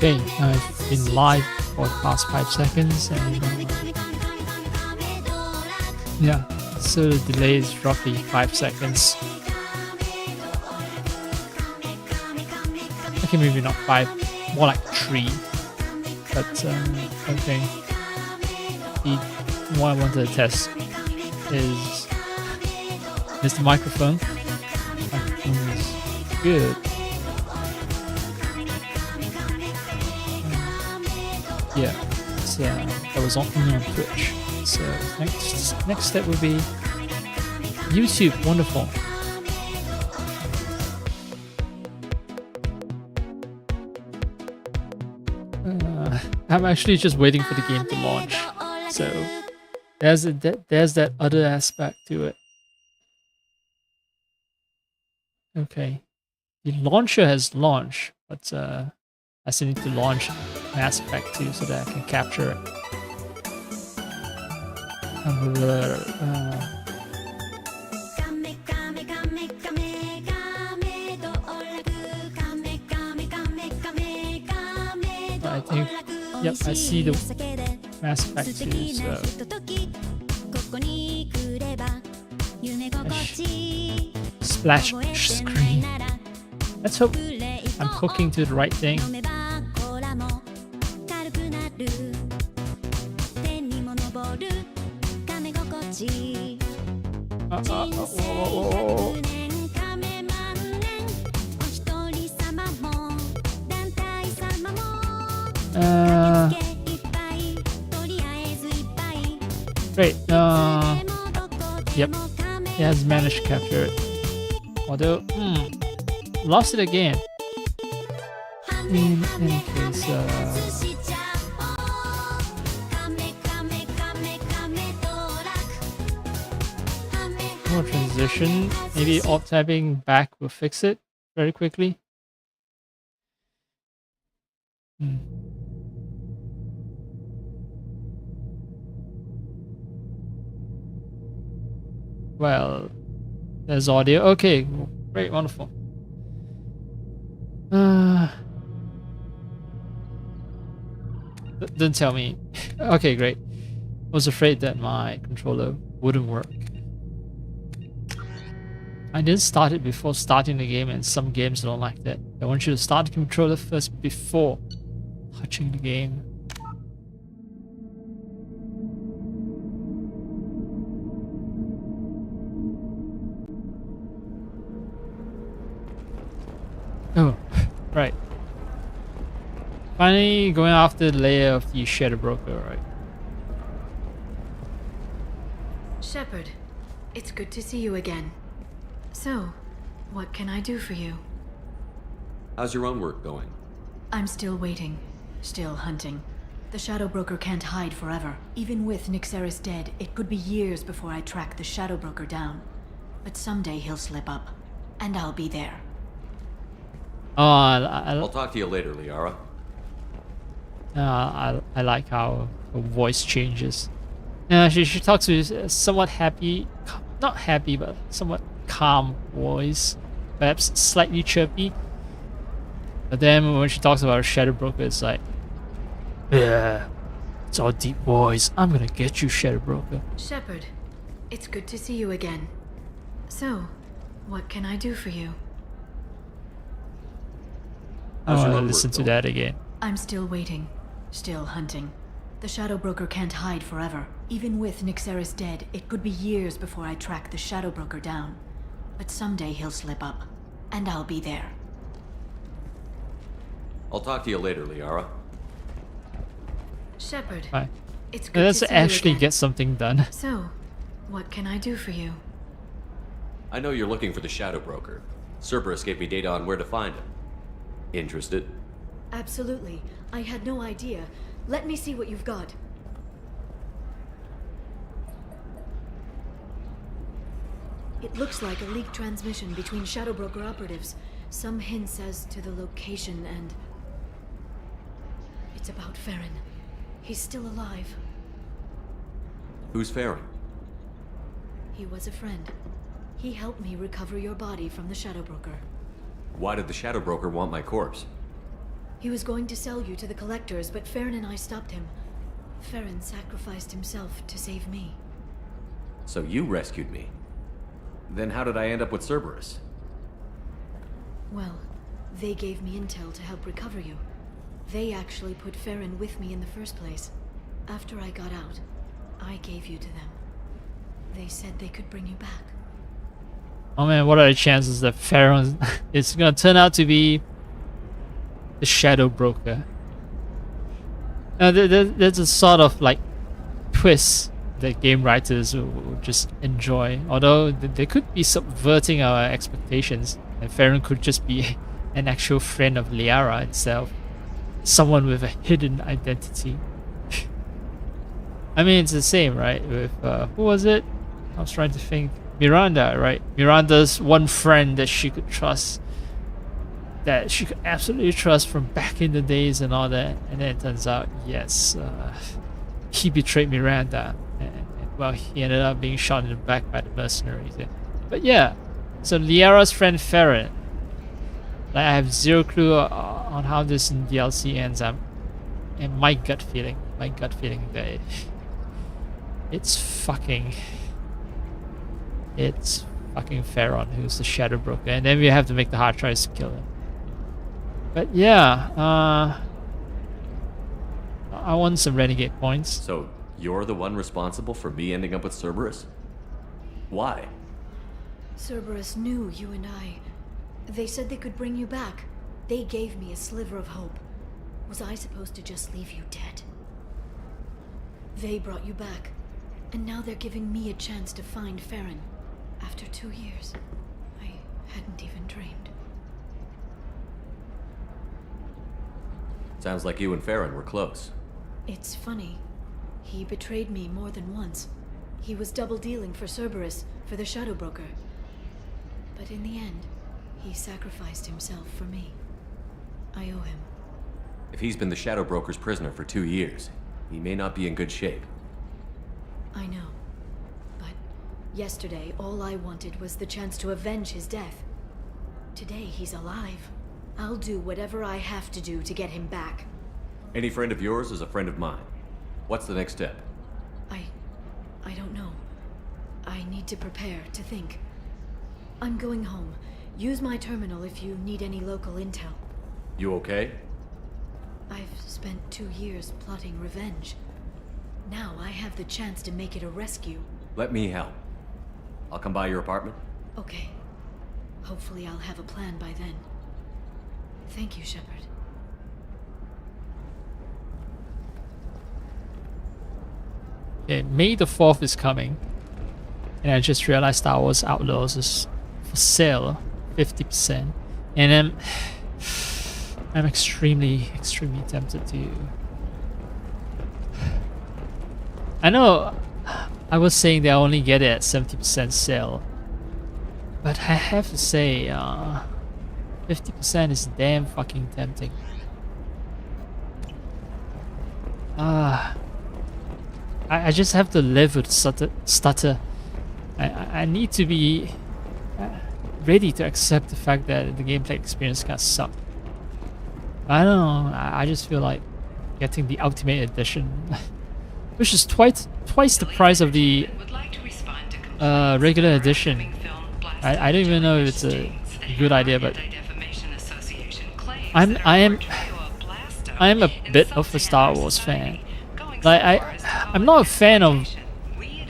Okay, I've been live for the past 5 seconds and yeah, so the delay is roughly 5 seconds. Okay, maybe not 5, more like 3. But okay. What I wanted to test is the microphone. Microphone is good. Yeah, it's, that was only on Twitch. So next step would be YouTube. Wonderful. I'm actually just waiting for the game to launch. So there's that other aspect to it. Okay, the launcher has launched, but I still need to launch an aspect too so that I can capture it. I think, yep, I see the aspect too, so splash screen. Let's hope I'm hooking to the right thing. Great. Yep, he has managed to capture it. Although, lost it again. In any case, more transition. Maybe alt tabbing back will fix it very quickly. Well, there's audio. Okay, great, wonderful. Don't tell me. Okay, great. I was afraid that my controller wouldn't work. I didn't start it before starting the game, and some games don't like that. They want you to start the controller first before touching the game. Oh, right. Finally going after the layer of the shadow broker, right? Shepard, it's good to see you again. So, what can I do for you? How's your own work going? I'm still waiting. Still hunting. The Shadow Broker can't hide forever. Even with Nyxeris dead, it could be years before I track the Shadow Broker down. But someday he'll slip up. And I'll be there. Oh, I'll talk to you later, Liara. I like how her voice changes. She talks with a somewhat happy, not happy, but somewhat calm voice, perhaps slightly chirpy. But then when she talks about her Shadow Broker, it's like, yeah, it's all deep voice. I'm gonna get you, Shadow Broker. Shepard, it's good to see you again. So, what can I do for you? I want to listen to that again. I'm still waiting. Still hunting. The Shadow Broker can't hide forever. Even with Nyxeris dead, it could be years before I track the Shadow Broker down. But someday he'll slip up. And I'll be there. I'll talk to you later, Liara. Shepard, Bye. it's good Let's to see actually you again. get something done. So, what can I do for you? I know you're looking for the Shadow Broker. Cerberus gave me data on where to find him. Interested? Absolutely. I had no idea. Let me see what you've got. It looks like a leaked transmission between Shadow Broker operatives. Some hints as to the location and... It's about Farron. He's still alive. Who's Farron? He was a friend. He helped me recover your body from the Shadow Broker. Why did the Shadow Broker want my corpse? He was going to sell you to the collectors, but Farron and I stopped him. Farron sacrificed himself to save me. So you rescued me. Then how did I end up with Cerberus? Well, they gave me intel to help recover you. They actually put Farron with me in the first place. After I got out, I gave you to them. They said they could bring you back. Oh man, what are the chances that Farron is gonna turn out to be the shadow broker? Now, there's a sort of like twist that game writers will just enjoy. Although they could be subverting our expectations, and Farron could just be an actual friend of Liara itself, someone with a hidden identity. I mean, it's the same, right? With who was it? I was trying to think. Miranda, right? Miranda's one friend that she could trust, that she could absolutely trust from back in the days and all that. And then it turns out, yes, he betrayed Miranda. And, well, he ended up being shot in the back by the mercenaries. Yeah. But yeah, so Liara's friend Farron. Like, I have zero clue on how this DLC ends up. And my gut feeling that it's fucking Farron who's the shadow broker, and then we have to make the hard choice to kill him. But yeah, I want some renegade points. So you're the one responsible for me ending up with Cerberus? Why? Cerberus knew you and I. They said they could bring you back. They gave me a sliver of hope. Was I supposed to just leave you dead? They brought you back, and now they're giving me a chance to find Farron. After 2 years, I hadn't even dreamed. Sounds like you and Farron were close. It's funny. He betrayed me more than once. He was double dealing for Cerberus, for the Shadow Broker. But in the end, he sacrificed himself for me. I owe him. If he's been the Shadow Broker's prisoner for 2 years, he may not be in good shape. I know. But yesterday, all I wanted was the chance to avenge his death. Today, he's alive. I'll do whatever I have to do to get him back. Any friend of yours is a friend of mine. What's the next step? I don't know. I need to prepare, to think. I'm going home. Use my terminal if you need any local intel. You okay? I've spent 2 years plotting revenge. Now I have the chance to make it a rescue. Let me help. I'll come by your apartment. Okay. Hopefully I'll have a plan by then. Thank you, Shepard. Okay, May the 4th is coming. And I just realized Star Wars Outlaws is for sale, 50%. And I'm extremely tempted to... I know I was saying they only get it at 70% sale, but I have to say 50% is damn fucking tempting. I just have to live with stutter. I need to be ready to accept the fact that the gameplay experience can suck. I don't know, I just feel like getting the Ultimate Edition, which is twice the price of the regular edition. I don't even know if it's a good idea, but I am a bit of a Star Wars fan. Like I'm not a fan of...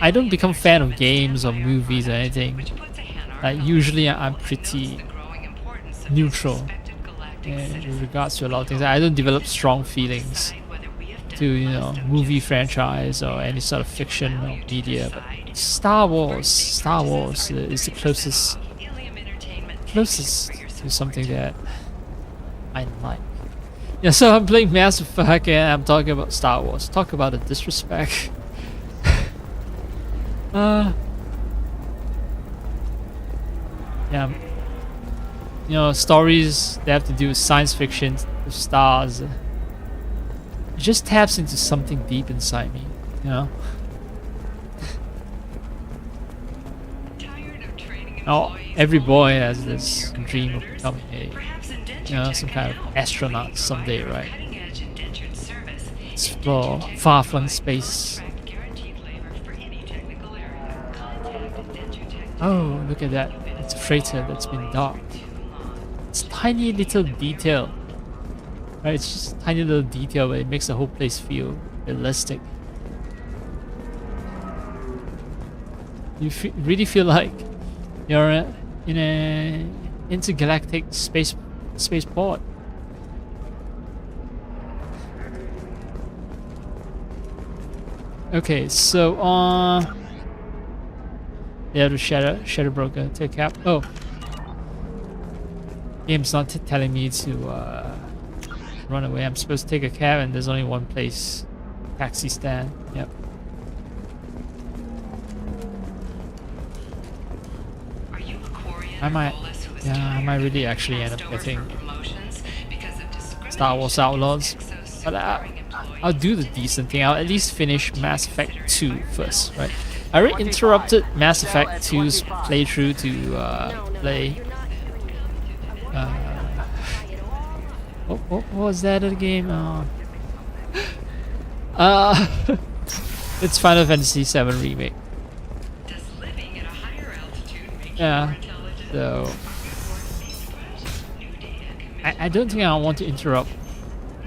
I don't become fan of games or movies or anything. Like usually I'm pretty neutral in regards to a lot of things. I don't develop strong feelings to, you know, movie franchise or any sort of fiction or media. But Star Wars is the closest to something that I like. Yeah, so I'm playing Mass Effect and I'm talking about Star Wars. Talk about the disrespect. Yeah, you know, stories that have to do with science fiction, with stars. It just taps into something deep inside me, you know. Tired of trading Oh, every boy has this dream of becoming a, some kind of astronaut someday, right? Explore far-flung space. Oh, look at that. It's a freighter that's been docked. It's tiny little detail. Right, it's just tiny little detail, but it makes the whole place feel realistic. You really feel like you're in a intergalactic spaceport. Okay, so yeah, the shadow broker take cap. Oh, game's not telling me to run away. I'm supposed to take a cab, and there's only one place, taxi stand. Yep. I might really actually end up getting Star Wars Outlaws, but I'll do the decent thing. I'll at least finish Mass Effect 2 first, right? I already interrupted Mass Effect 2's playthrough to play. What was that other game? It's Final Fantasy VII Remake. Yeah. So I don't think I want to interrupt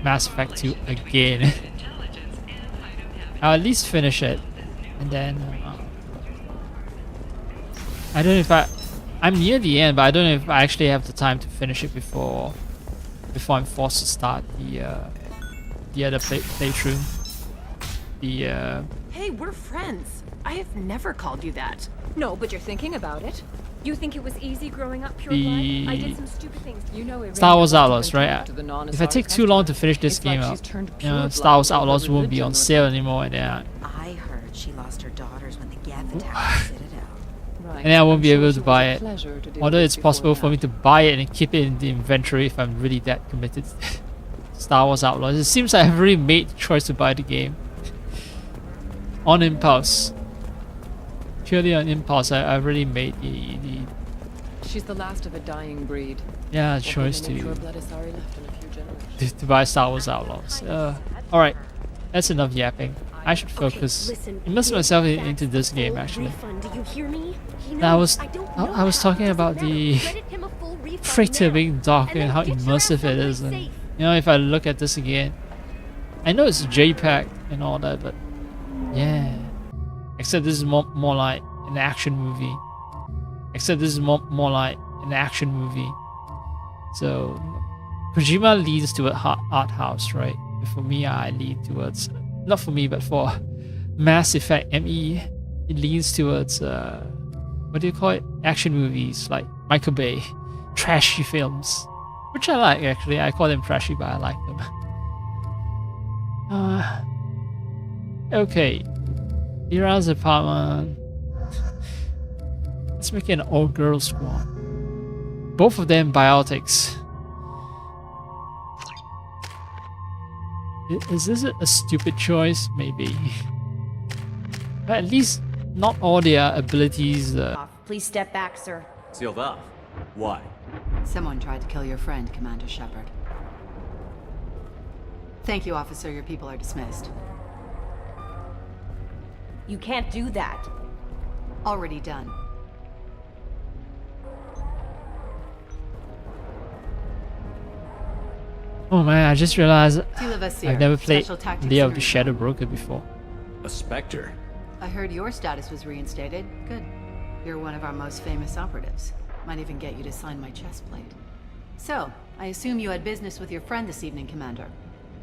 Mass Effect 2 again. I'll at least finish it, and then I don't know if I'm near the end, but I don't know if I actually have the time to finish it before I'm forced to start the other playthrough. Hey, we're friends. I have never called you that. No, but you're thinking about it. You think it was easy growing up pure blood? I did some stupid things. You know, Star Wars Outlaws, right? If I take too long to finish this game up, Star Wars Outlaws won't be on sale anymore, and I heard she lost her daughters when the Geth attacked the Citadel. Right. then I won't be able to buy it. Although it's possible for me to buy it and keep it in the inventory if I'm really that committed to Star Wars Outlaws. It seems I've already made the choice to buy the game. On impulse. Purely on impulse, I've already made the She's the last of a dying breed. choice Pure blood is already left in a few generations. to buy Star Wars Outlaws. Alright, that's enough yapping. I should focus, immerse myself into this game actually. Do you hear me? I was talking about the freighter being docked and how immersive it is, and if I look at this again, I know it's JPEG and all that, but yeah. Except this is more like an action movie. So Kojima leads to an art house, right? But for me, I lead towards, not for me, but for Mass Effect ME, it leans towards what do you call it? Action movies like Michael Bay, trashy films, which I like actually. I call them trashy, but I like them. Okay. Ira's apartment. Let's make it an all-girl squad. Both of them biotics. Is this a stupid choice? Maybe. But at least not all their abilities. Please step back, sir. Sealed off. Why? Someone tried to kill your friend, Commander Shepard. Thank you, officer. Your people are dismissed. You can't do that. Already done. Oh man, I just realized I've never played Special Tactics Lair of the Series. Shadow Broker before. A Spectre? I heard your status was reinstated. Good. You're one of our most famous operatives. Might even get you to sign my chest plate. So, I assume you had business with your friend this evening, Commander.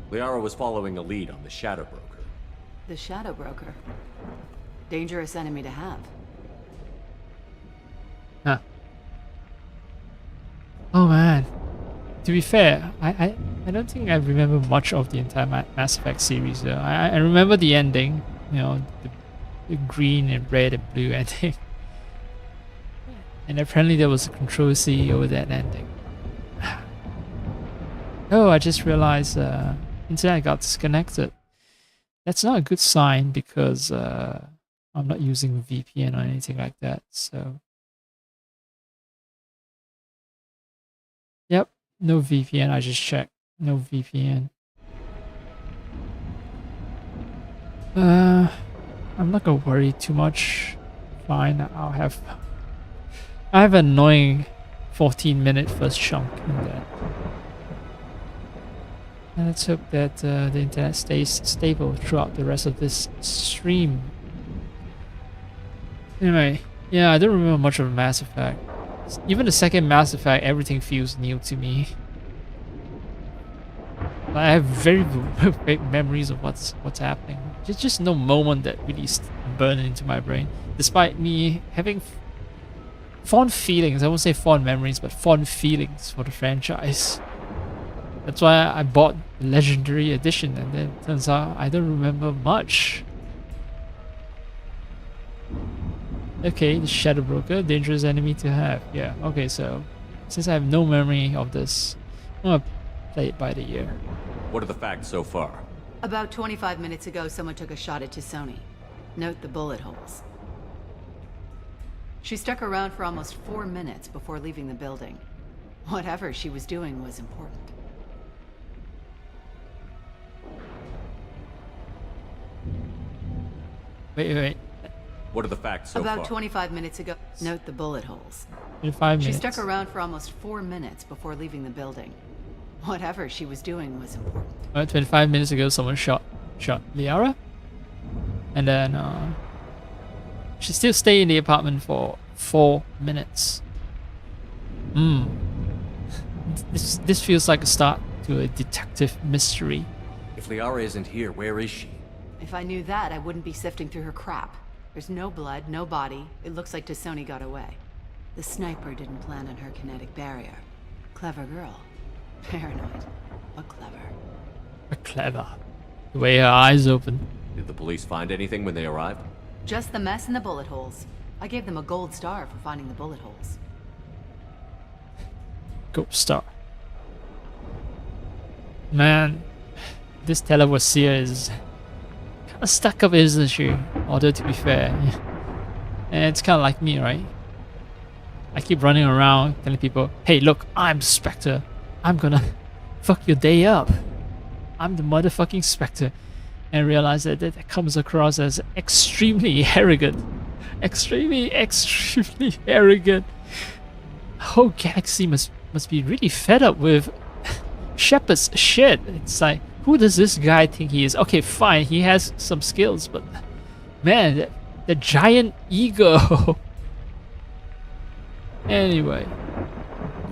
Liara was following a lead on the Shadow Broker. The Shadow Broker. Dangerous enemy to have. Huh. Oh man. To be fair, I don't think I remember much of the entire Mass Effect series though. I remember the ending, the green and red and blue ending. And apparently there was a controversy over that ending. Oh, I just realized internet got disconnected. That's not a good sign because I'm not using VPN or anything like that, so Yep, no VPN. I just checked. No VPN. I'm not gonna worry too much. Fine, I have an annoying 14-minute first chunk in that. And let's hope that the internet stays stable throughout the rest of this stream. Anyway, yeah, I don't remember much of Mass Effect. Even the second Mass Effect, everything feels new to me. I have very vague memories of what's happening. There's just no moment that really burned into my brain, despite me having fond feelings. I won't say fond memories, but fond feelings for the franchise. That's why I bought the Legendary Edition, and then it turns out I don't remember much. Okay, the Shadow Broker, dangerous enemy to have. Yeah, okay, so since I have no memory of this, I'm gonna play it by the ear. What are the facts so far? About 25 minutes ago, someone took a shot at Sony. Note the bullet holes. She stuck around for almost 4 minutes before leaving the building. Whatever she was doing was important. Wait. What are the facts so far? About 25 minutes ago, note the bullet holes. 25 minutes. She stuck around for almost 4 minutes before leaving the building. Whatever she was doing was important. 25 minutes ago, someone shot Liara, and then she still stayed in the apartment for 4 minutes. This feels like a start to a detective mystery. If Liara isn't here, where is she? If I knew that, I wouldn't be sifting through her crap. There's no blood, no body. It looks like Sony got away. The sniper didn't plan on her kinetic barrier. Clever girl. Paranoid, but clever. Clever. The way her eyes open. Did the police find anything when they arrived? Just the mess and the bullet holes. I gave them a gold star for finding the bullet holes. Gold star. Man, this Televosia is kind of stuck up, isn't she? Although to be fair, and it's kind of like me, right? I keep running around telling people, "Hey, look, I'm Spectre. I'm gonna fuck your day up. I'm the motherfucking Spectre," and realize that that comes across as extremely arrogant, extremely arrogant. The whole galaxy must be really fed up with Shepard's shit. It's like, who does this guy think he is? Okay, fine, he has some skills, but man, the giant ego. Anyway,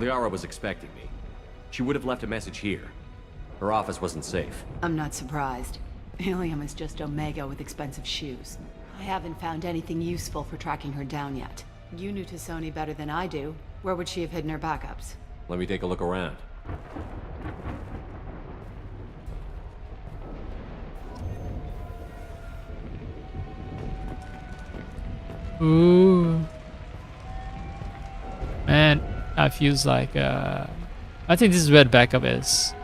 Liara was expecting me. She would have left a message here. Her office wasn't safe. I'm not surprised. Helium is just Omega with expensive shoes. I haven't found anything useful for tracking her down yet. You knew Sony better than I do. Where would she have hidden her backups? Let me take a look around. ooh, man, that feels like I think this is where the backup is.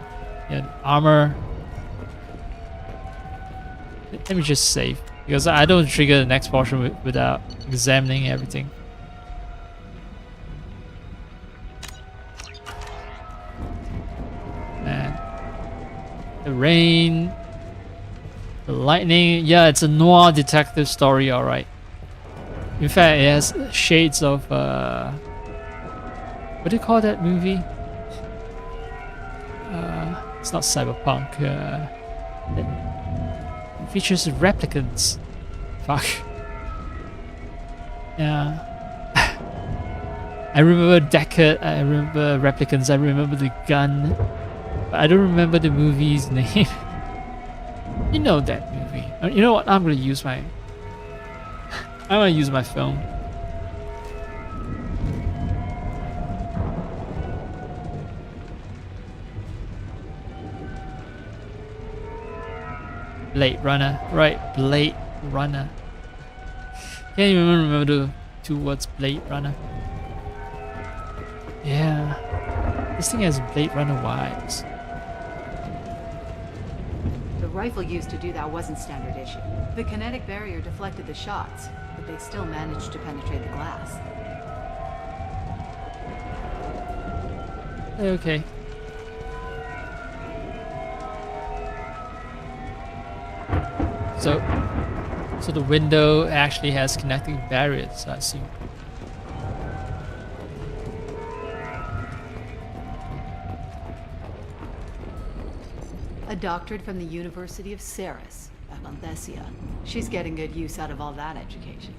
Yeah, armor. Let me just save, because I don't trigger the next portion without examining everything. Man, the rain, the lightning. Yeah, it's a noir detective story, all right. In fact, it has shades of what do you call that movie? It's not cyberpunk. It features replicants. Fuck. Yeah. I remember Deckard. I remember replicants. I remember the gun. But I don't remember the movie's name. You know that movie. You know what? I'm gonna use my phone. Blade Runner, right? Blade Runner. Can't even remember the two words. Blade Runner. Yeah, this thing has Blade Runner vibes. The rifle used to do that wasn't standard issue. The kinetic barrier deflected the shots, but they still managed to penetrate the glass. Okay. So the window actually has connecting barriers, I see. A doctorate from the University of Ceres at Monthesia. She's getting good use out of all that education.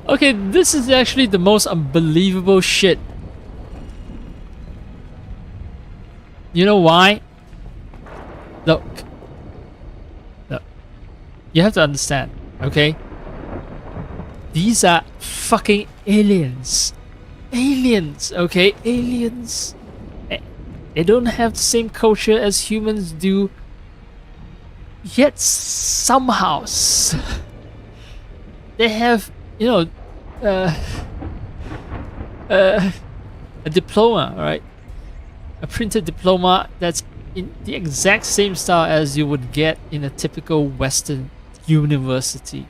Okay, this is actually the most unbelievable shit. You know why? Look. Look. You have to understand, okay? These are fucking aliens. Aliens, okay? Aliens. They don't have the same culture as humans do. Yet somehow they have, you know, a diploma, right? A printed diploma that's in the exact same style as you would get in a typical Western university.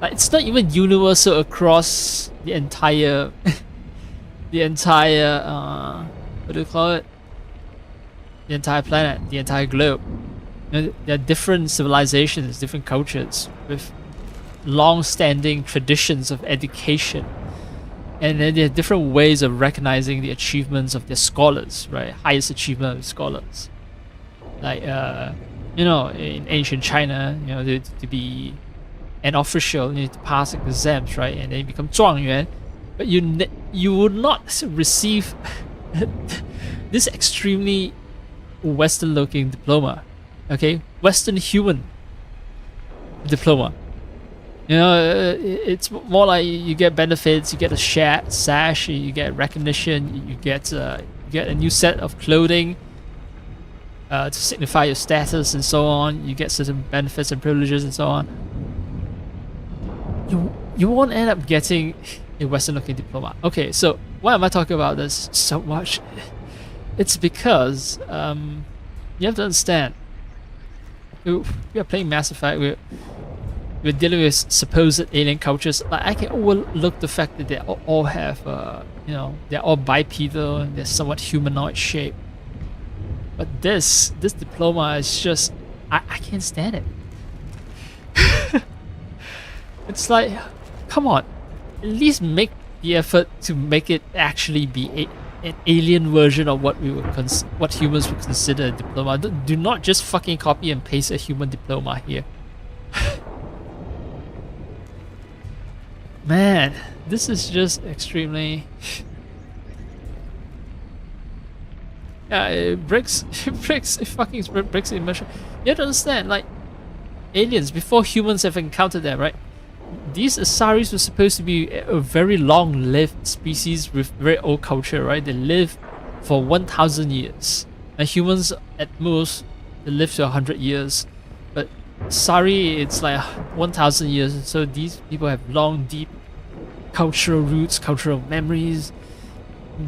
Like, it's not even universal across the entire, what do you call it? The entire planet, the entire globe. You know, there are different civilizations, different cultures with long-standing traditions of education, and then there are different ways of recognizing the achievements of their scholars, right? Highest achievement of scholars, like you know, in ancient China, you know, to be an official, you need to pass exams, right? And then you become 状元, but you would not receive this extremely Western-looking diploma, okay? Western human diploma. You know, it's more like you get benefits, you get a sash, you get recognition, you get a new set of clothing to signify your status and so on. You get certain benefits and privileges and so on. You won't end up getting a Western-looking diploma. Okay, so why am I talking about this so much? It's because you have to understand, we are playing Mass Effect. We're dealing with supposed alien cultures. Like, I can overlook the fact that they all have, you know, they're all bipedal and they're somewhat humanoid shape. But this diploma is just, I can't stand it. It's like, come on, at least make the effort to make it actually be an alien version of what what humans would consider a diploma. Do not just fucking copy and paste a human diploma here. Man, this is just extremely. Yeah, it breaks immersion. You have to understand, like, aliens, before humans have encountered them, right? These Asaris were supposed to be a very long-lived species with very old culture, right? They live for 1,000 years. And humans, at most, they live to 100 years. But Asari, it's like 1,000 years. So these people have long, deep cultural roots, cultural memories.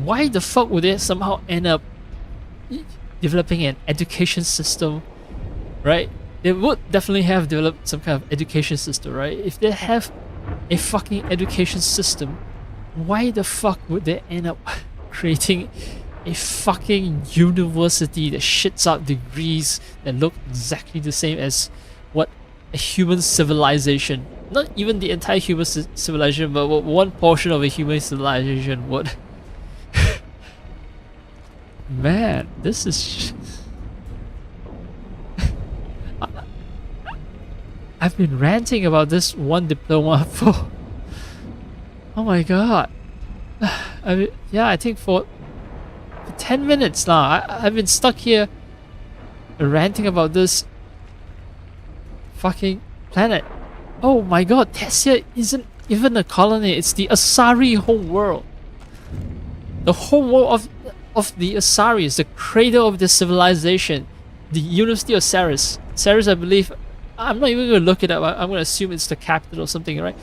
Why the fuck would they somehow end up developing an education system, right? They would definitely have developed some kind of education system, right? If they have a fucking education system, why the fuck would they end up creating a fucking university that shits out degrees that look exactly the same as what a human civilization, not even the entire human civilization, but what one portion of a human civilization would? Man, this is... I've been ranting about this one diploma for... Oh my god. I think for 10 minutes now. I've been stuck here ranting about this fucking planet. Oh my god, Tessia isn't even a colony. It's the Asari home world. The home world of the Asari is the cradle of the civilization. The University of Ceres. Ceres, I believe... I'm not even going to look it up. I'm going to assume it's the capital or something, right?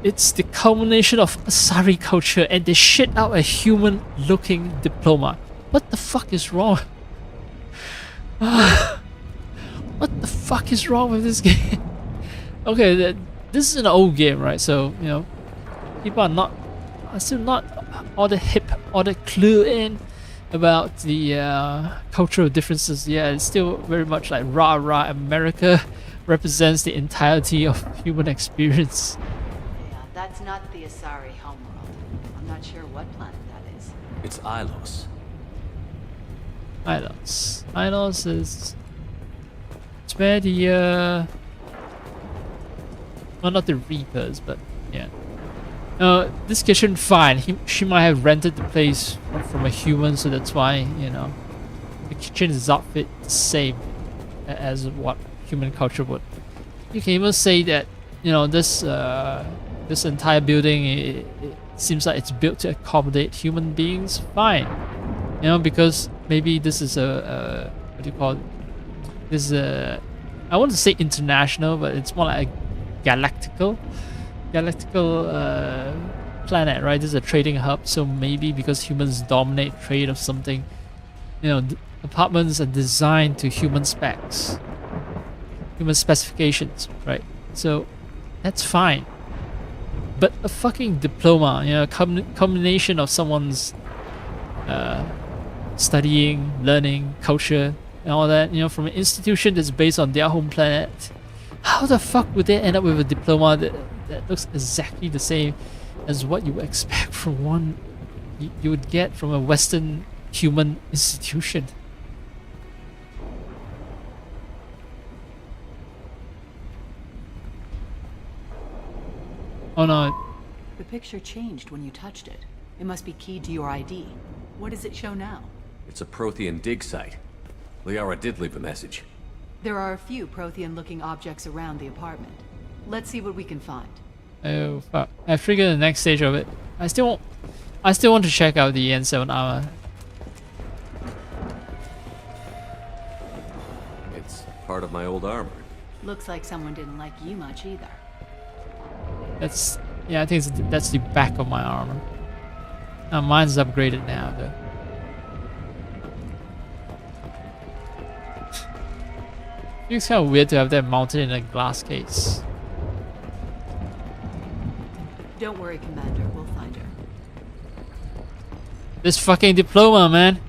It's the culmination of Asari culture, and they shit out a human-looking diploma. What the fuck is wrong? What the fuck is wrong with this game? Okay, this is an old game, right? So, you know, people are not are still not all the hip, all the clue in about the cultural differences. Yeah, it's still very much like rah rah. America represents the entirety of human experience. Yeah, that's not the Asari homeworld. I'm not sure what planet that is. It's Ilos. Ilos. Ilos is. It's where the well, not the Reapers, but yeah. This kitchen, fine. She might have rented the place from a human, so that's why, you know, the kitchen is outfit the same as what human culture would. You can even say that, you know, this this entire building, it seems like it's built to accommodate human beings. Fine, you know, because maybe this is a what do you call it? This is a, I want to say international, but it's more like a galactical planet, right? This is a trading hub, so maybe because humans dominate trade of something, you know, apartments are designed to human specs, human specifications, right? So that's fine. But a fucking diploma, you know, combination of someone's studying, learning, culture, and all that, you know, from an institution that's based on their home planet. How the fuck would they end up with a diploma that looks exactly the same as what you would expect from one you would get from a Western human institution? Oh no. The picture changed when you touched it. It must be keyed to your ID. What does it show now? It's a Prothean dig site. Liara did leave a message. There are a few Prothean-looking objects around the apartment. Let's see what we can find. Oh fuck! I figured the next stage of it. I still want to check out the N7 armor. It's part of my old armor. Looks like someone didn't like you much either. That's, yeah, I think that's the back of my armor. Mine's upgraded now though. It's kind of weird to have that mounted in a glass case. Don't worry, Commander. We'll find her. This fucking diploma, man.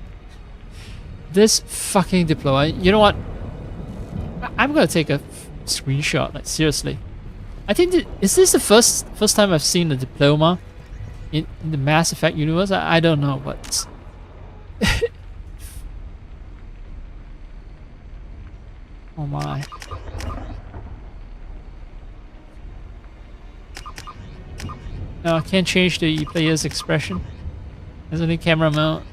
This fucking diploma. You know what? I'm gonna take a screenshot. Like seriously. I think is this the first time I've seen a diploma in the Mass Effect universe? I don't know, but oh my. No, I can't change the player's expression. There's only camera mount.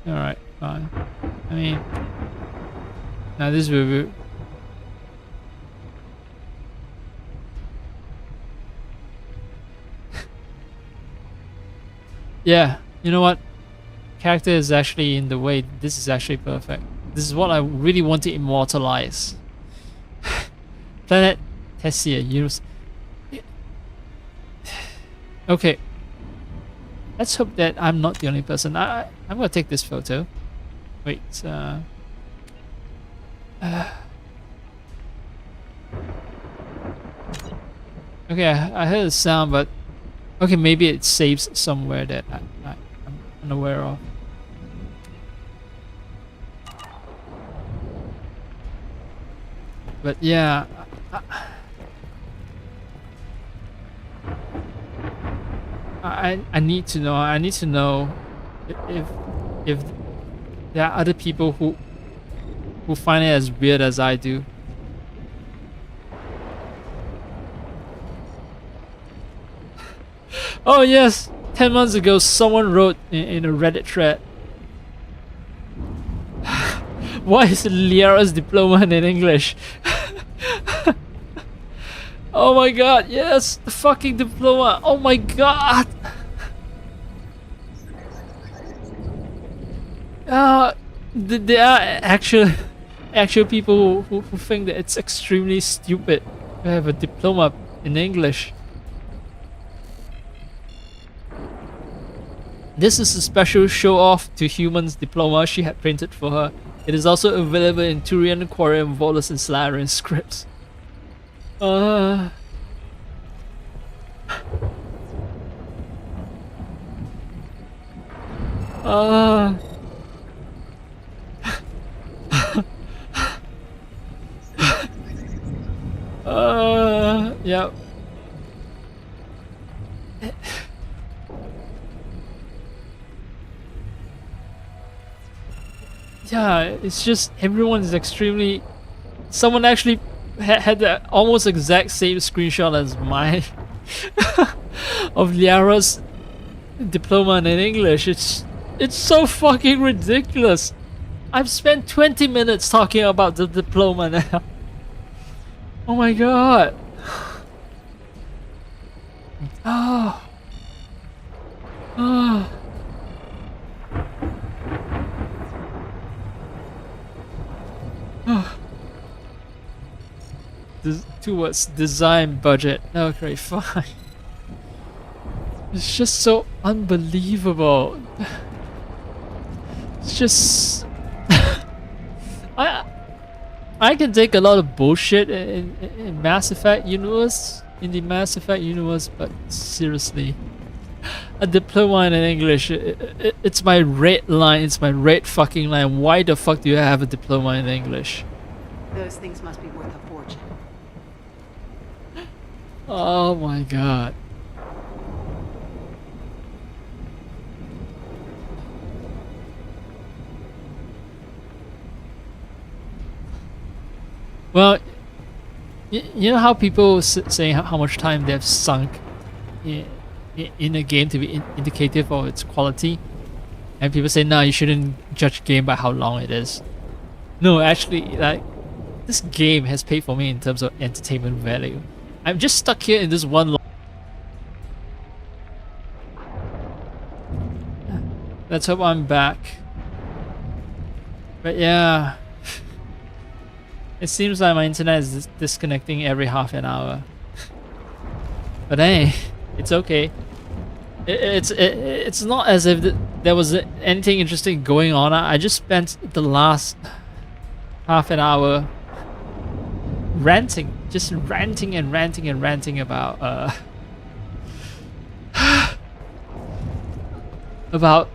Alright, fine. I mean, now this will be... Yeah, you know what? Character is actually in the way. This is actually perfect. This is what I really want to immortalize. Planet Tessia, use. Okay. Let's hope that I'm not the only person. I'm gonna take this photo. Wait. Okay, I heard a sound, but okay, maybe it saves somewhere that I'm unaware of. But yeah, I need to know. I need to know if there are other people who find it as weird as I do. Oh yes, 10 months ago someone wrote in a Reddit thread, why is Liara's diploma in English? Oh my god, yes, the fucking diploma. Oh my god. There are actual people who think that it's extremely stupid to have a diploma in English. This is a special show-off to humans diploma she had printed for her. It is also available in Turian, Quarian, Volus, and Solarian scripts. Uh... Yeah. Yeah, it's just everyone is extremely. Someone actually had the almost exact same screenshot as mine of Liara's diploma in English. It's so fucking ridiculous. I've spent 20 minutes talking about the diploma now. Oh my god. Oh. Oh. Towards design budget. Okay, fine. It's just so unbelievable. It's just I can take a lot of bullshit in Mass Effect universe, in the Mass Effect universe, but seriously, a diploma in English, it's my red line. It's my red fucking line. Why the fuck do you have a diploma in English? Those things must be worth a fortune. Oh my god. Well, you know how people say how much time they've sunk in a game to be indicative of its quality, and people say, no, you shouldn't judge a game by how long it is. No, actually, like, this game has paid for me in terms of entertainment value. I'm just stuck here in this one. Let's hope I'm back. But yeah. It seems like my internet is disconnecting every half an hour. But hey, it's okay. It's not as if there was anything interesting going on. I just spent the last half an hour ranting, just ranting and ranting and ranting about about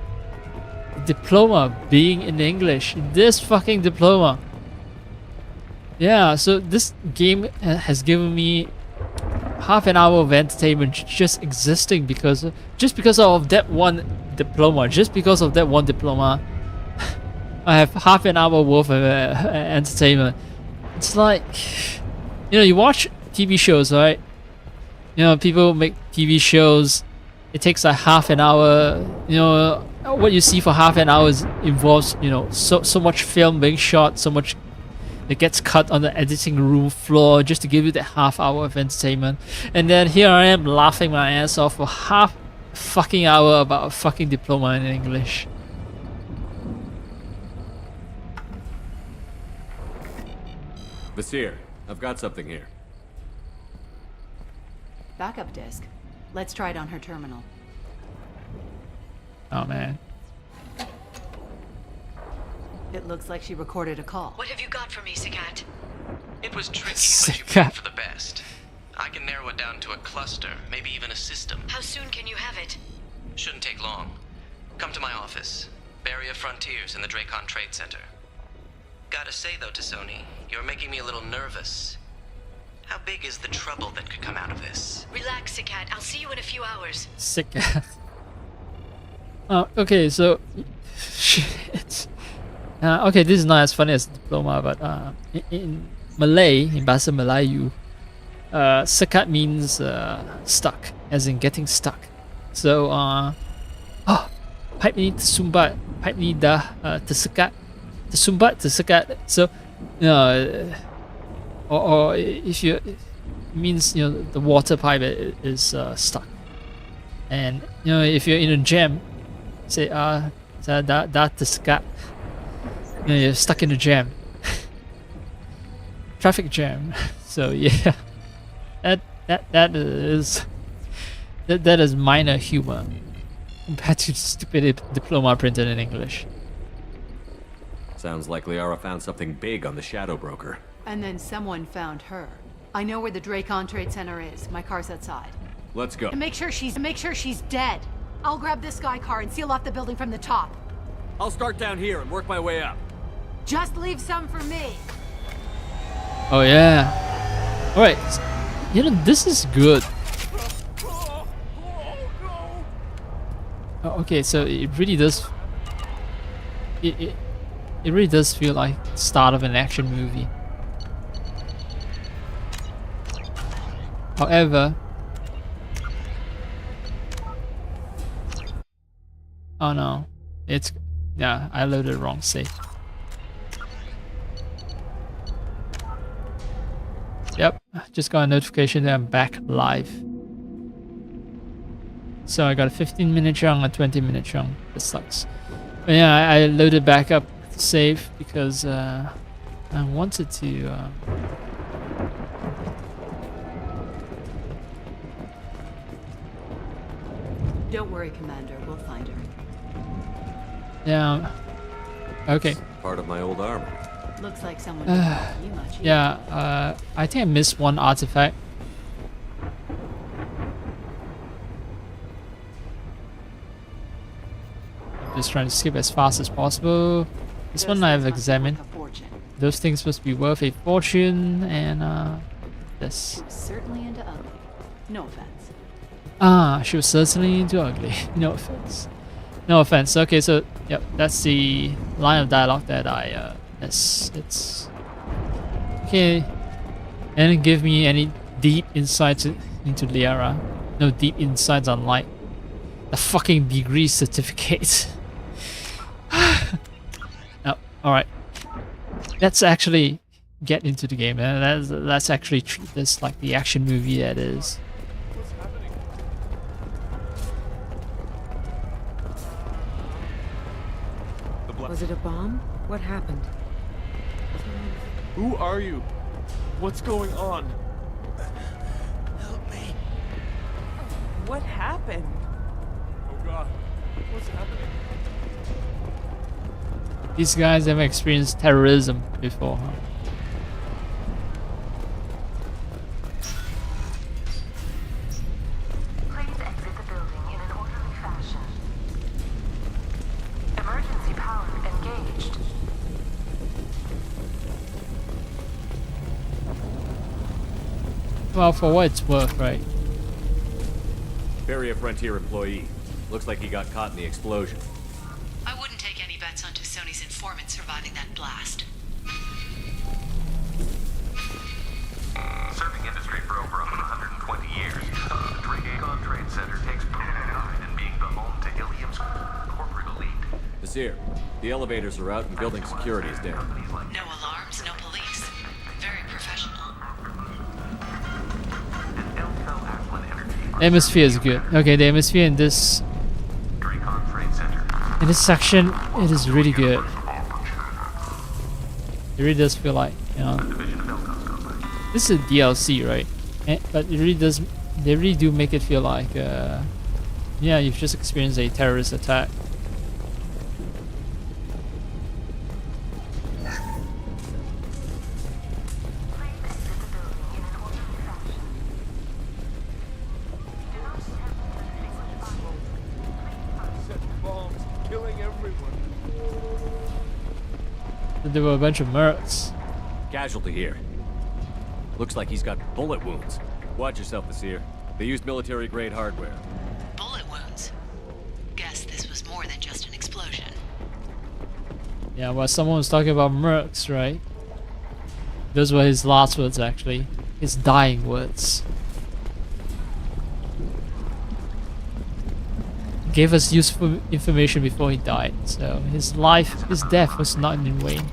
diploma being in English. This fucking diploma. Yeah, so this game has given me half an hour of entertainment just existing because of that one diploma. Just because of that one diploma, I have half an hour worth of entertainment. It's like, you know, you watch TV shows, right? You know, people make TV shows. It takes like half an hour. You know, what you see for half an hour involves, you know, so much film being shot, so much that gets cut on the editing room floor just to give you that half hour of entertainment. And then here I am laughing my ass off for half fucking hour about a fucking diploma in English. Vasir, I've got something here. Backup disk. Let's try it on her terminal. Oh man. It looks like she recorded a call. What have you got for me, Sagat? It was tricky, but you played for the best. I can narrow it down to a cluster, maybe even a system. How soon can you have it? Shouldn't take long. Come to my office. Barrier Frontiers in the Dracon Trade Center. Gotta say though, T'Soni, you're making me a little nervous. How big is the trouble that could come out of this? Relax, Sagat. I'll see you in a few hours. Sick ass. Okay, so shit. Okay, this is not as funny as diploma, but in Malay, in Bahasa Melayu, sekat means stuck, as in getting stuck. So, pipe ni tersumbat, pipe ni dah tersekat, tersumbat, tersekat. So, or if you, it means, you know, the water pipe is stuck. And, you know, if you're in a jam, say, dah tersekat. You know, you're stuck in a jam. Traffic jam. So yeah, that is minor humor. compared to stupid diploma printed in English. Sounds like Liara found something big on the Shadow Broker. And then someone found her. I know where the Dracon Trade Center is. My car's outside. Let's go. And make sure she's dead. I'll grab this Sky car and seal off the building from the top. I'll start down here and work my way up. Just leave some for me. Oh yeah. All right. You know, this is good. Oh, okay, so it really does. It really does feel like the start of an action movie. However, oh no, yeah, I loaded the wrong save. Yep, just got a notification that I'm back live. So I got a 15-minute chunk, a 20-minute chunk. This sucks. But yeah, I loaded back up the save because I wanted to. Don't worry, Commander. We'll find her. Yeah. Okay. Part of my old armor. Looks like someone didn't like you much. Either. Yeah. I think I missed one artifact. I'm just trying to skip as fast as possible. This Those one I have things must be examined. worth a fortune. Those things must be worth a fortune, and this. She was certainly into ugly. No offense. Ah, she was certainly into ugly. No offense. No offense. Okay, so yep, that's the line of dialogue that I it's okay. And didn't give me any deep insights into Liara. No deep insights on like the fucking degree certificate. No, all right. Let's actually get into the game, and let's actually treat this like the action movie that is. Was it a bomb? What happened? Who are you? What's going on? Help me. What happened? Oh god. What's happening? These guys have experienced terrorism before, huh? Please exit the building in an orderly fashion. Emergency power engaged. Well, for what it's worth, right? Barrier Frontier employee. Looks like he got caught in the explosion. I wouldn't take any bets on Sony's informant surviving that blast. Serving industry for over 120 years, the Dracon Trade Center takes pride in being the home to Ilium's corporate elite. Nasir, the elevators are out and building security is down. No alarms, no police. Very professional. The atmosphere is good. Okay, the atmosphere in this section, it is really good. It really does feel like, you know, this is DLC, right? But it really does. They really do make it feel like, yeah, you've just experienced a terrorist attack. There were a bunch of mercs. Casualty here. Looks like he's got bullet wounds. Watch yourself, Nasir. They used military-grade hardware. Bullet wounds. Guess this was more than just an explosion. Yeah, well, someone was talking about mercs, right? Those were his last words, actually. His dying words. He gave us useful information before he died, so his death was not in vain.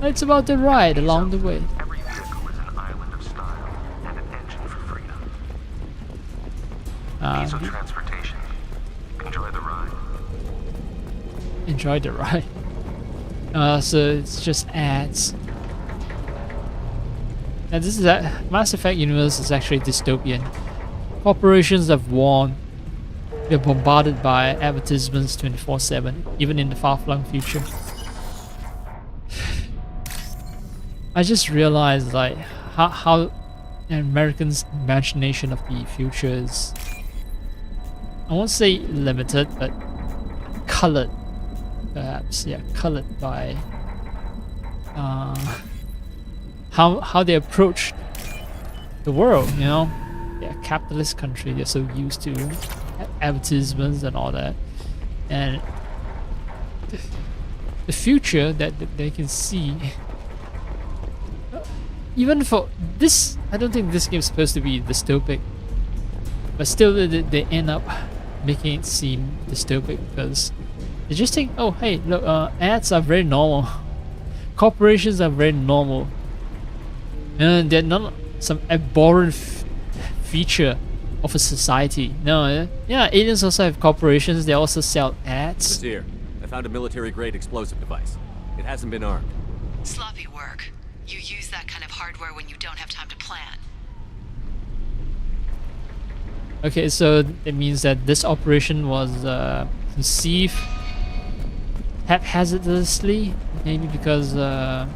It's about the ride along the way. Every vehicle is an island of style and an engine for freedom. Ease of transportation. Enjoy the ride. Enjoy the ride. So it's just ads. And this is Mass Effect universe is actually dystopian. Corporations have won. We're bombarded by advertisements 24/7, even in the far-flung future. I just realized like how an American's imagination of the future is, I won't say limited, but colored, perhaps. Yeah, colored by how they approach the world. You know, they're a capitalist country. They're so used to advertisements and all that, and the future that they can see. Even for this, I don't think this game is supposed to be dystopic, but still they end up making it seem dystopic because they just think, oh hey, look, ads are very normal, corporations are very normal, and they're not some abhorrent feature of a society. No, yeah, aliens also have corporations. They also sell ads. It's here. I found a military-grade explosive device. It hasn't been armed. Sloppy work. You use that kind of hardware when you don't have time to plan. Okay, so it means that this operation was conceived haphazardly, maybe because they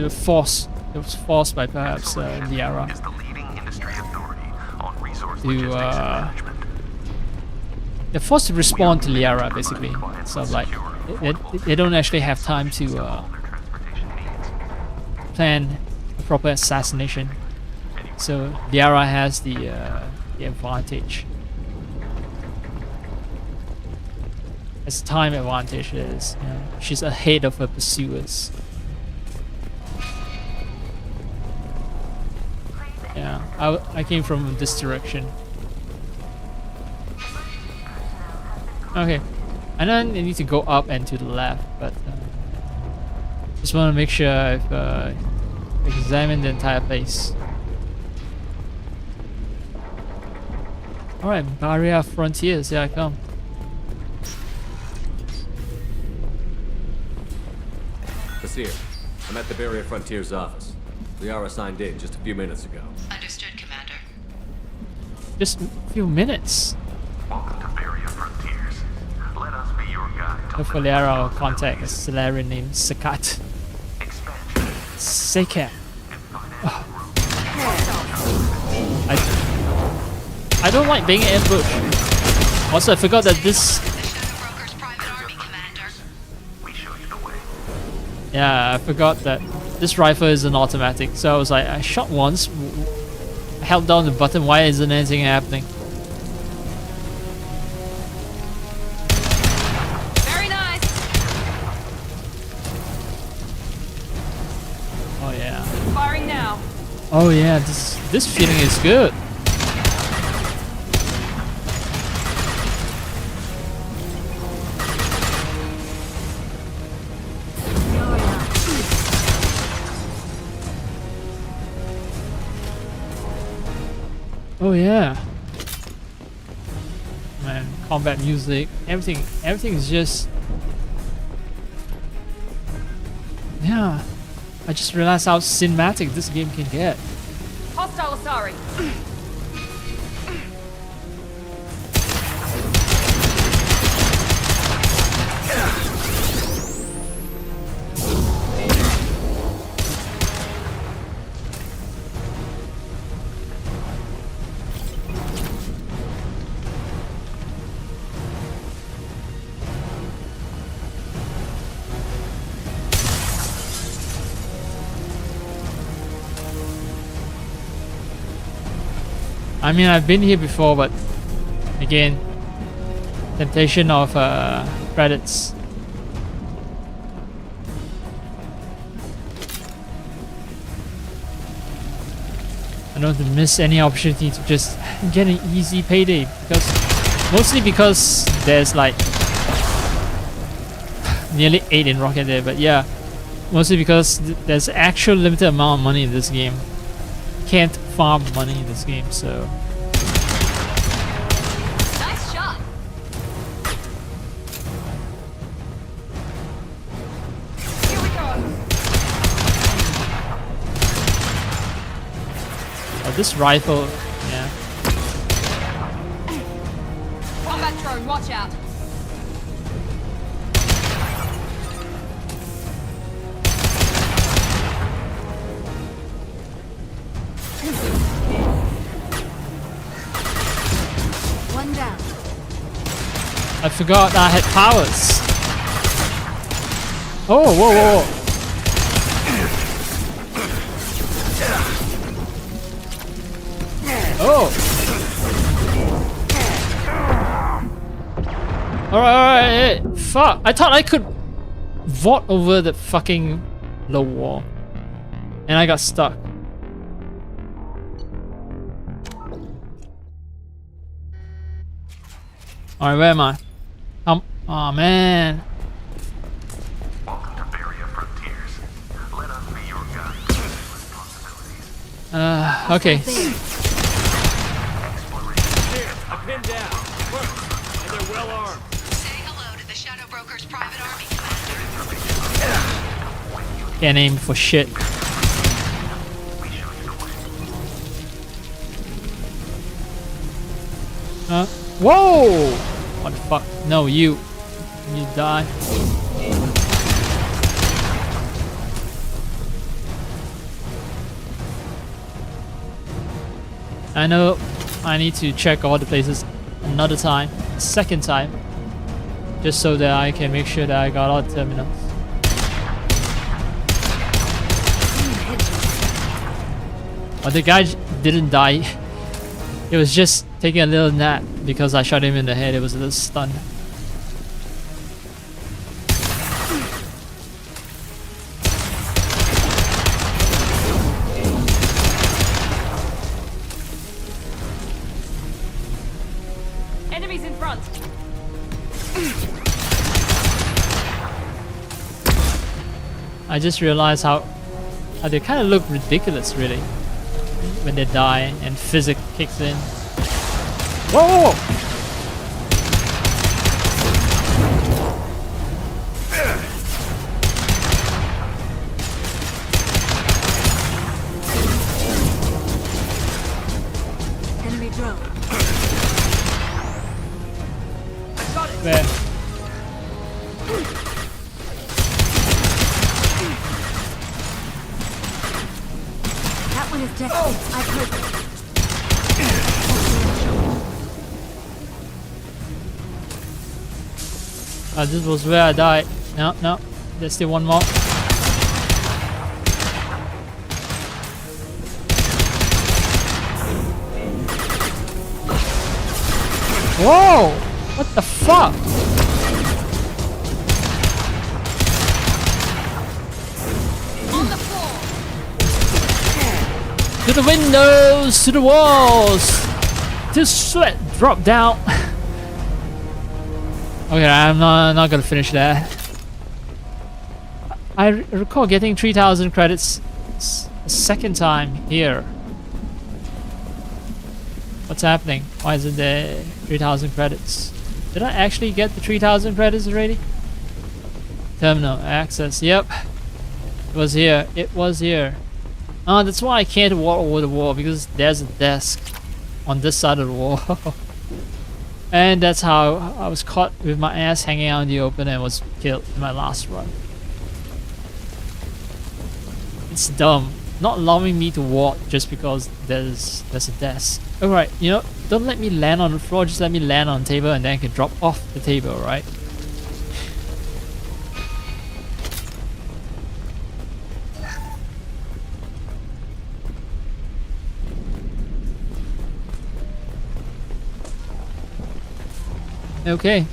were forced. It was forced by perhaps Liara is the leading industry authority on resource to logistics and management. they're forced to respond to Liara basically. So like they don't actually have time to plan a proper assassination. So Liara has the advantage. As time advantage is, you know, she's ahead of her pursuers. Yeah, I came from this direction. Okay, and then I need to go up and to the left, but just want to make sure I've examined the entire place. Alright, Barrier Frontiers, here I come. Basir, I'm at the Barrier Frontiers office. Liara signed in just a few minutes ago. Understood, Commander. Just a few minutes. Welcome to Barrier Frontiers. Let us be your guide to For Liara, I'll contact a Solarian named Sakat. expansion. Sakat. I don't like being ambushed. Also, I forgot that this. The Shadowbroker's private army, Commander. We show you the way. Yeah, I forgot that this rifle is an automatic. So I was like, I shot once, I held down the button. Why isn't anything happening? Very nice. Oh yeah. Firing now. Oh yeah. This feeling is good. Oh yeah. Man, combat music, everything is just. Yeah. I just realized how cinematic this game can get. Hostile sorry. I mean, I've been here before, but again, temptation of credits. I don't want to miss any opportunity to just get an easy payday, mostly because there's like nearly 8 in Rocket there, but yeah, mostly because there's actual limited amount of money in this game. Can't farm money in this game, so. Nice shot. Here we go. This rifle, yeah. Combat drone, watch out. One down. I forgot I had powers. Oh, whoa, whoa, whoa. Oh. Alright, hey, fuck. I thought I could vault over the fucking low wall. And I got stuck. Alright, where am I? Oh man. Welcome to Barrier Frontiers. Let us be your guide to responsibilities. Okay. Here, I'm pinned down. Look, and they're well armed. Say hello to the Shadowbroker's private army, Commander. Can't aim for shit. Whoa! What the fuck? No, you die. I know I need to check all the places another time, second time, just so that I can make sure that I got all the terminals. But the guy didn't die. He was just taking a little nap because I shot him in the head. It was a little stunned. Enemies in front. I just realized how they kind of look ridiculous, really, when they die and physics kicks in. Whoa! Whoa, whoa. Enemy drone. Where? That one is dead. I've heard it. This was where I died. No, no. There's still one more. Whoa! What the fuck? On the floor. To the windows, to the walls. Till sweat drop down. Okay, I'm not gonna finish that. I recall getting 3,000 credits a second time here. What's happening? Why isn't there 3,000 credits? Did I actually get the 3,000 credits already? Terminal access. Yep. It was here. It was here. Oh, that's why I can't walk over the wall, because there's a desk on this side of the wall. And that's how I was caught with my ass hanging out in the open and was killed in my last run. It's dumb. Not allowing me to walk just because there's a desk. Alright, you know, don't let me land on the floor, just let me land on the table and then I can drop off the table, right? Okay.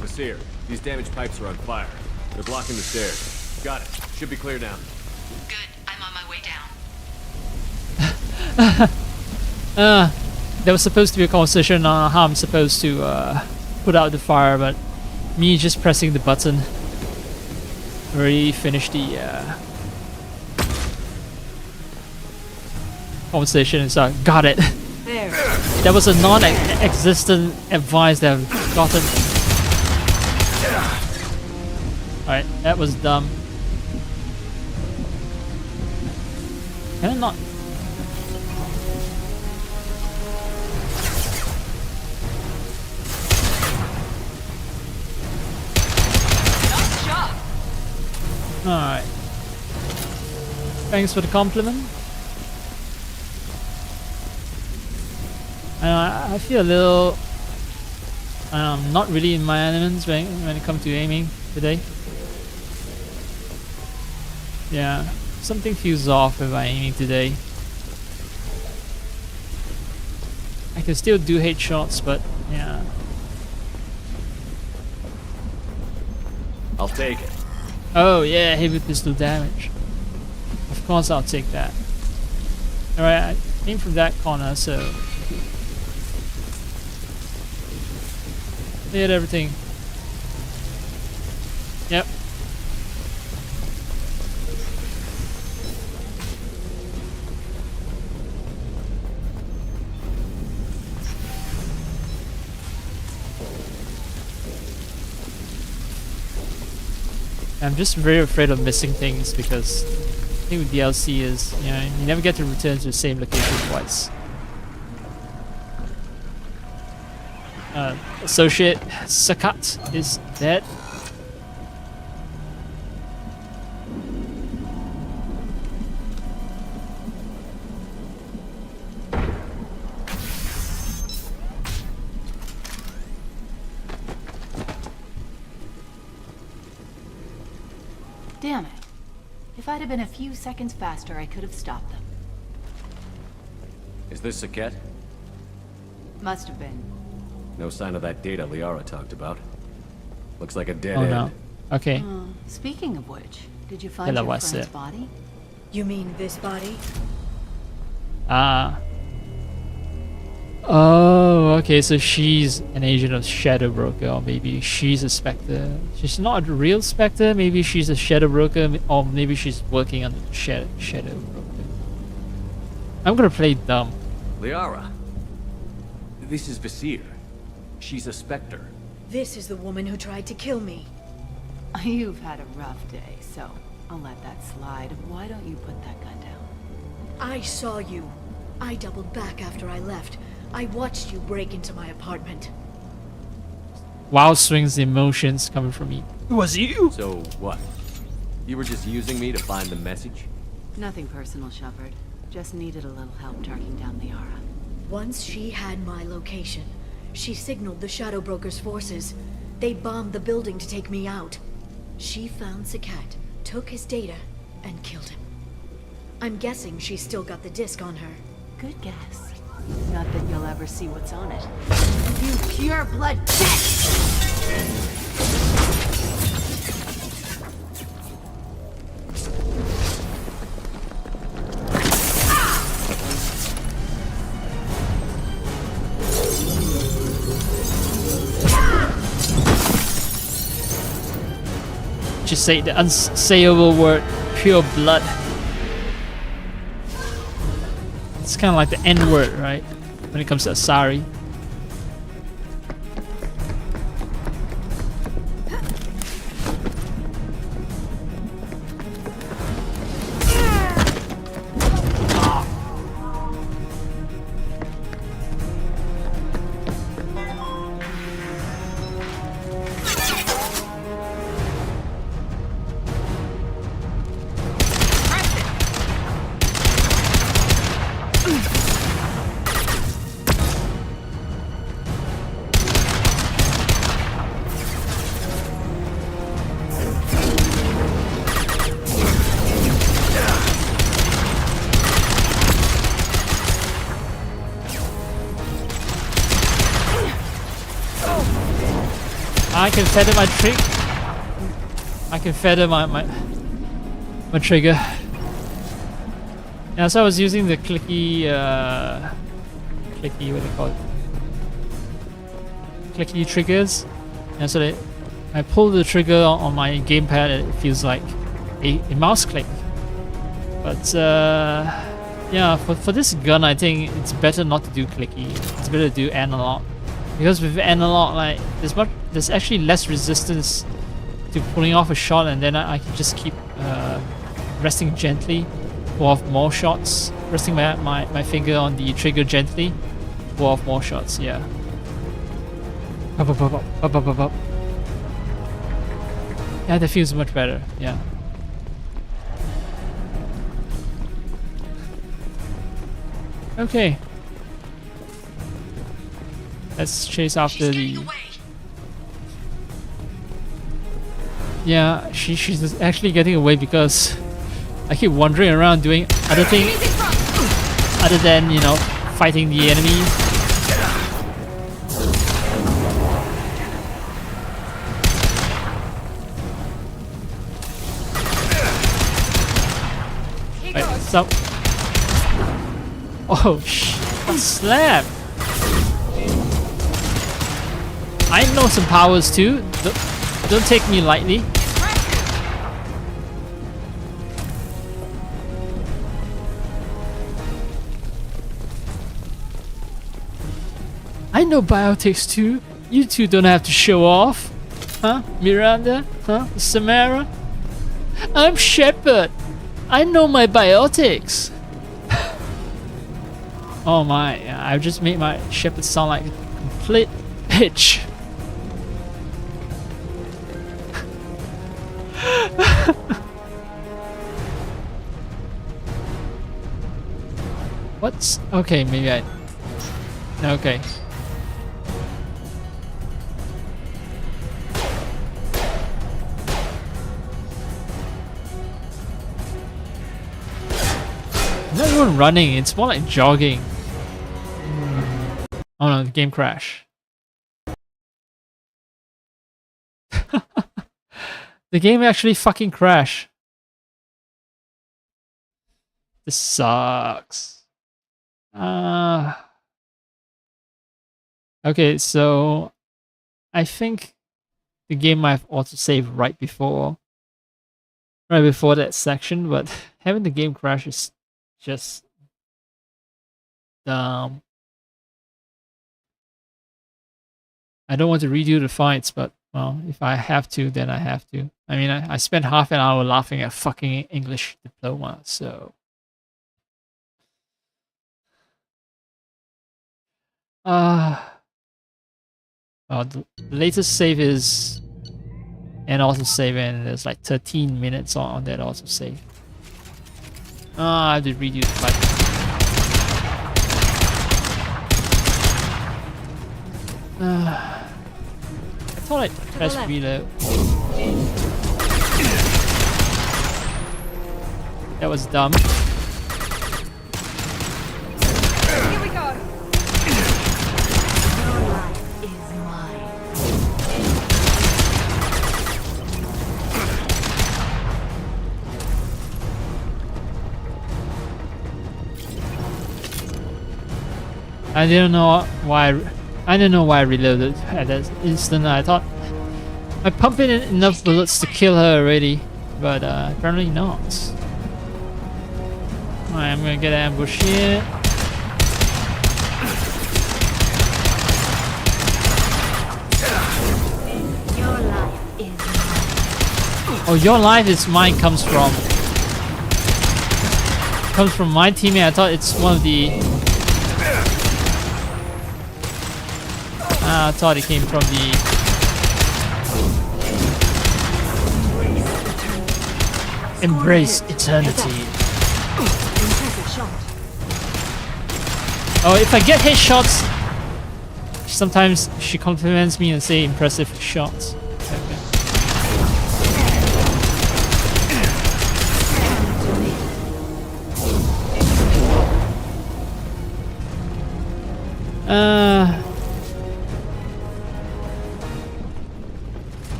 Nasir, these damaged pipes are on fire. They're blocking the stairs. Got it. Should be clear now. Good. I'm on my way down. There was supposed to be a conversation on how I'm supposed to put out the fire, but me just pressing the button already finished the conversation, and so got it. There. That was a non-existent advice that I've gotten. Alright, that was dumb. Can I not? Alright. Thanks for the compliment. I feel a little not really in my elements when it comes to aiming today. Yeah, something feels off with my aiming today. I can still do headshots, but yeah. I'll take it. Oh yeah, heavy pistol damage. Of course I'll take that. Alright, I aim from that corner, so hit everything. Yep. I'm just very afraid of missing things because the thing with DLC is, you know, you never get to return to the same location twice. Associate Sakat is dead. Damn it. If I'd have been a few seconds faster, I could have stopped them. Is this Saket? Must have been. No sign of that data Liara talked about. Looks like a dead Oh end. no. Okay. Speaking of which, did you find Hello, your what's friend's it? body? You mean this body? Ah. Oh, okay, so she's an agent of Shadow Broker, or maybe she's a Spectre. She's not a real Spectre, maybe she's a Shadow Broker, or maybe she's working on the Shadow Broker. I'm gonna play dumb. Liara. This is Visir. She's a Spectre. This is the woman who tried to kill me. You've had a rough day, so I'll let that slide. Why don't you put that gun down? I saw you. I doubled back after I left. I watched you break into my apartment. Wild swings the emotions coming from me. It was you! So what? You were just using me to find the message? Nothing personal, Shepard. Just needed a little help tracking down Liara. Once she had my location, she signaled the Shadow Broker's forces. They bombed the building to take me out. She found Sakat, took his data, and killed him. I'm guessing she's still got the disc on her. Good guess. Not that you'll ever see what's on it. You pure blood bitch! Just say the unsayable word, pure blood. It's kind of like the N word, right? When it comes to Asari. I can feather my trick. I can feather my trigger. Yeah, so I was using the clicky what do you call it? Clicky triggers. And so that I pull the trigger on my gamepad, it feels like a mouse click. But yeah, for this gun, I think it's better not to do clicky. It's better to do analog. Because with analog, like there's actually less resistance to pulling off a shot, and then I can just keep resting gently pull off more shots. Resting my finger on the trigger gently. Pull off more shots, yeah. Up, up, up, up, up, up, up. Yeah, that feels much better, yeah. Okay. Let's chase after the... Yeah, she's actually getting away because I keep wandering around doing other things other than, you know, fighting the enemies. Wait, so... Oh, slap! I know some powers too. Don't take me lightly. I know biotics too. You two don't have to show off. Huh? Miranda? Huh? Samara? I'm Shepard. I know my biotics. Oh my, I've just made my Shepard sound like a complete bitch. What's... Okay, maybe I... Okay. Not even running, it's more like jogging. Oh no, the game crashed. The game actually fucking crashed. This sucks. Okay, so I think the game might have autosaved right before that section, but having the game crash is just dumb. I don't want to redo the fights, but well, if I have to, then I have to. I mean, I spent half an hour laughing at fucking English diploma, so... Well, the latest save is an autosave, and there's like 13 minutes on that autosave. I have to redo the fight. I thought I pressed reload. That was dumb. Here we go. I didn't know why I reloaded at that instant. I thought I pumped in enough bullets to kill her already, but apparently not. Alright, I'm gonna get an ambush here. Your life is mine. Oh, your life is mine comes from my teammate. I thought it's one of the... I thought it came from the... Embrace eternity. Oh, if I get headshots, sometimes she compliments me and say impressive shots. Okay.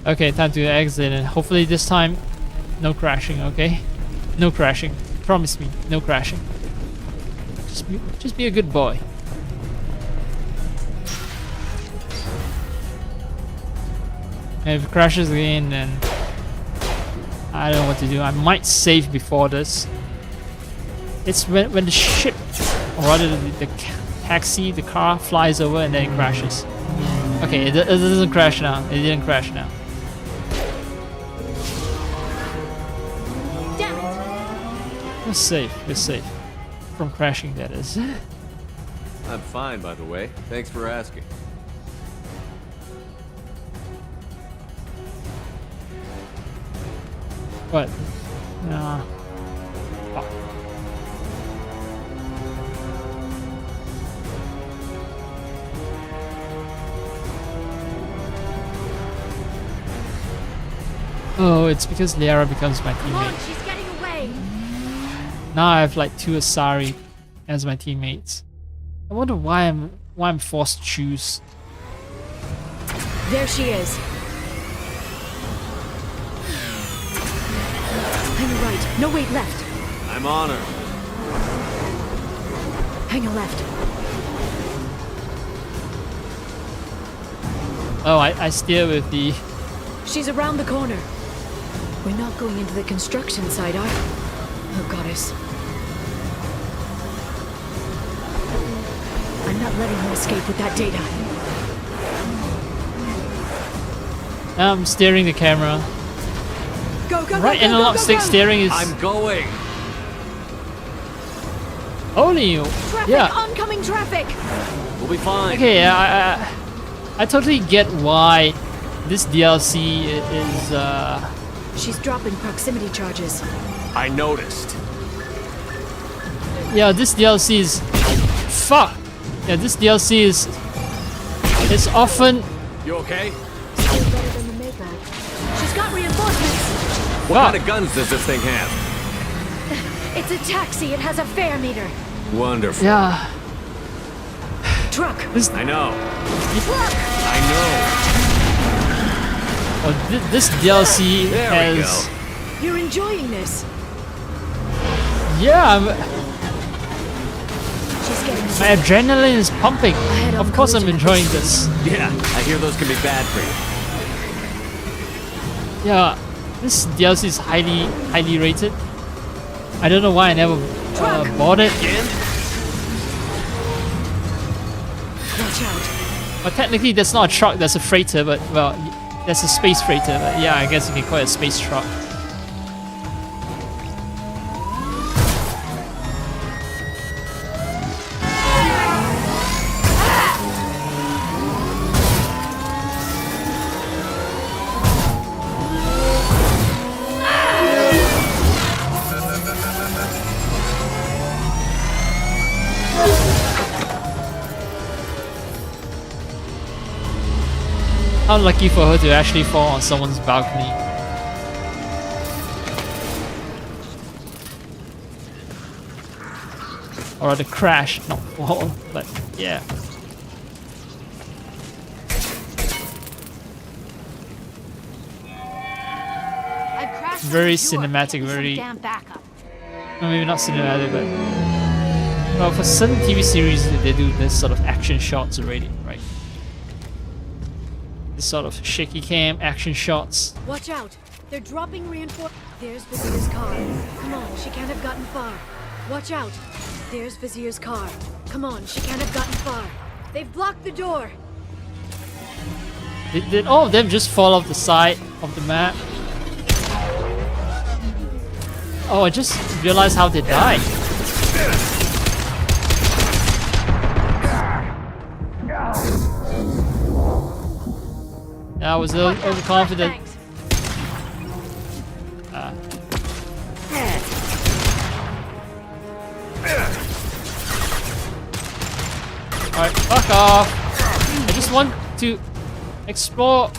Okay, time to exit, and hopefully this time, no crashing. Okay, no crashing. Promise me, no crashing. Just be a good boy. And if it crashes again, then I don't know what to do. I might save before this. It's when the ship, or rather the taxi, the car flies over and then it crashes. Okay, it doesn't crash now. It didn't crash now. We're safe. We're safe. From crashing, that is. I'm fine, by the way. Thanks for asking. What? Nah. Fuck. Oh, it's because Liara becomes my Come on, teammate. she's getting away. Now I have like 2 Asari as my teammates. I wonder why I'm forced to choose. There she is. Hang a right. No, wait, left. I'm on her. Hang a left. Oh, I steer with the... She's around the corner. We're not going into the construction site, are we? Oh, goddess. I'm not letting him escape with that data. Now I'm steering the camera. Go, go, Right go, go, analog go, go, stick go. steering is... I'm going. Holy... Traffic, Yeah. oncoming traffic. We'll be fine. Okay, yeah, I totally get why this DLC is, She's dropping proximity charges. I noticed. yeah, this DLC is... Fuck! Yeah, this DLC is... It's often... You okay? Still better than the Maybach. She's got reinforcements. What kind of guns does this thing have? It's a taxi. It has a fare meter. Wonderful. Yeah... Truck. This, I know. Truck. I know. this DLC There we has... go. You're enjoying this. Yeah, She's getting my adrenaline is pumping. Ahead on Of course I'm collision enjoying at this. Yeah, I hear those can be bad for you. Yeah, this DLC is highly rated. I don't know why I never bought it. Again? Watch out. But technically that's not a truck, that's a freighter, but well, that's a space freighter. But yeah, I guess you can call it a space truck. How lucky for her to actually fall on someone's balcony. Or rather crash, not fall, but yeah. Very cinematic, very... Damn backup. No, maybe not cinematic, but... Well, for certain TV series, they do this sort of action shots already, right? This sort of shaky cam action shots. Watch out. They're dropping reinforcements. There's Vizier's car. Come on, she can't have gotten far. Watch out. There's Vizier's car. Come on, she can't have gotten far. They've blocked the door. Did all of them just fall off the side of the map? Oh, I just realized how they died. Yeah, I was overconfident. Alright, fuck off. I just want to explore.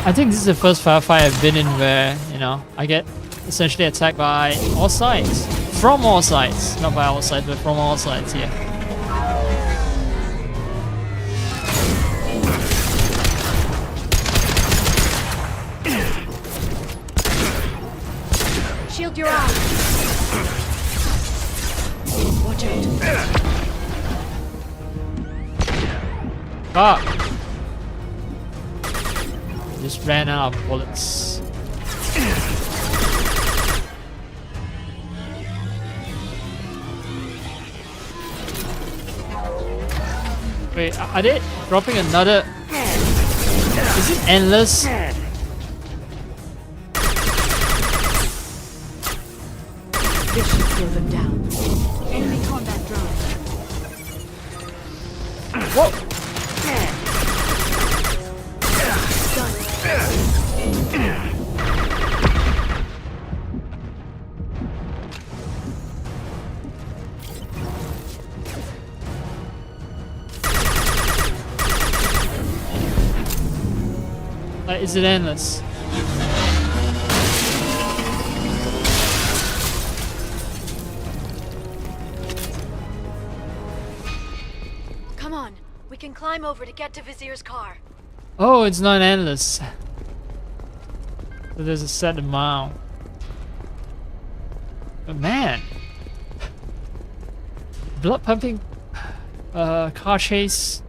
I think this is the first firefight I've been in where, you know, I get essentially attacked by all sides. From all sides. Not by all sides, but from all sides, yeah. Shield your eyes. Watch out. Fuck! Just ran out of bullets. Wait, are they dropping another? Is it endless? This should slow them down. Enemy combat drone. Whoa! Is it endless? Come on, we can climb over to get to Vizier's car. Oh, it's not endless. So there's a set amount. But man, blood pumping, car chase.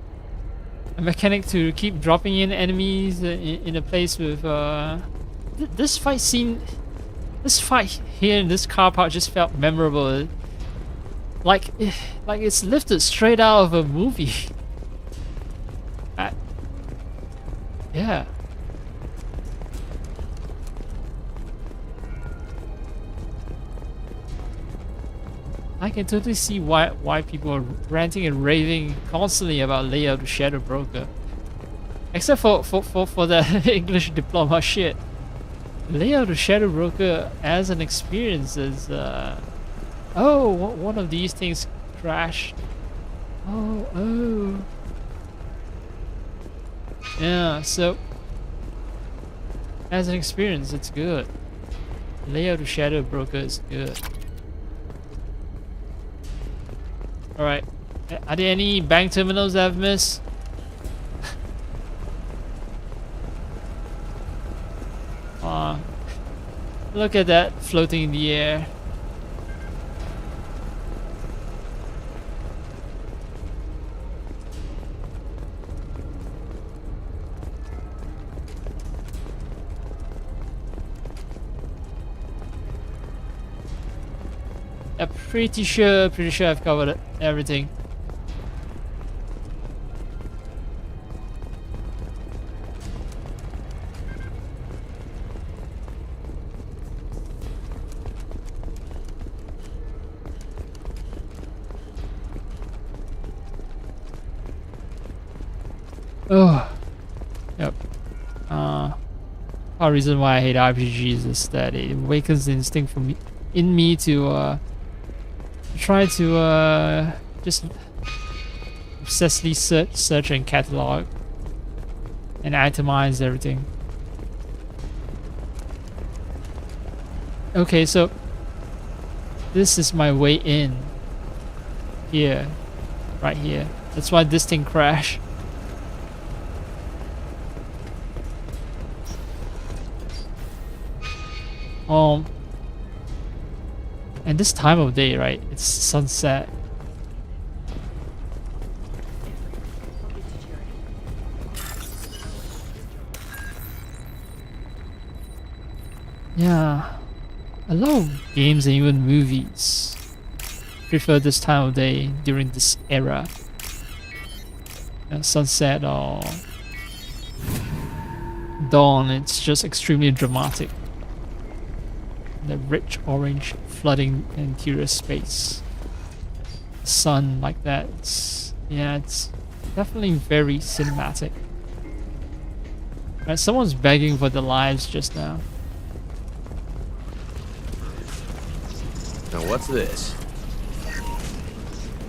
A mechanic to keep dropping in enemies in a place with this fight scene, this fight here in this car park just felt memorable. Like it's lifted straight out of a movie. Yeah. I can totally see why people are ranting and raving constantly about Layer of the Shadow Broker. Except for the English diploma shit. Layer of the Shadow Broker as an experience is oh, one of these things crashed. Oh. Yeah, so as an experience it's good. Layer of the Shadow Broker is good. Alright. Are there any bank terminals that I've missed? Look at that floating in the air. I'm pretty sure I've covered everything. Oh, yep. Our reason why I hate RPGs is that it awakens the instinct in me to try to just obsessively search and catalog and itemize everything. Okay, so this is my way in. Here, right here. That's why this thing crashed. And this time of day, right? It's sunset. Yeah, a lot of games and even movies prefer this time of day during this era. Sunset or dawn, it's just extremely dramatic. The rich orange flooding interior space. Sun like that. It's definitely very cinematic. Right, someone's begging for their lives just now. Now what's this?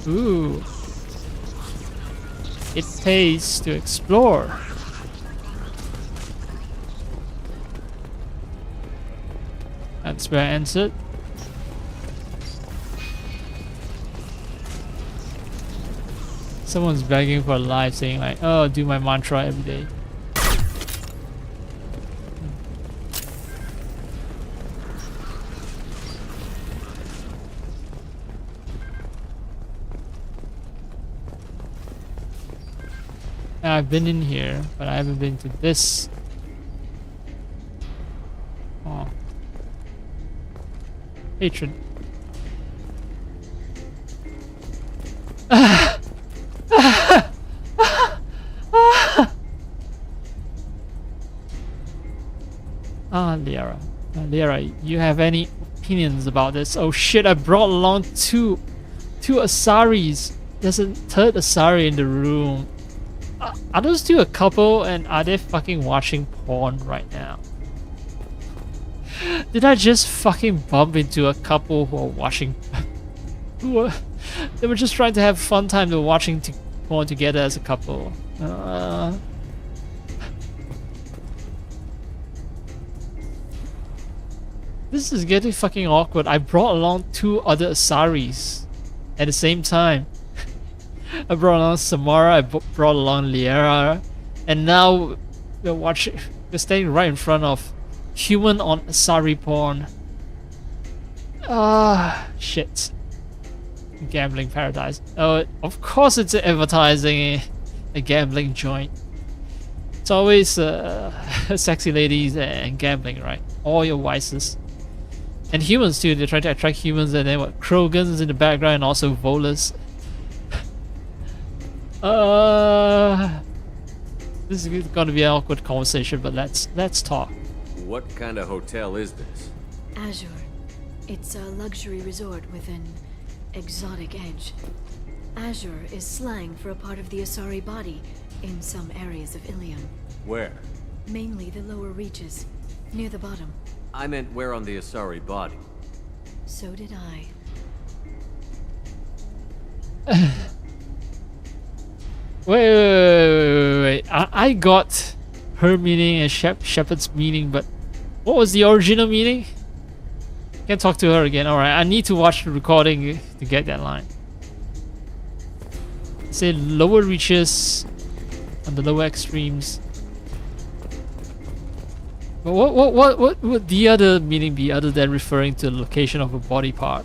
Ooh. It pays to explore. That's where I entered. Someone's begging for a life, saying like, oh, do my mantra every day. I've been in here, but I haven't been to this. Oh. Patron. Liara. Liara, you have any opinions about this? Oh shit, I brought along two Asaris. There's a third Asari in the room. Are those two a couple, and are they fucking watching porn right now? Did I just fucking bump into a couple who are watching they were just trying to have fun time, they were watching porn together as a couple. This is getting fucking awkward. I brought along two other Asaris at the same time. I brought along Samara, I brought along Liara, and now we're standing right in front of human on Asari porn. Shit. Gambling paradise. Oh, of course it's advertising a gambling joint. It's always sexy ladies and gambling, right? All your vices. And humans too, they're trying to attract humans, and then what, Krogans in the background and also Volus. This is gonna be an awkward conversation, but let's talk. What kind of hotel is this? Azure. It's a luxury resort with an exotic edge. Azure is slang for a part of the Asari body in some areas of Ilium. Where? Mainly the lower reaches, near the bottom. I meant where on the Asari body. So did I. Wait. I got her meaning and Shepard's meaning, but what was the original meaning? Can't talk to her again. Alright, I need to watch the recording to get that line. Say lower reaches on the lower extremes. But what would the other meaning be other than referring to the location of a body part?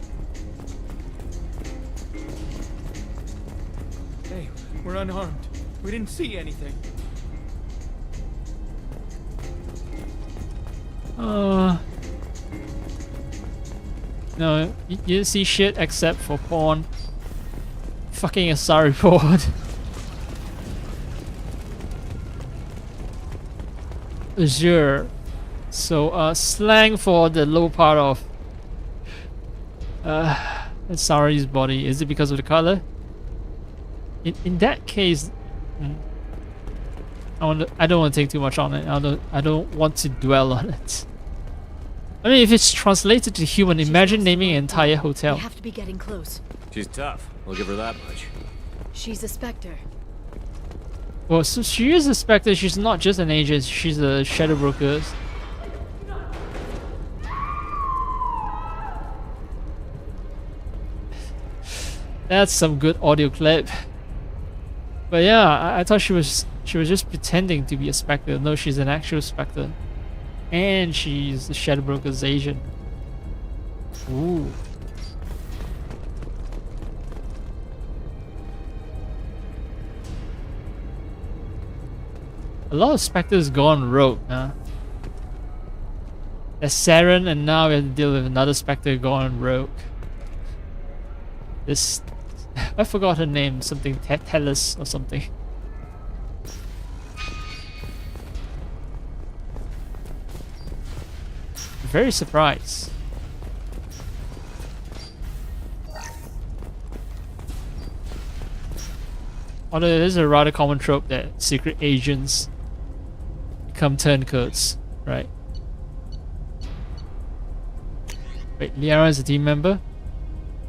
Hey, we're unarmed. We didn't see anything. No, you didn't see shit except for porn. Fucking Asari porn. Azure. So, slang for the low part of Asari's body. Is it because of the color? In that case, I don't want to take too much on it. I don't want to dwell on it. I mean, if it's translated to human, imagine naming an entire hotel. We have to be getting close. She's tough. I'll give her that much. She's a Spectre. Well, so she is a Spectre. She's not just an agent. She's a shadowbroker. That's some good audio clip. But yeah, I thought she was just pretending to be a Spectre. No, she's an actual Spectre. And she's the shadowbroker's agent. Ooh. A lot of Spectres gone rogue, huh? There's Saren, and now we have to deal with another Spectre gone rogue. This... I forgot her name, something Tellus or something. Very surprised. Although it is a rather common trope that secret agents become turncoats, right? Wait, Liara is a team member?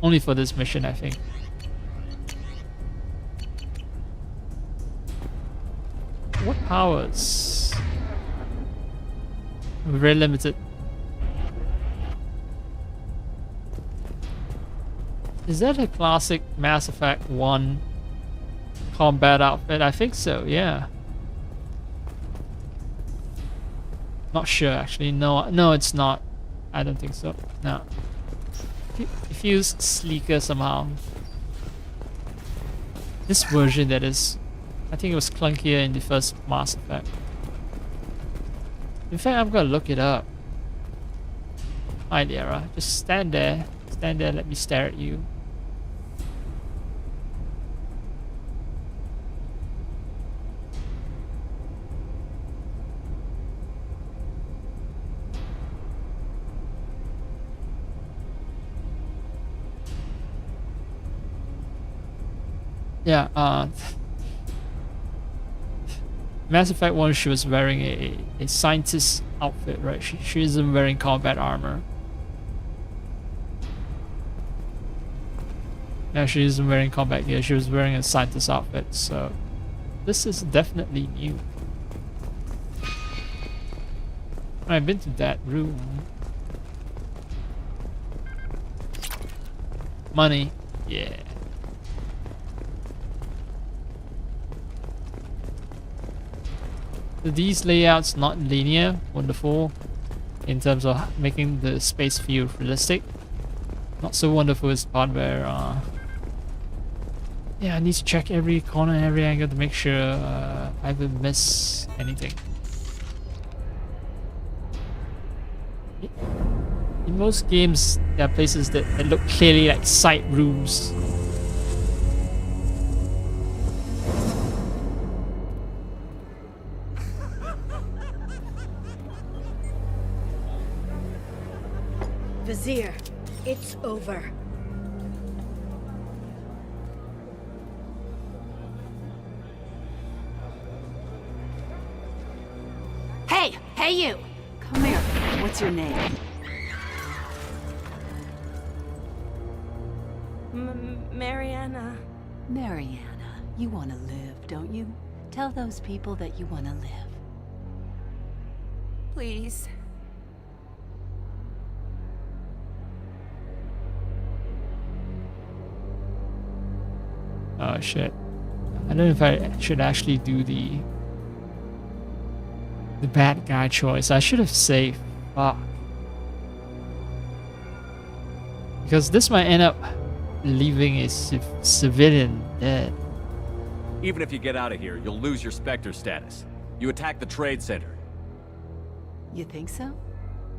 Only for this mission, I think. What powers? Very limited. Is that a classic Mass Effect 1 combat outfit? I think so, yeah. Not sure actually. No, it's not. I don't think so. No. It feels sleeker somehow. This version, that is. I think it was clunkier in the first Mass Effect. In fact, I'm gonna look it up. Hi, Liara. Just stand there. Stand there, let me stare at you. Yeah, Mass Effect 1, she was wearing a scientist outfit, right? She isn't wearing combat armor. Yeah, she isn't wearing combat gear, she was wearing a scientist outfit, so this is definitely new. I've been to that room. Money, yeah. These layouts not linear, wonderful in terms of making the space feel realistic. Not so wonderful is the part where yeah, I need to check every corner and every angle to make sure I haven't missed anything. In most games, there are places that look clearly like side rooms. Vizier, it's over. Hey! Hey you! Come here. What's your name? Mariana. Mariana. You want to live, don't you? Tell those people that you want to live. Please. Oh shit. I don't know if I should actually do the bad guy choice. I should have saved. Fuck. Because this might end up leaving a civilian dead. Even if you get out of here, you'll lose your Spectre status. You attacked the trade center. You think so?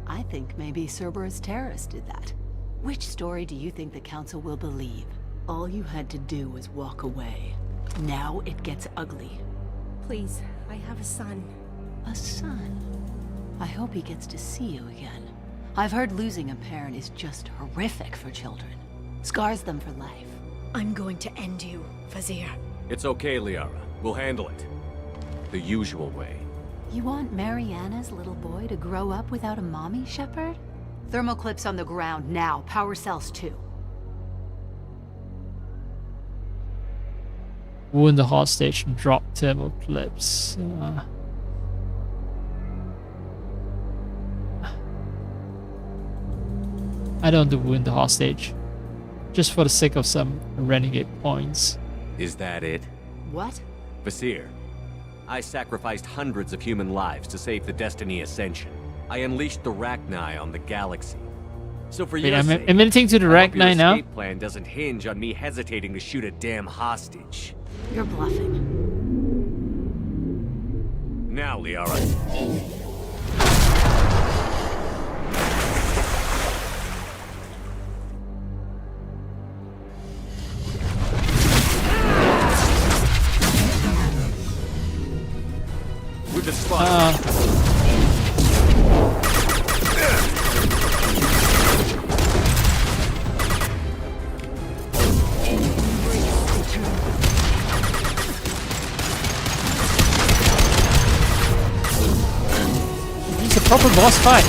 I think maybe Cerberus terrorists did that. Which story do you think the Council will believe? All you had to do was walk away. Now it gets ugly. Please, I have a son. A son? I hope he gets to see you again. I've heard losing a parent is just horrific for children. Scars them for life. I'm going to end you, Vizier. It's okay, Liara. We'll handle it. The usual way. You want Mariana's little boy to grow up without a mommy, Shepard? Thermal clips on the ground now. Power cells too. Wound the hostage, drop thermal clips. I don't do wound the hostage. Just for the sake of some renegade points. Is that it? What? Vizier, I sacrificed hundreds of human lives to save the Destiny Ascension. I unleashed the Rachni on the galaxy. So for your sake, I'm admitting to the Rachni now. Your escape plan doesn't hinge on me hesitating to shoot a damn hostage. You're bluffing. Now, Liara. With the spot. It's a proper boss fight.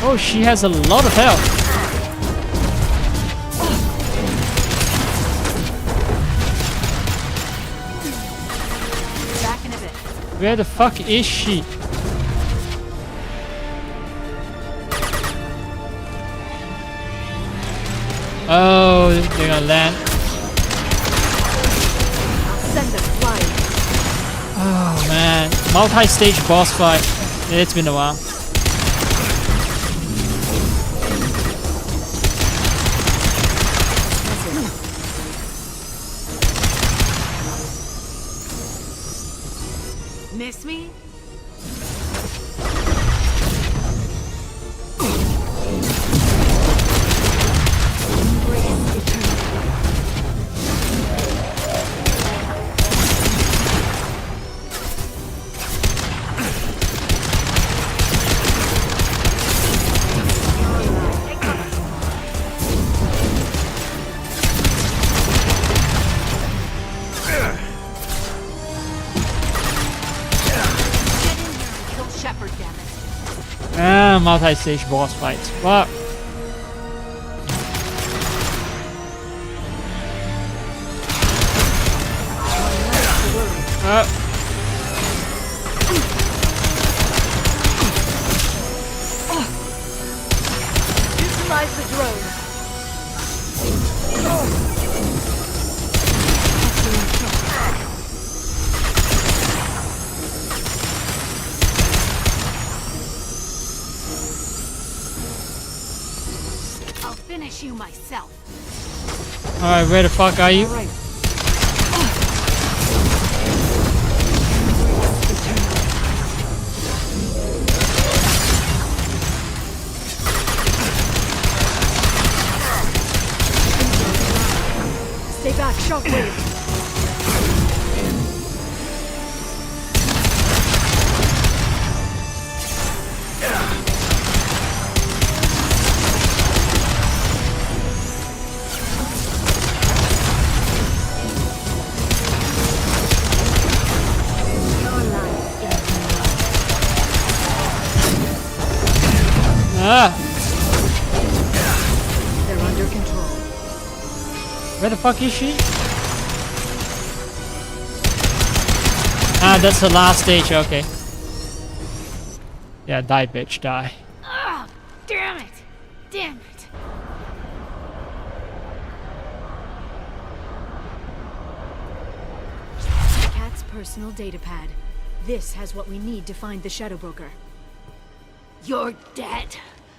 Oh, she has a lot of health. Back in a bit. Where the fuck is she? Oh, they're gonna land. Send them flying. Oh man, multi-stage boss fight. It's been a while. face me? Multi-stage boss fights. What? Utilize the drone. Finish you myself. Alright, where the fuck are you? Right. Stay back, shockwave. They're under control. Where the fuck is she? Ah, that's the last stage, okay. Yeah, die bitch, die. Ah, damn it! Damn it! Cat's personal data pad. This has what we need to find the Shadow Broker. You're dead.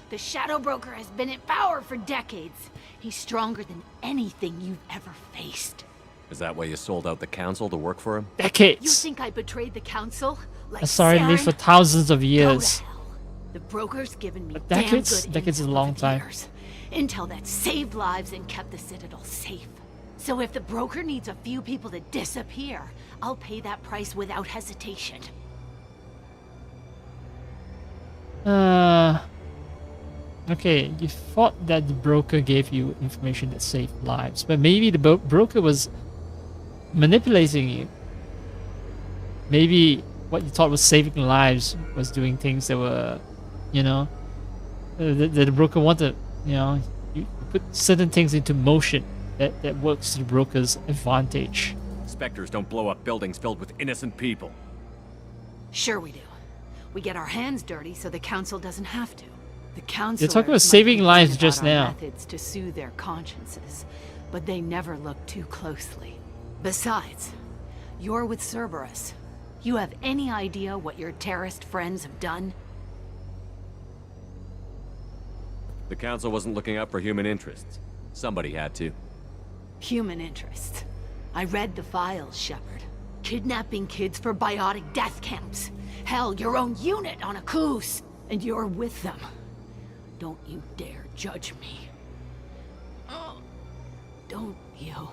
The Shadow Broker has been in power for decades. He's stronger than anything you've ever faced. Is that why you sold out the council to work for him? Decades. You think I betrayed the council? Like Sorry, lived for thousands of years. Go to hell. The broker's given me Decades? damn good Decades is a intel long over the time. years. Intel that saved lives and kept the Citadel safe. So if the broker needs a few people to disappear, I'll pay that price without hesitation. Okay, you thought that the broker gave you information that saved lives, but maybe the broker was manipulating you. Maybe what you thought was saving lives was doing things that were, you know, that the broker wanted. You know, you put certain things into motion that works to the broker's advantage. Spectres don't blow up buildings filled with innocent people. Sure we do. We get our hands dirty so the council doesn't have to. The council. You're talking about saving lives just now. Methods to soothe their consciences, but they never look too closely. Besides, you're with Cerberus. You have any idea what your terrorist friends have done? The council wasn't looking out for human interests. Somebody had to. Human interests. I read the files, Shepard. Kidnapping kids for biotic death camps. Hell, your own unit on a cruise. And you're with them. Don't you dare judge me. Don't you?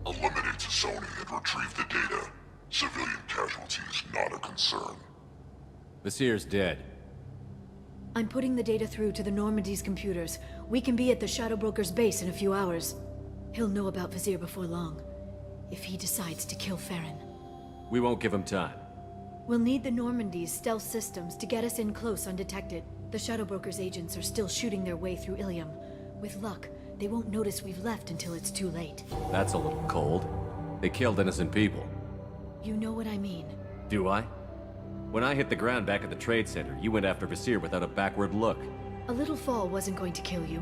Eliminate Sony and retrieve the data. Civilian casualties not a concern. Vasir's dead. I'm putting the data through to the Normandy's computers. We can be at the Shadow Broker's base in a few hours. He'll know about Vasir before long, if he decides to kill Farron. We won't give him time. We'll need the Normandy's stealth systems to get us in close undetected. The Shadow Broker's agents are still shooting their way through Ilium. With luck, they won't notice we've left until it's too late. That's a little cold. They killed innocent people. You know what I mean. Do I? When I hit the ground back at the trade center, you went after Vasir without a backward look. A little fall wasn't going to kill you.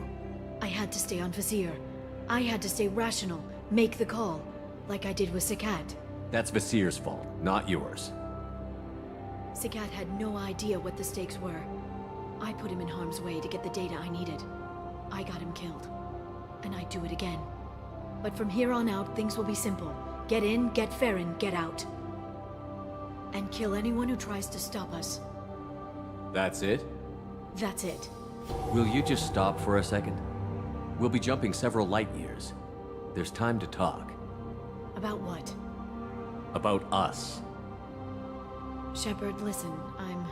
I had to stay on Vasir. I had to stay rational, make the call, like I did with Sakat. That's Vasir's fault, not yours. Sakat had no idea what the stakes were. I put him in harm's way to get the data I needed. I got him killed. And I'd do it again. But from here on out, things will be simple. Get in, get Farron, get out. And kill anyone who tries to stop us. That's it? That's it. Will you just stop for a second? We'll be jumping several light years. There's time to talk. About what? About us. Shepard, listen, I'm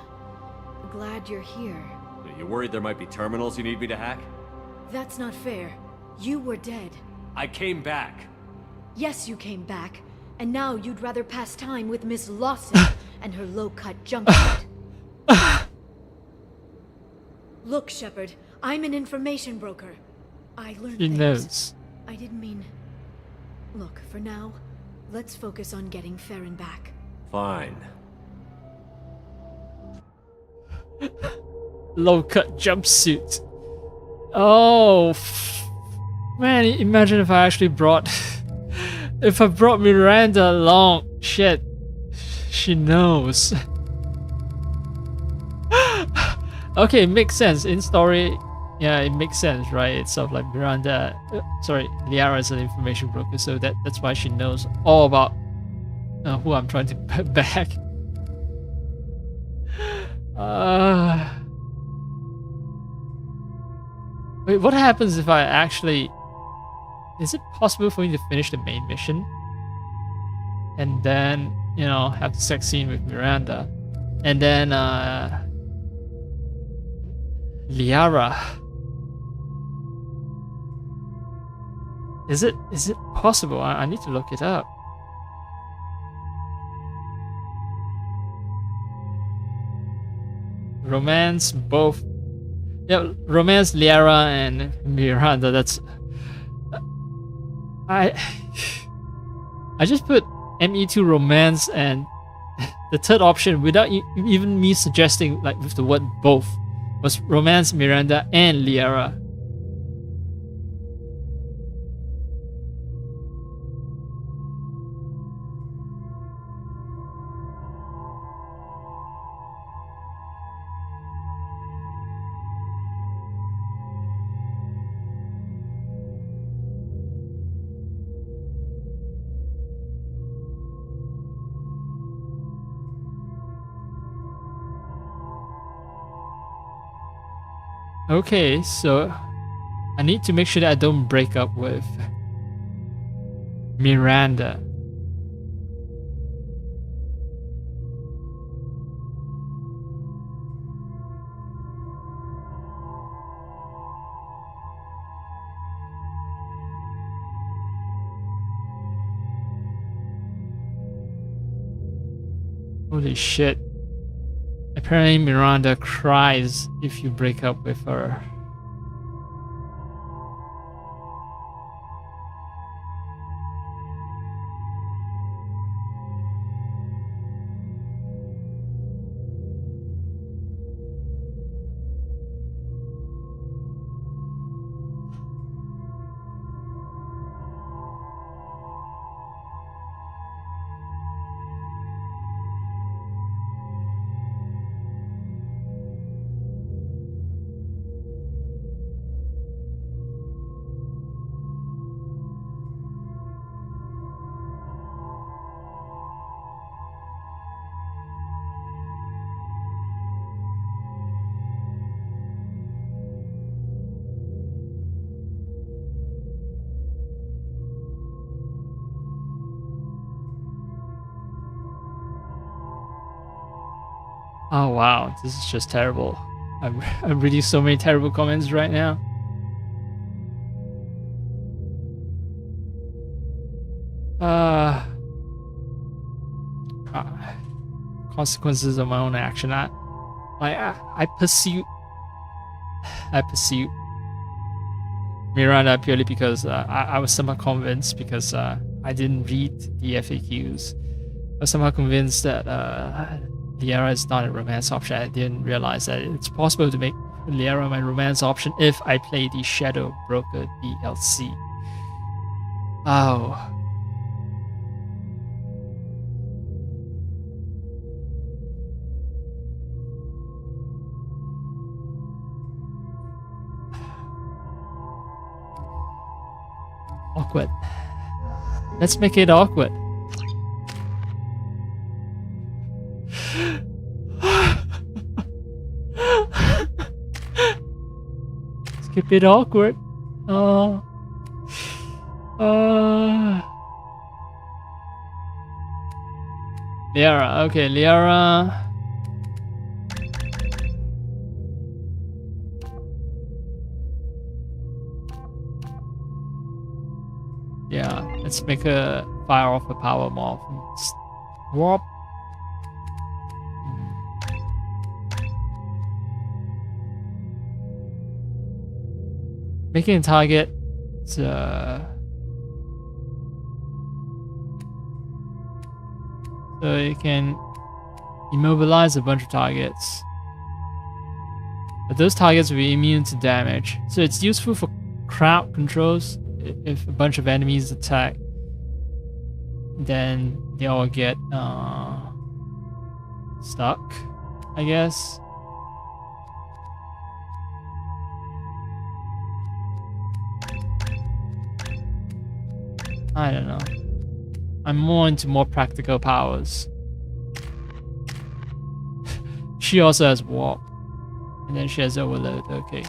glad you're here. Are you worried there might be terminals you need me to hack? That's not fair. You were dead. I came back. Yes, you came back. And now you'd rather pass time with Miss Lawson and her low-cut junk food. Look, Shepard, I'm an information broker. I learned She things. knows. I didn't mean... Look, for now, let's focus on getting Farron back. Fine. Low-cut jumpsuit. Oh, man! Imagine if I actually brought, if I brought Miranda along. Shit, she knows. Okay, it makes sense in story. Yeah, it makes sense, right? It's sort of like Miranda. Sorry, Liara is an information broker, so that's why she knows all about who I'm trying to put back. Wait, what happens if I actually... Is it possible for me to finish the main mission? And then, you know, have the sex scene with Miranda. And then, Liara. Is it possible? I need to look it up. Romance both. Yeah, romance Liara and Miranda. That's. I just put ME2 romance and the third option without even me suggesting, like with the word both, was romance Miranda and Liara. Okay, so I need to make sure that I don't break up with Miranda. Holy shit. Apparently Miranda cries if you break up with her. Oh wow, this is just terrible. I'm reading so many terrible comments right now. Consequences of my own action. I pursued Miranda purely because I was somehow convinced, because I didn't read the FAQs. I was somehow convinced that Liara is not a romance option. I didn't realize that it's possible to make Liara my romance option if I play the Shadow Broker DLC. Oh. awkward. Let's make it awkward. Let's keep it awkward. Liara, okay, Liara. Yeah, let's make her fire off a power morph. Warp. Making a target. So you can immobilize a bunch of targets. But those targets will be immune to damage. So it's useful for crowd controls. If a bunch of enemies attack, then they all get stuck, I guess. I don't know. I'm more into more practical powers. She also has warp. And then she has overload, okay.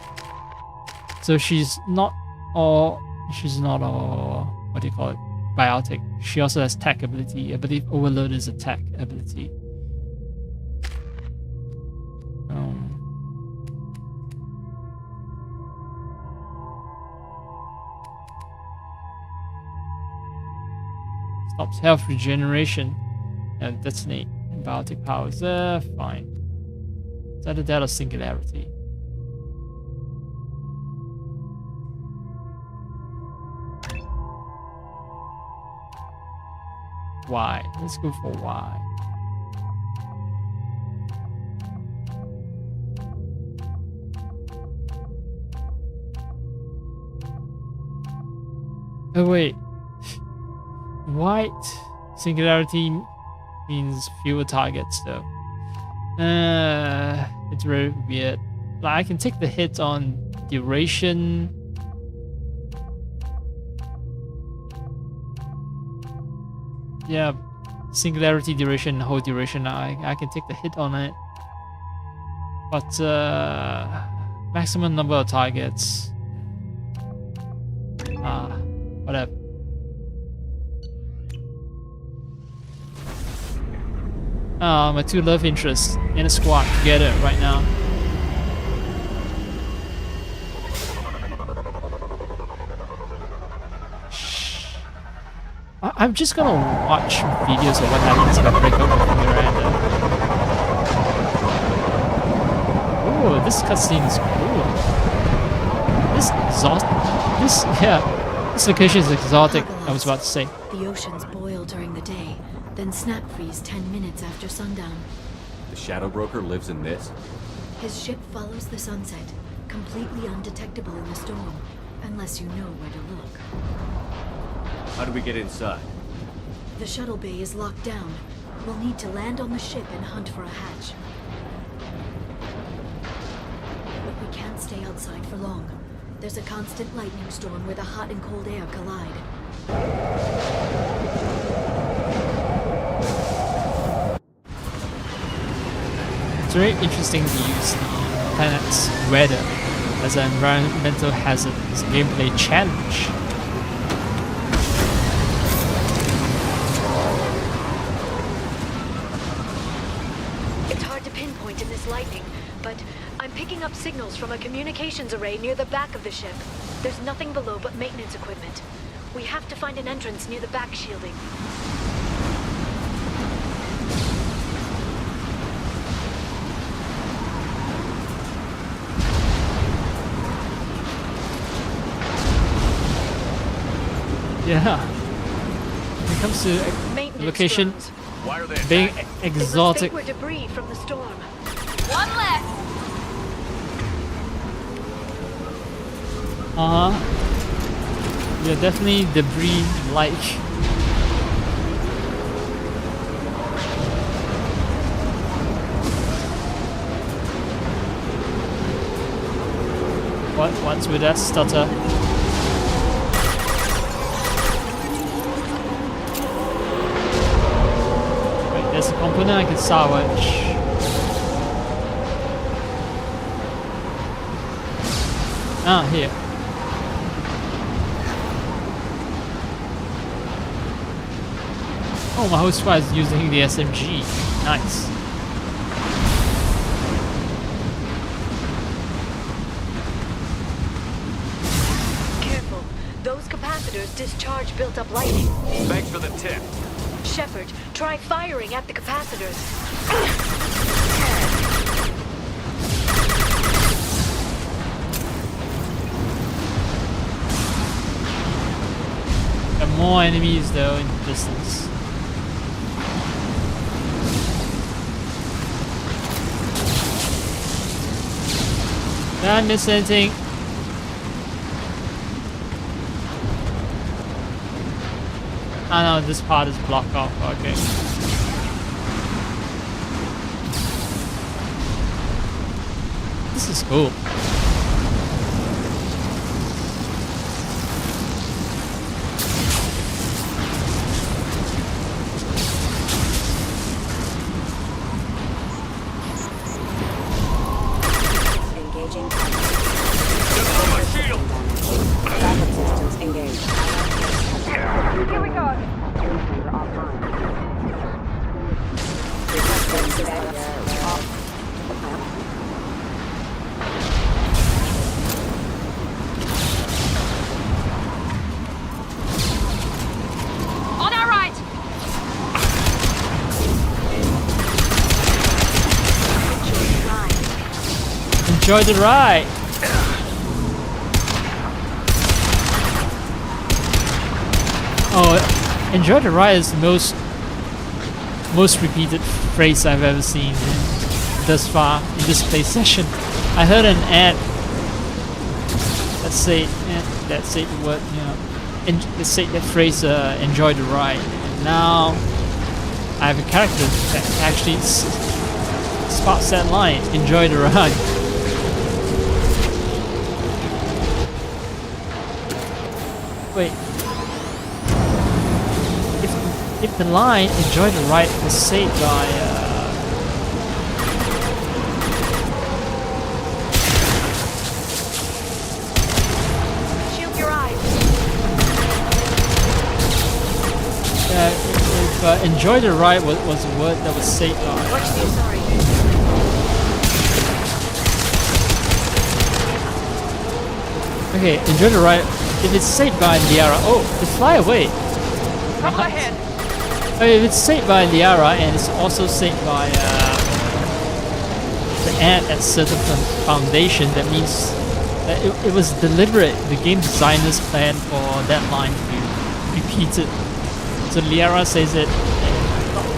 So she's not all, what do you call it? Biotic. She also has tech ability. I believe overload is a tech ability. Stops health regeneration and detonate and biotic powers. Fine. Is either that or singularity? Y. Let's go for Y. Oh wait. White singularity means fewer targets though. It's very weird. Like I can take the hit on duration. Yeah, singularity duration, whole duration. I can take the hit on it, but maximum number of targets. Whatever. My two love interests in a squad together right now. I'm just gonna watch videos of what happens if I break up with Miranda. Oh, this cutscene is cool. This location is exotic. I was about to say. The oceans boil during the day, then snap freeze 10 minutes after sundown. The Shadow Broker lives in this? His ship follows the sunset, completely undetectable in the storm, unless you know where to look. How do we get inside? The shuttle bay is locked down. We'll need to land on the ship and hunt for a hatch. But we can't stay outside for long. There's a constant lightning storm where the hot and cold air collide. It's very interesting to use the planet's weather as an environmental hazard as a gameplay challenge. It's hard to pinpoint in this lightning, but I'm picking up signals from a communications array near the back of the ship. There's nothing below but maintenance equipment. We have to find an entrance near the back shielding. Yeah. When it comes to location, being exotic. It was debris from the storm. One left. Yeah, definitely debris-like. What's with that stutter? component I can salvage. Ah, here. Oh, my whole squad is using the SMG. Nice. Careful. Those capacitors discharge built-up lightning. Thanks for the tip. Shepard, try firing at the capacitors. There are more enemies though in the distance. Did I miss anything? Oh no, this part is blocked off. Okay. This is cool. Engaging. My shield. Backup systems engaged. Here we go. On our right! Enjoy the ride. Oh, enjoy the ride is the most repeated phrase I've ever seen thus far in this play session. I heard an ad that said the word, you know, that said that phrase, enjoy the ride. And now I have a character that actually spots that line, enjoy the ride. Wait. If the line enjoy the ride was said by Shield your eyes. if enjoy the ride was a word that was said by Watch me, sorry. okay, enjoy the ride. If it's said by Liara, oh, it fly away. Trouble ahead. If it's said by Liara and it's also said by the ad at Certain Foundation, that means that it was deliberate. The game designers planned for that line to be repeated. So Liara says it,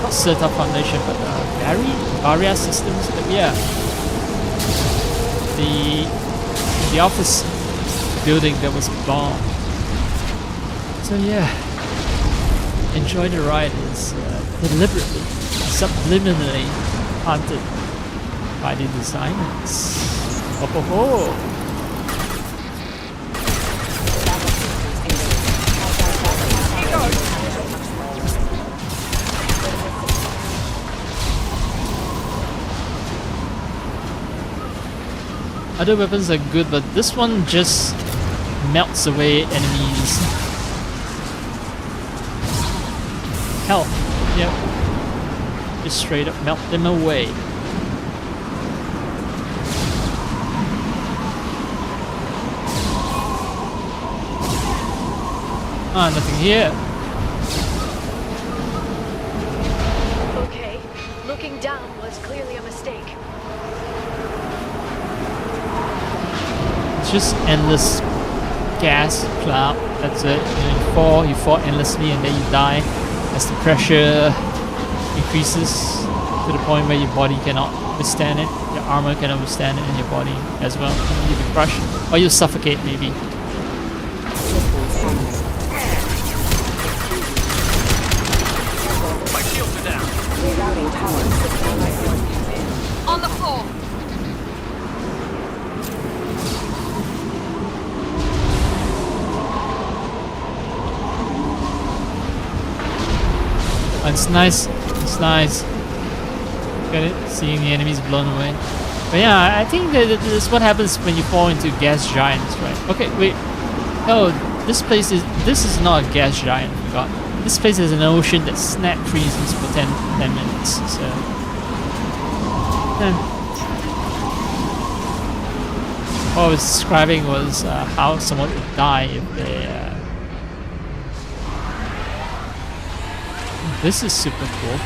not Certain Foundation, but Varia Systems. But yeah, the office building that was bombed. So yeah, enjoy the ride is deliberately, subliminally planted by the designers. Oh ho ho! Other weapons are good, but this one just melts away enemies. Health, yep. Just straight up melt them away. Ah, nothing here. Okay, looking down was clearly a mistake. It's just endless gas cloud. That's it. You fall endlessly and then you die as the pressure increases to the point where your body cannot withstand it. Your armor cannot withstand it, and your body as well. You'll be crushed, or you'll suffocate maybe. My shields are down. Rerouting tower. On the floor. It's nice. It's nice. seeing the enemies blown away. But yeah, I think that this is what happens when you fall into gas giants, right? Okay, wait. Oh, this is not a gas giant, I forgot. This place is an ocean that snap freezes for 10 minutes, so... What I was describing was how someone would die if they... This is super cool.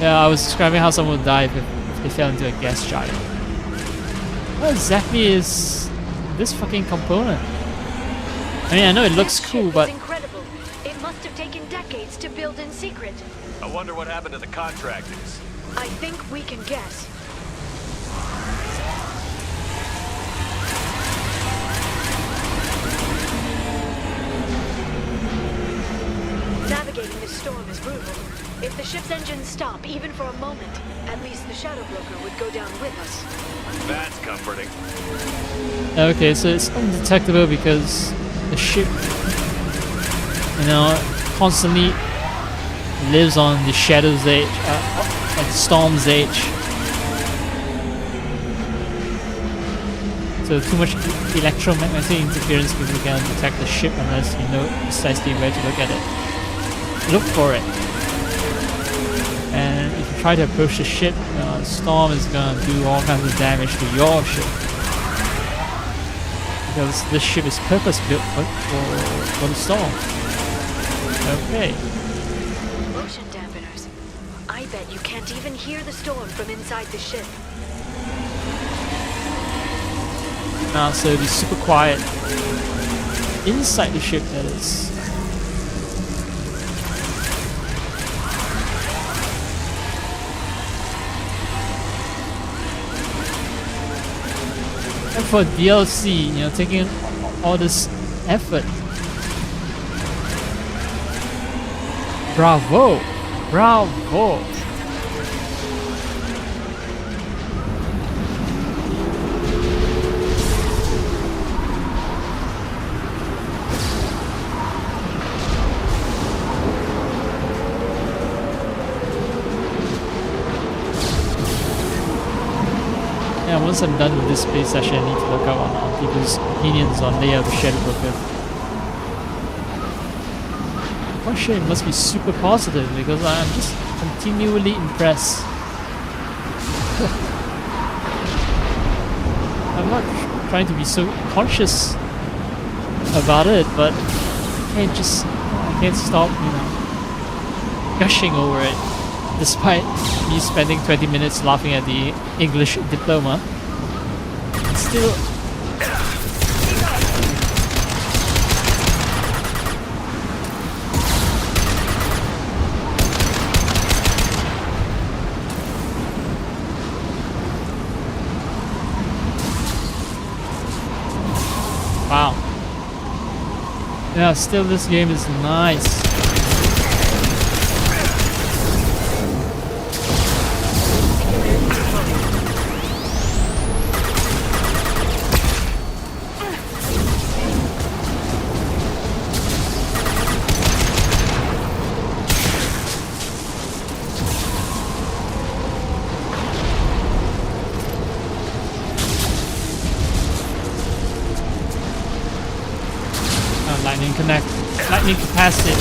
Yeah, I was describing how someone would die if they fell into a gas giant. What exactly is this fucking component? I mean, I know it looks cool, but... Incredible. It must have taken decades to build in secret. I wonder what happened to the contractors. I think we can guess. Navigating this storm is brutal. If the ship's engines stop, even for a moment, at least the Shadow Broker would go down with us. That's comforting. Okay, so it's undetectable because the ship, you know, constantly lives on the shadow's edge, at the storm's edge. So too much electromagnetic interference means you cannot detect the ship unless you know precisely where to look at it. Look for it. And if you try to approach the ship, the storm is gonna do all kinds of damage to your ship. Because this ship is purpose-built for the storm. Okay. Motion dampeners. I bet you can't even hear the storm from inside the ship. Now, so it'll be super quiet inside the ship, that is. And for DLC, you know, taking all this effort. Bravo! Bravo! Yeah, once I'm done with this space session, I need to look up on people's opinions on layout of the Shadow Broker. I'm sure it must be super positive because I'm just continually impressed. I'm not trying to be so conscious about it, but I can't stop, you know, gushing over it. Despite me spending 20 minutes laughing at the English diploma, it's still... Wow. Yeah, still this game is nice. Lightning connect. Lightning capacity.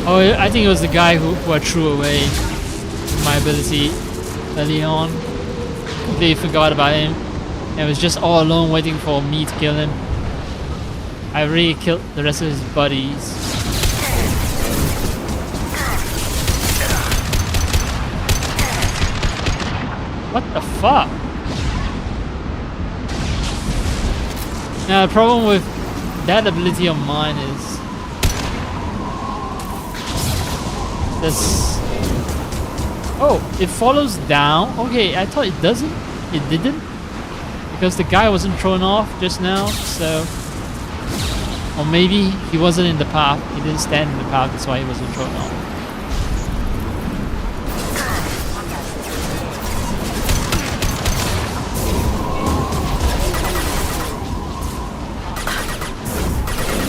Oh, I think it was the guy who I threw away my ability early on. Completely forgot about him. And was just all alone waiting for me to kill him. I already killed the rest of his buddies. What the fuck? Now the problem with that ability of mine is this. Oh, it follows down. Okay, I thought it doesn't. It didn't, because the guy wasn't thrown off just now. So, or maybe he wasn't in the path. He didn't stand in the path. That's why he wasn't thrown off.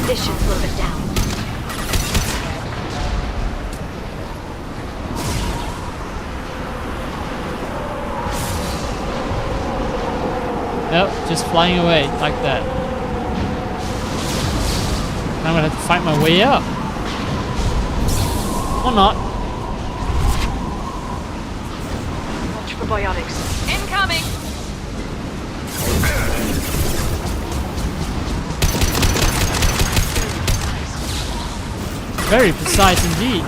This should slow them down. flying away like that. I'm gonna have to fight my way up. Or not. Watch for biotics. Incoming! Very precise indeed.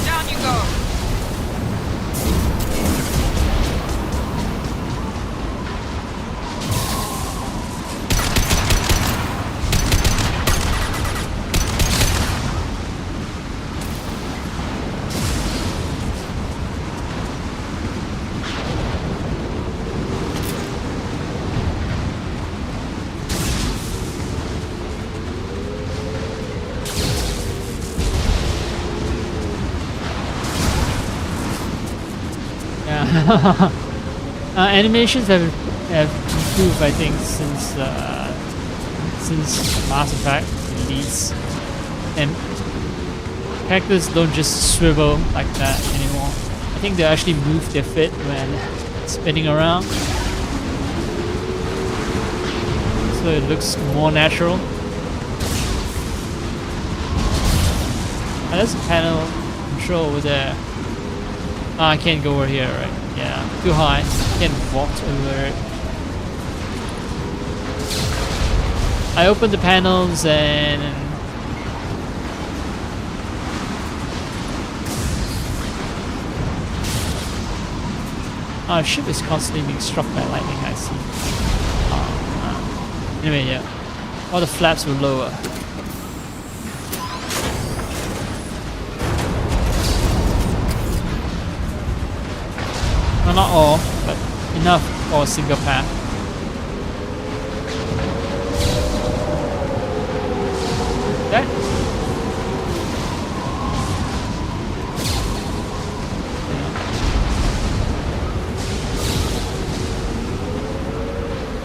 Down you go! Animations have improved, I think, since Mass Effect release, and characters don't just swivel like that anymore. I think they actually move their feet when spinning around, so it looks more natural. There's a panel control over there. I can't go over here, right? Yeah, too high. Can't vault over it. I opened the panels and our ship is constantly being struck by lightning, I see. Anyway, yeah. All the flaps were lower. Well, not all, but enough for a single path. That.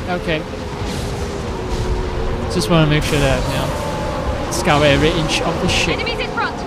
Yeah. Okay. Just want to make sure that, you know, scour every inch of the ship. Enemies in front!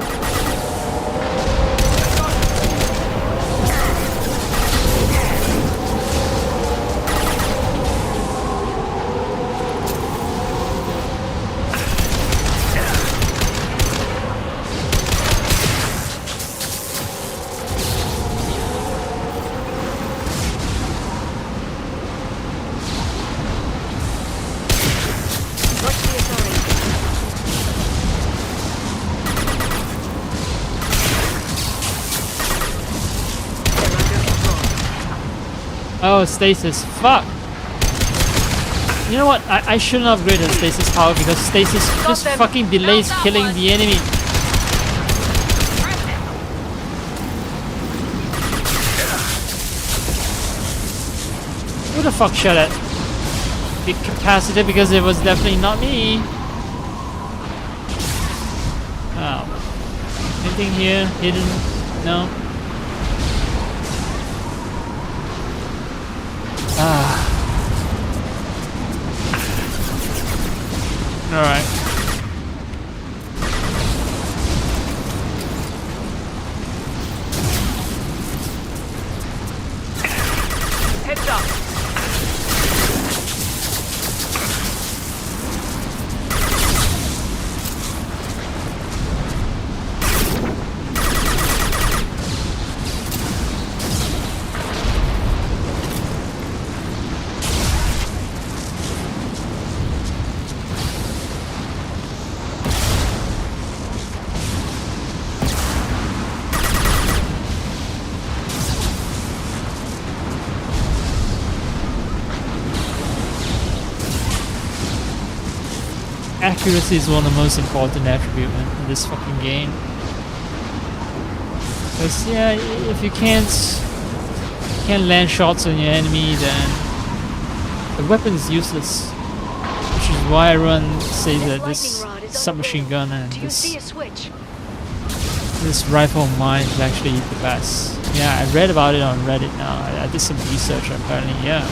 Oh, stasis. Fuck! You know what? I shouldn't upgrade the stasis power because stasis just fucking delays killing the enemy. Who the fuck shot at? Big capacitor, because it was definitely not me. Oh. Anything here? Hidden? No? Ah. Alright. Heads up! Accuracy is one of the most important attributes in this fucking game. Because yeah, if you can't land shots on your enemy, then the weapon is useless. Which is why everyone says that this submachine gun and this rifle of mine is actually the best. Yeah, I read about it on Reddit now. I did some research apparently. Yeah,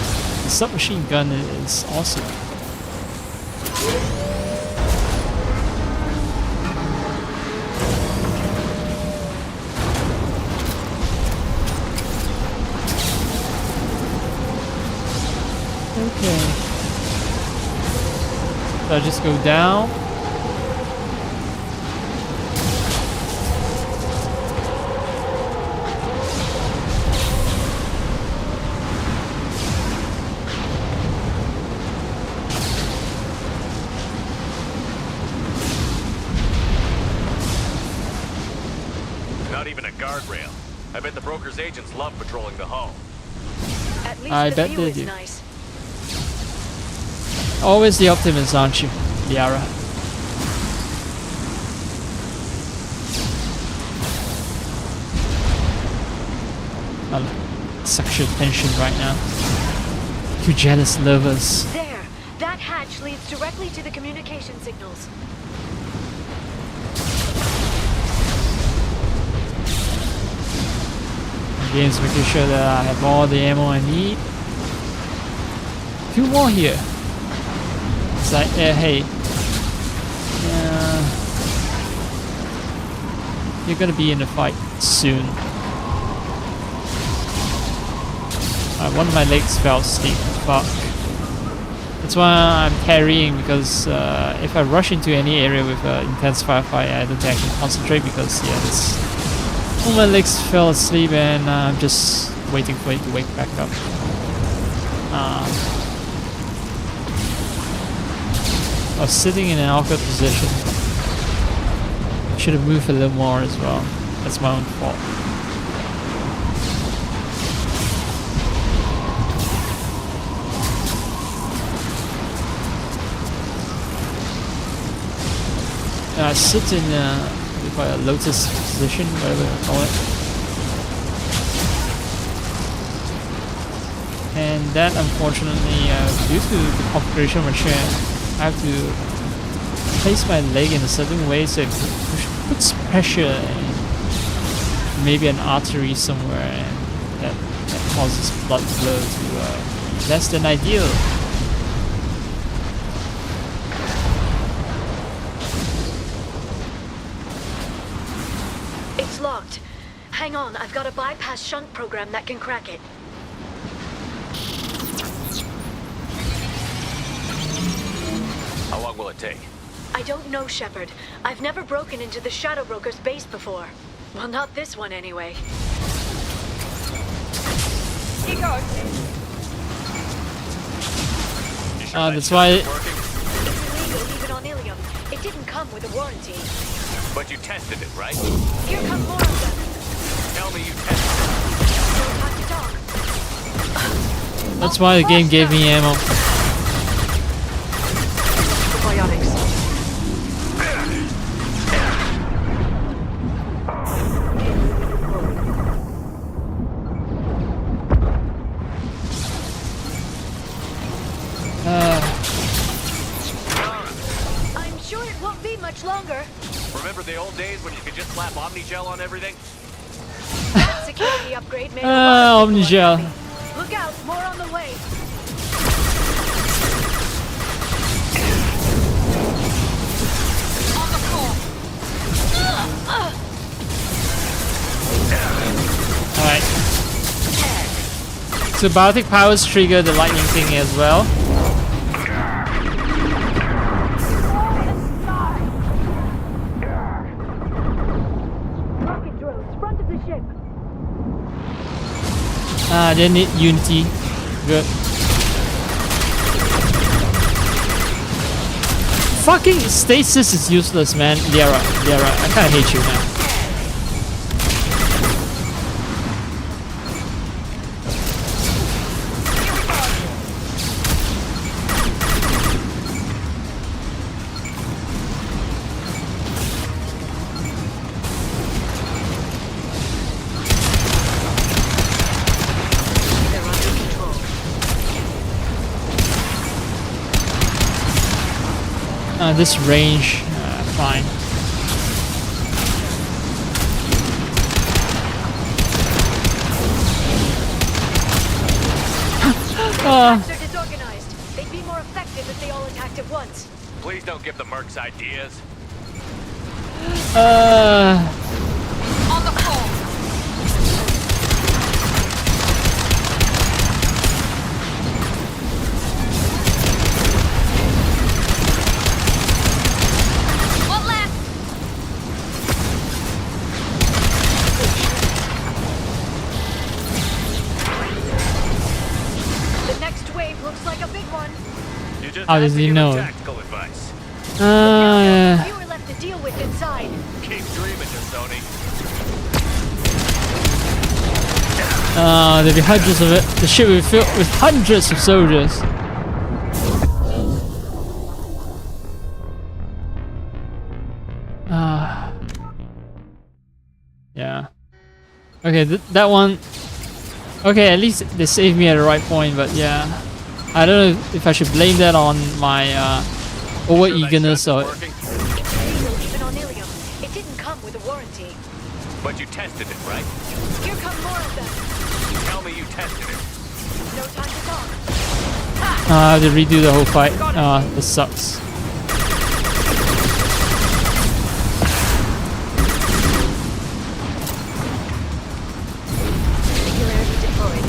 the submachine gun is awesome. Okay. So I just go down. Not even a guardrail. I bet the broker's agents love patrolling the hull. At least I the bet view they is do. nice. Always the optimist, aren't you, Liara? Sexual tension right now. Two jealous lovers. There! That hatch leads directly to the communication signals. Game's making sure that I have all the ammo I need. 2 more here. It's like, hey. You're gonna be in a fight soon. One of my legs fell asleep. Fuck. That's why I'm carrying, because if I rush into any area with intense firefight, I don't think I can concentrate, because all my legs fell asleep and I'm just waiting for it to wake back up. I was sitting in an awkward position. Should have moved a little more as well. That's my own fault. I sit in a lotus position, whatever you call it. And that, unfortunately, due to the configuration of my chair, I have to place my leg in a certain way so it puts pressure in maybe an artery somewhere, and that causes blood flow to less than ideal. It's locked. Hang on, I've got a bypass shunt program that can crack it. How long will it take? I don't know, Shepard. I've never broken into the Shadow Broker's base before. Well, not this one anyway. He goes. That's why. It's illegal even on Ilium. It didn't come with a warranty. But you tested it, right? Here come more of them. Tell me you tested No time to talk. That's why the game gave me ammo. Biotics. I'm sure it won't be much longer. it. Remember the old days when you could just slap Omnigel on everything? That security upgrade made a lot of people Omnigel. unhappy. Look out, more on the way. On the floor. Alright. So biotic powers trigger the lightning thing as well. Rocket drones, front of the ship. They need Unity. Good. Fucking stasis is useless, man. Liara, I kinda hate you now. They're under control. This range, fine. Attacks are disorganized. They'd be more effective if they all attacked at once. Please don't give the mercs ideas. On the floor. How does he know? Tactical advice. Yeah. You were left to deal with inside. Keep dreaming, Sony. There'll be hundreds of it. The ship will be filled with hundreds of soldiers. Yeah. Okay, that one. Okay, at least they saved me at the right point, but yeah. I don't know if I should blame that on my over eagerness or. It's lethal even on Ilium. It didn't come with a warranty. But you tested it, right? Here come more of them. Tell me you tested it. No time to talk. I have to redo the whole fight. This sucks. Singularity deployed.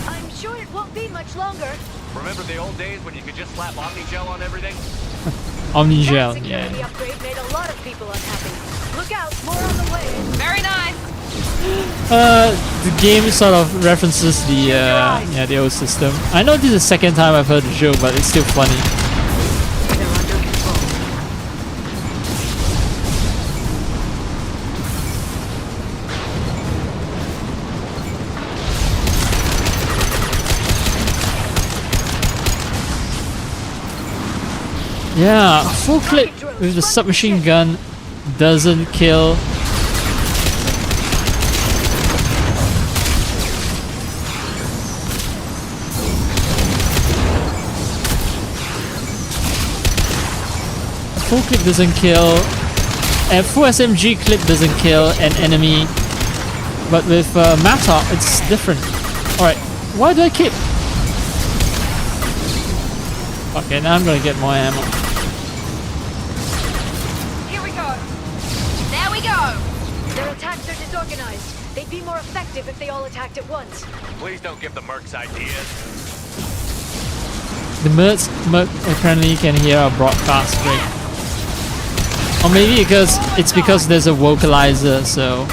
I'm sure it won't be much longer. Remember the old days when you could just slap Omnigel on everything? Omnigel, That yeah. security upgrade made a lot of people unhappy. Look out, more on the way. Very nice. The game sort of references the old system. I know this is the second time I've heard the joke, but it's still funny. They're under control. Yeah, full clip with the submachine gun doesn't kill. Full clip doesn't kill. A full SMG clip doesn't kill an enemy. But with Mata, it's different. Alright, why do I keep... Okay, now I'm gonna get more ammo. Here we go. There we go. Their attacks are disorganized. They'd be more effective if they all attacked at once. Please don't give the mercs ideas. The merc apparently can hear our broadcast rate. Or maybe it's because there's a vocalizer, so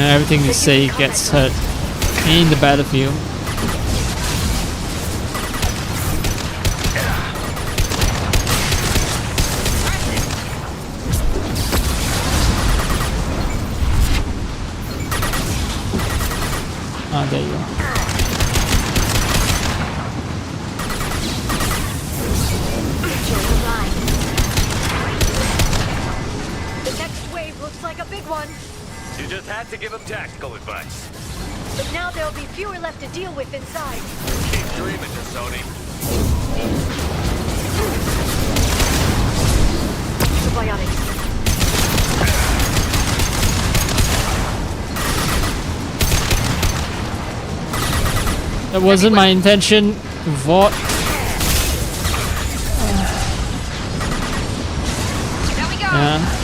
everything you say gets heard in the battlefield. Ah, there you go. The next wave looks like a big one. You just had to give them tactical advice. But now there'll be fewer left to deal with inside. Keep dreaming, Sony. Biotics. That wasn't my intention. Vought. There we go. Yeah.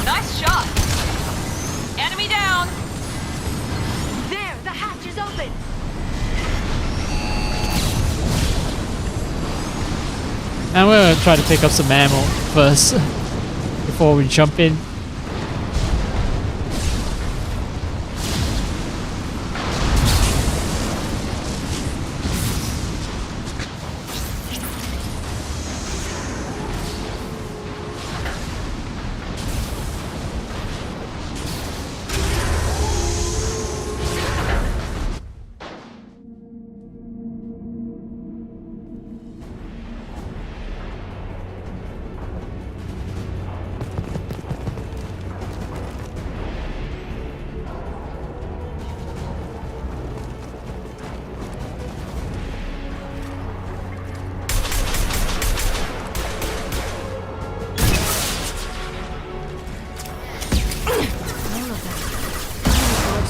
Nice shot. Enemy down. There, the hatch is open. I'm gonna try to pick up some ammo first before we jump in.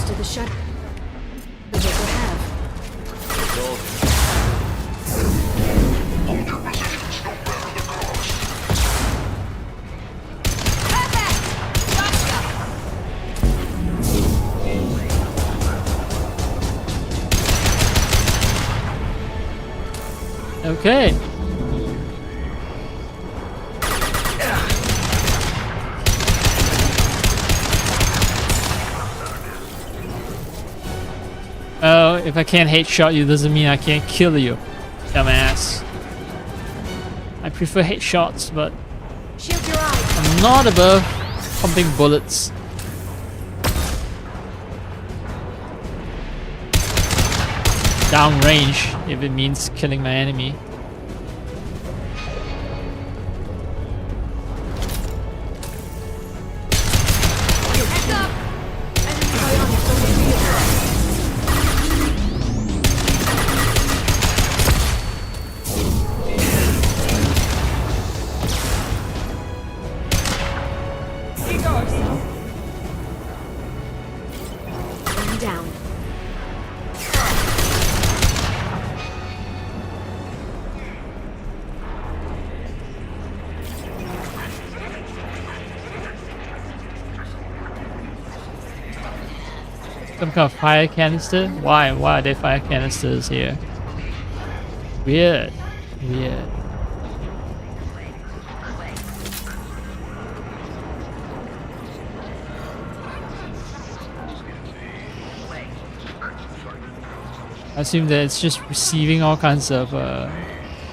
To the shut. The Joker have. Hold your positions no matter the cost. Perfect. Gotcha. Okay. Oh, if I can't headshot you doesn't mean I can't kill you, dumbass. I prefer headshots, but Shield your eyes. I'm not above pumping bullets. Downrange, if it means killing my enemy. Heads up! Enemy bionics over here. Here goes. One down. Some kind of fire canister? Why? Why are there fire canisters here? Weird. Weird. I assume that it's just receiving all kinds of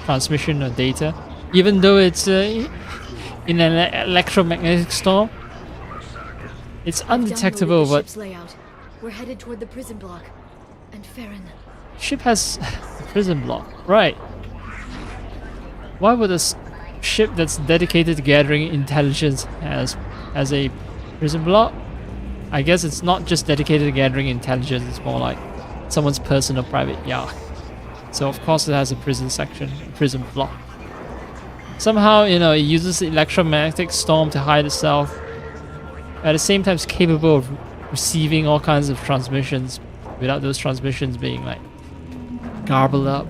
transmission of data, even though it's in an electromagnetic storm. It's undetectable, Downloaded the but ship's layout. We're headed toward the prison block. And Farron. ship has a prison block, right? Why would a ship that's dedicated to gathering intelligence has a prison block? I guess it's not just dedicated to gathering intelligence, it's more like someone's personal private yacht. So of course it has a prison section, a prison block. Somehow, you know, it uses the electromagnetic storm to hide itself. At the same time, it's capable of receiving all kinds of transmissions without those transmissions being like garbled up.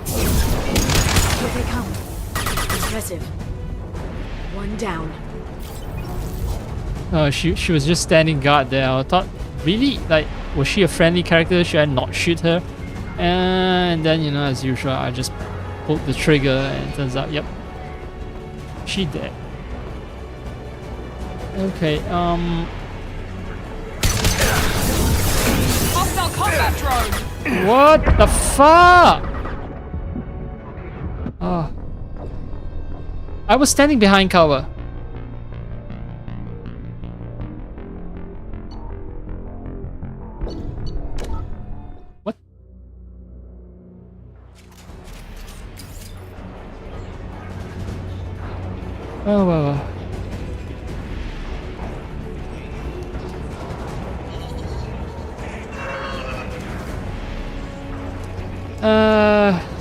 Here they come. Impressive. One down. Oh, she was just standing guard there. I thought, really? Like, was she a friendly character? Should I not shoot her? And then, you know, as usual, I just pulled the trigger and it turns out, yep, she dead. Okay, Hostile combat drone! what the fuck? Oh. I was standing behind cover. What? Oh, well.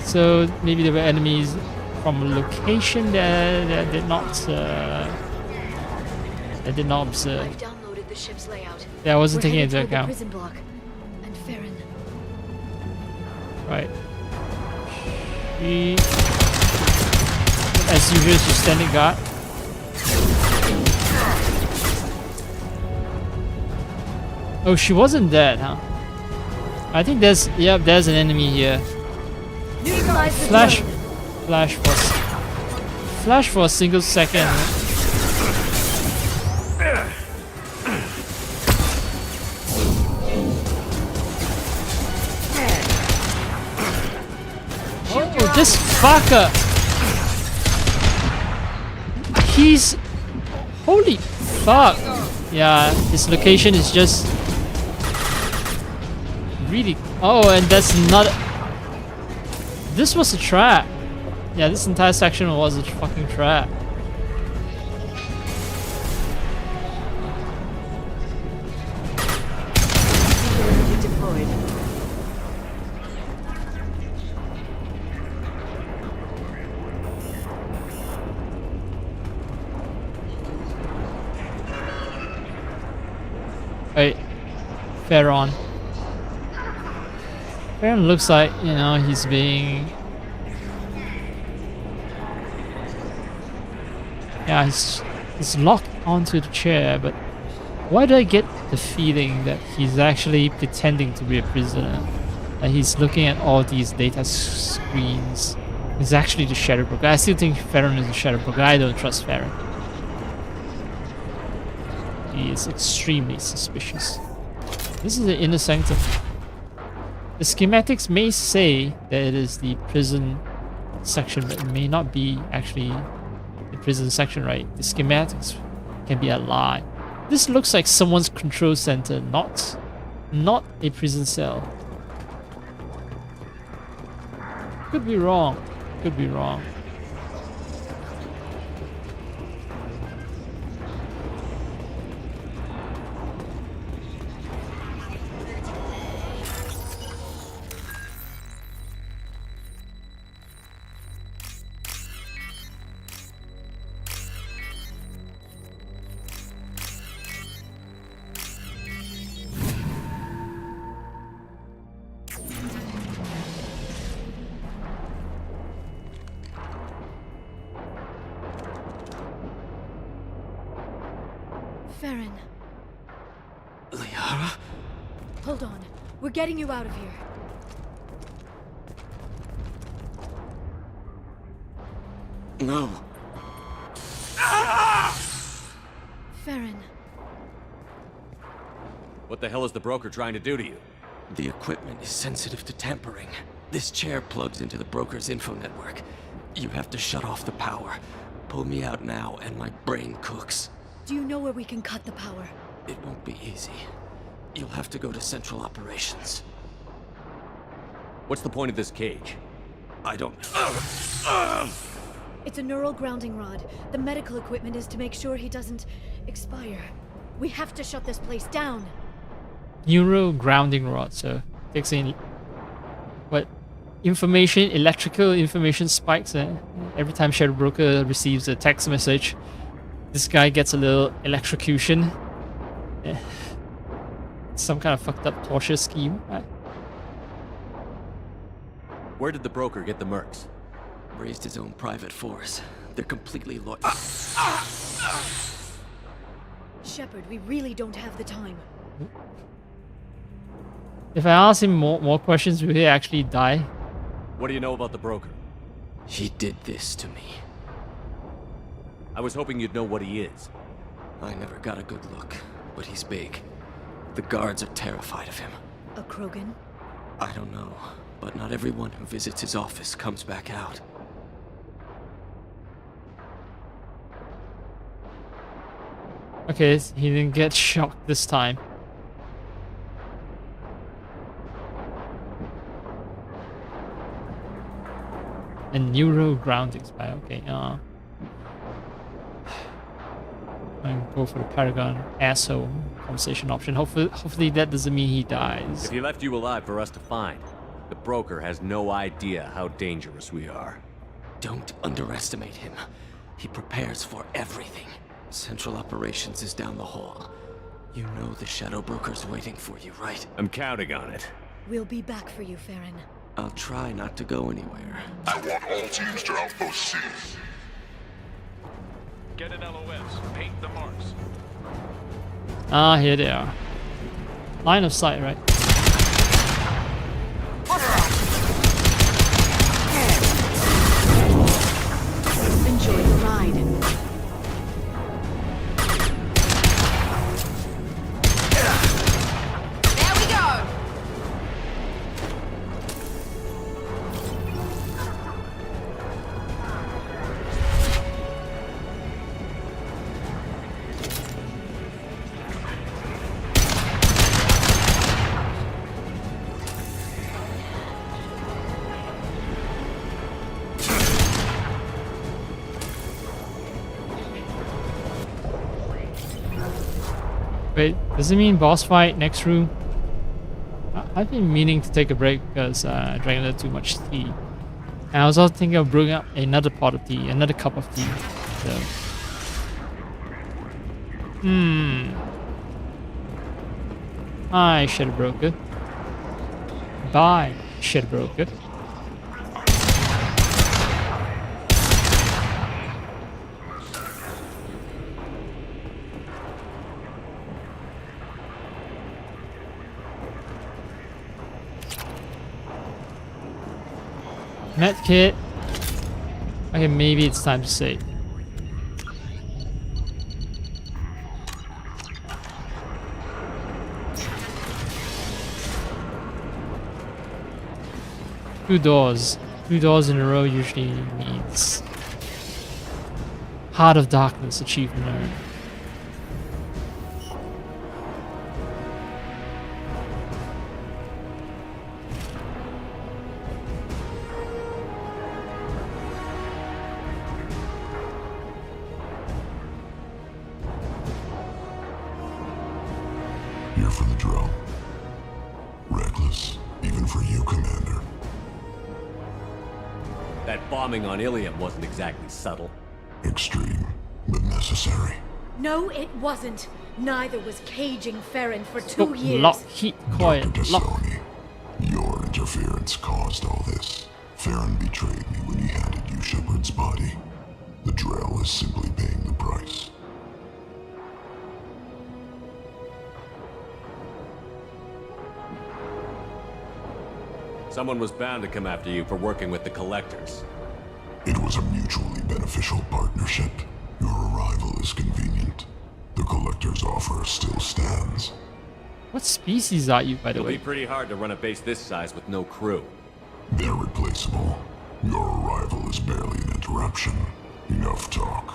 So maybe there were enemies from a location that did not observe. I've downloaded the ship's layout. Yeah, I wasn't We're taking headed into toward the account. prison block. And Farron. Right. She, as usual, she's standing guard. Oh, she wasn't dead, huh? I think there's an enemy here. Neutralize the Flash, drone. flash for a single second. Oh, this fucker! He's... Holy fuck! Yeah, his location is just... really... Oh, and that's not... This was a trap. Yeah, this entire section was a fucking trap. Singularly deployed. Wait, Farron. Farron looks like, you know, he's being... Yeah, he's He's locked onto the chair, but why do I get the feeling that he's actually pretending to be a prisoner? That he's looking at all these data screens. He's actually the shadowbroker. I still think Farron is the shadowbroker. I don't trust Farron. He is extremely suspicious. This is the inner sanctum. The schematics may say that it is the prison section, but it may not be actually the prison section, right? The schematics can be a lie. This looks like someone's control center, not a prison cell. Could be wrong. Could be wrong. Farron. Liara? Hold on. We're getting you out of here. No. Farron. What the hell is the broker trying to do to you? The equipment is sensitive to tampering. This chair plugs into the broker's info network. You have to shut off the power. Pull me out now and my brain cooks. Do you know where we can cut the power? It won't be easy. You'll have to go to Central Operations. What's the point of this cage? I don't... It's a neural grounding rod. The medical equipment is to make sure he doesn't expire. We have to shut this place down. Neural grounding rod, so takes in what information, electrical information spikes. Every time Shadowbroker receives a text message, this guy gets a little electrocution. Some kind of fucked up torture scheme. Where did the broker get the mercs? Raised his own private force. They're completely loyal. Shepard, we really don't have the time. If I ask him more questions, will he actually die? What do you know about the broker? He did this to me. I was hoping you'd know what he is. I never got a good look, but he's big. The guards are terrified of him. A Krogan? I don't know, but not everyone who visits his office comes back out. Okay, he didn't get shocked this time. And neuro grounding spy. Okay, I'm gonna go for the Paragon asshole conversation option. Hopefully that doesn't mean he dies. If he left you alive for us to find, the broker has no idea how dangerous we are. Don't underestimate him. He prepares for everything. Central Operations is down the hall. You know the Shadowbroker's waiting for you, right? I'm counting on it. We'll be back for you, Farron. I'll try not to go anywhere. I want all teams to Outpost C. Get an LOS. Paint the marks. Ah, here they are. Line of sight, right? Enjoy the ride. There we go. Wait, does it mean boss fight next room? I've been meaning to take a break because I drank a little too much tea. And I was also thinking of brewing up another pot of tea, another cup of tea. So. Hi, Shadowbroker. Bye, Shadowbroker. Medkit. Okay, maybe it's time to save. Two doors. 2 doors in a row usually means Heart of Darkness achievement earned. Here for the drill. Reckless, even for you, Commander. That bombing on Ilium wasn't exactly subtle. Extreme, but necessary. No, it wasn't. Neither was caging Farron for 2 Oh, years. lock, heat, quiet, Dr. lock. Tassoni, your interference caused all this. Farron betrayed me when he handed you Shepard's body. The drill is simply paying the price. Someone was bound to come after you for working with the Collectors. It was a mutually beneficial partnership. Your arrival is convenient. The Collector's offer still stands. What species are you, by the It'll way? be pretty hard to run a base this size with no crew. They're replaceable. Your arrival is barely an interruption. Enough talk.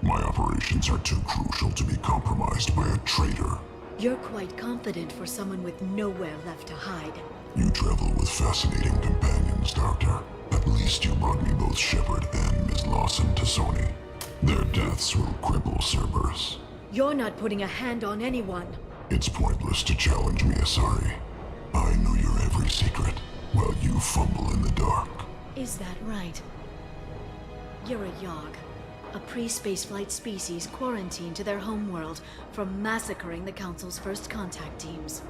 My operations are too crucial to be compromised by a traitor. You're quite confident for someone with nowhere left to hide. You travel with fascinating companions, Doctor. At least you brought me both Shepard and Ms. Lawson Tassoni. Their deaths will cripple Cerberus. You're not putting a hand on anyone. It's pointless to challenge me, Asari. I know your every secret, while you fumble in the dark. Is that right? You're a Yogg, a pre-spaceflight species quarantined to their homeworld from massacring the Council's first contact teams.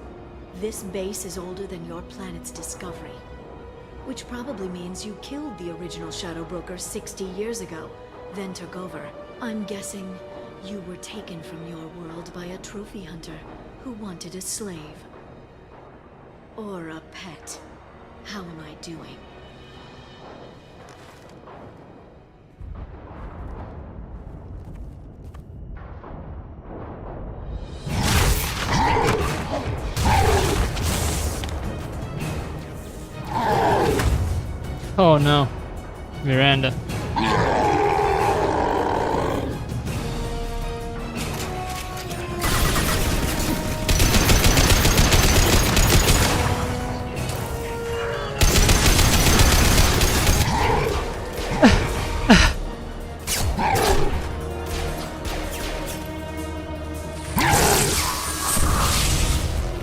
This base is older than your planet's discovery, which probably means you killed the original Shadowbroker 60 years ago, then took over. I'm guessing you were taken from your world by a trophy hunter who wanted a slave. Or a pet. How am I doing? Oh no. Miranda.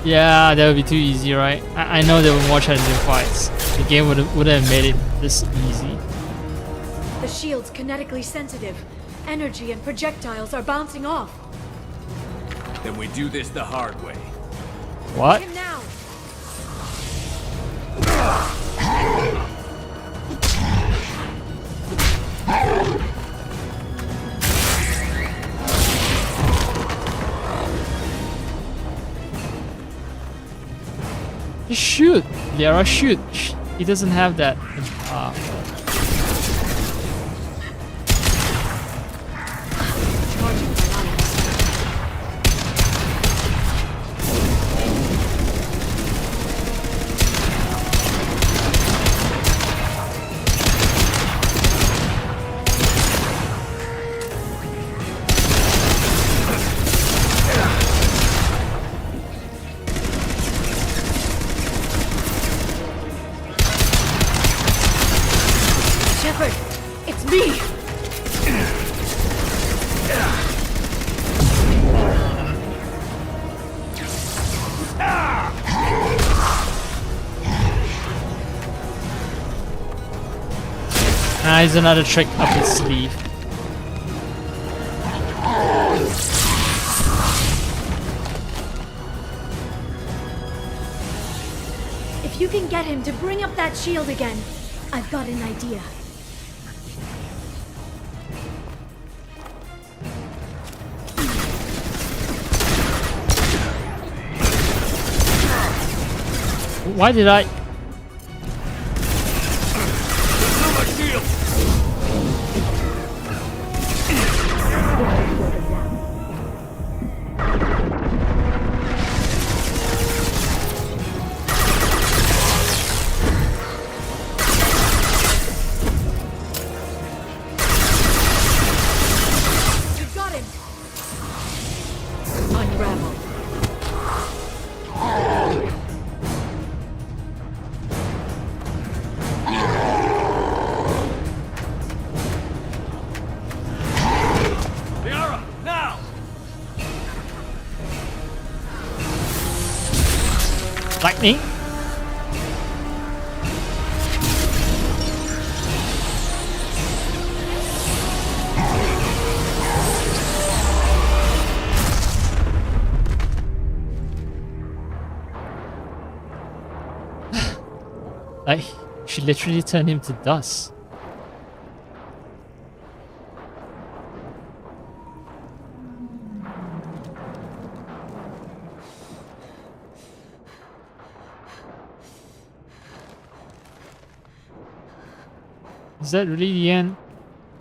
Yeah, that would be too easy, right? I know they would more challenging fights. The game wouldn't have made it this easy. The shield's kinetically sensitive. Energy and projectiles are bouncing off. Then we do this the hard way. What? Him now. Just shoot! Liara, shoot! He doesn't have that. Shepard, it's me! Here's another trick up his sleeve. If you can get him to bring up that shield again, I've got an idea. Why did I? Lightning? Like, she literally turned him to dust. Is that really the end?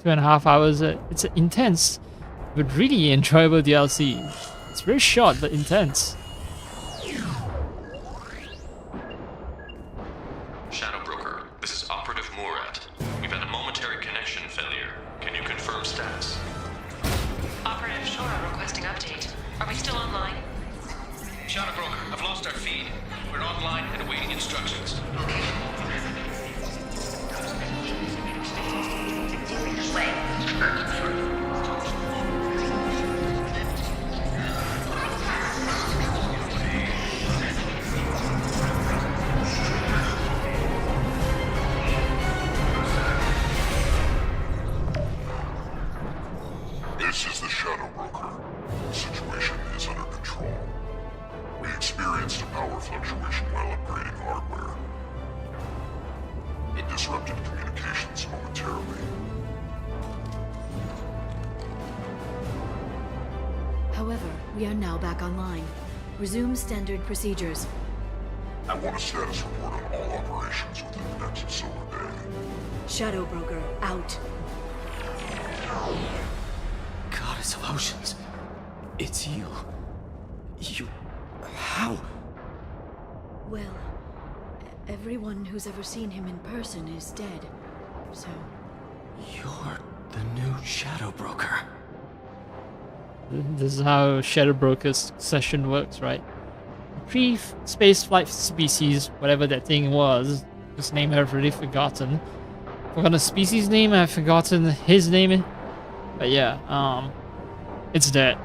2.5 hours. It's intense, but really enjoyable DLC. It's very short, but intense. Shadowbroker, this is Operative Murat. We've had a momentary connection failure. Can you confirm status? Operative Shora requesting update. Are we still online? Shadowbroker, I've lost our feed. We're online and awaiting instructions. This is the Shadowbroker. The situation is under control. We experienced a power fluctuation while upgrading hardware. It disrupted communications momentarily. However, we are now back online. Resume standard procedures. I want a status report on all operations within the next solar day. Shadowbroker, out. Goddess of Oceans. It's you. You... How? Well, everyone who's ever seen him in person is dead, so... You're the new Shadowbroker. This is how Shadowbroker's succession works, right? Pre-spaceflight species, whatever that thing was, whose name I've already forgotten. Forgotten the species name, I've forgotten his name. But yeah, it's dead.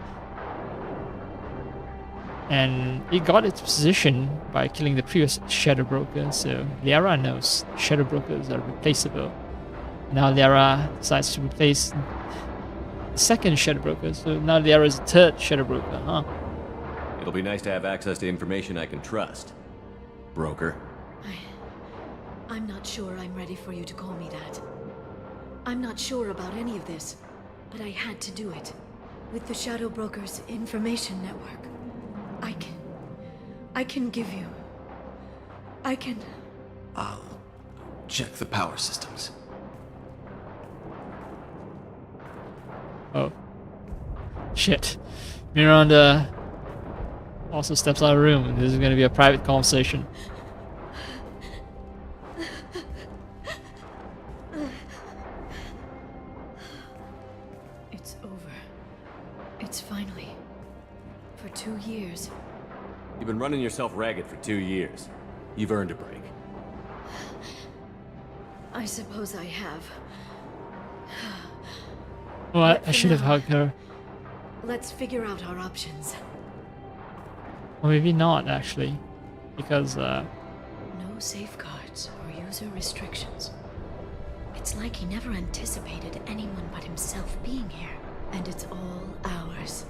And it got its position by killing the previous Shadowbroker, so Liara knows Shadowbrokers are replaceable. Now Liara decides to replace the second Shadowbroker, so now Liara is the third Shadowbroker, huh? It'll be nice to have access to information I can trust. Broker. I'm not sure I'm ready for you to call me that. I'm not sure about any of this, but I had to do it. With the Shadowbroker's information network, I can give you... I'll check the power systems. Oh. Shit. Miranda also steps out of the room. This is going to be a private conversation. It's over. It's finally... For 2 years. You've been running yourself ragged for 2 years. You've earned a break. I suppose I have. Well, I should have hugged her. Let's figure out our options. Or maybe not, actually. Because, No safeguards or user restrictions. It's like he never anticipated anyone but himself being here. And it's all ours.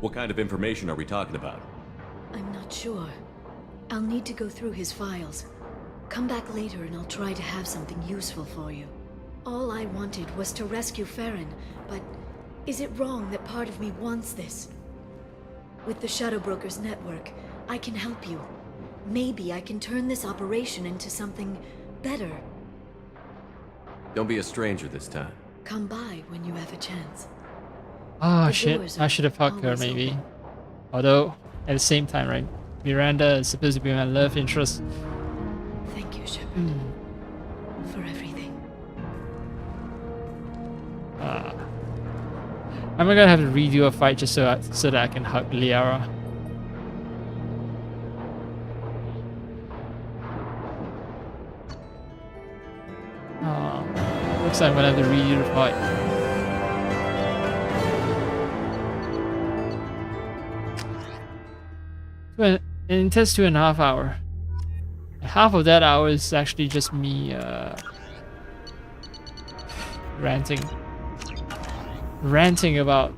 What kind of information are we talking about? I'm not sure. I'll need to go through his files. Come back later and I'll try to have something useful for you. All I wanted was to rescue Farron, but is it wrong that part of me wants this? With the Shadowbroker's network, I can help you. Maybe I can turn this operation into something better. Don't be a stranger this time. Come by when you have a chance. oh The shit, doors I are should have hugged her always maybe. open. Although, at the same time, right? Miranda is supposed to be my love interest. Thank you, Shepard. For everything. I'm gonna have to redo a fight just so that I can hug Liara. Looks like I'm gonna have to redo the fight. An intense 2.5 hours. Half of that hour is actually just me ranting about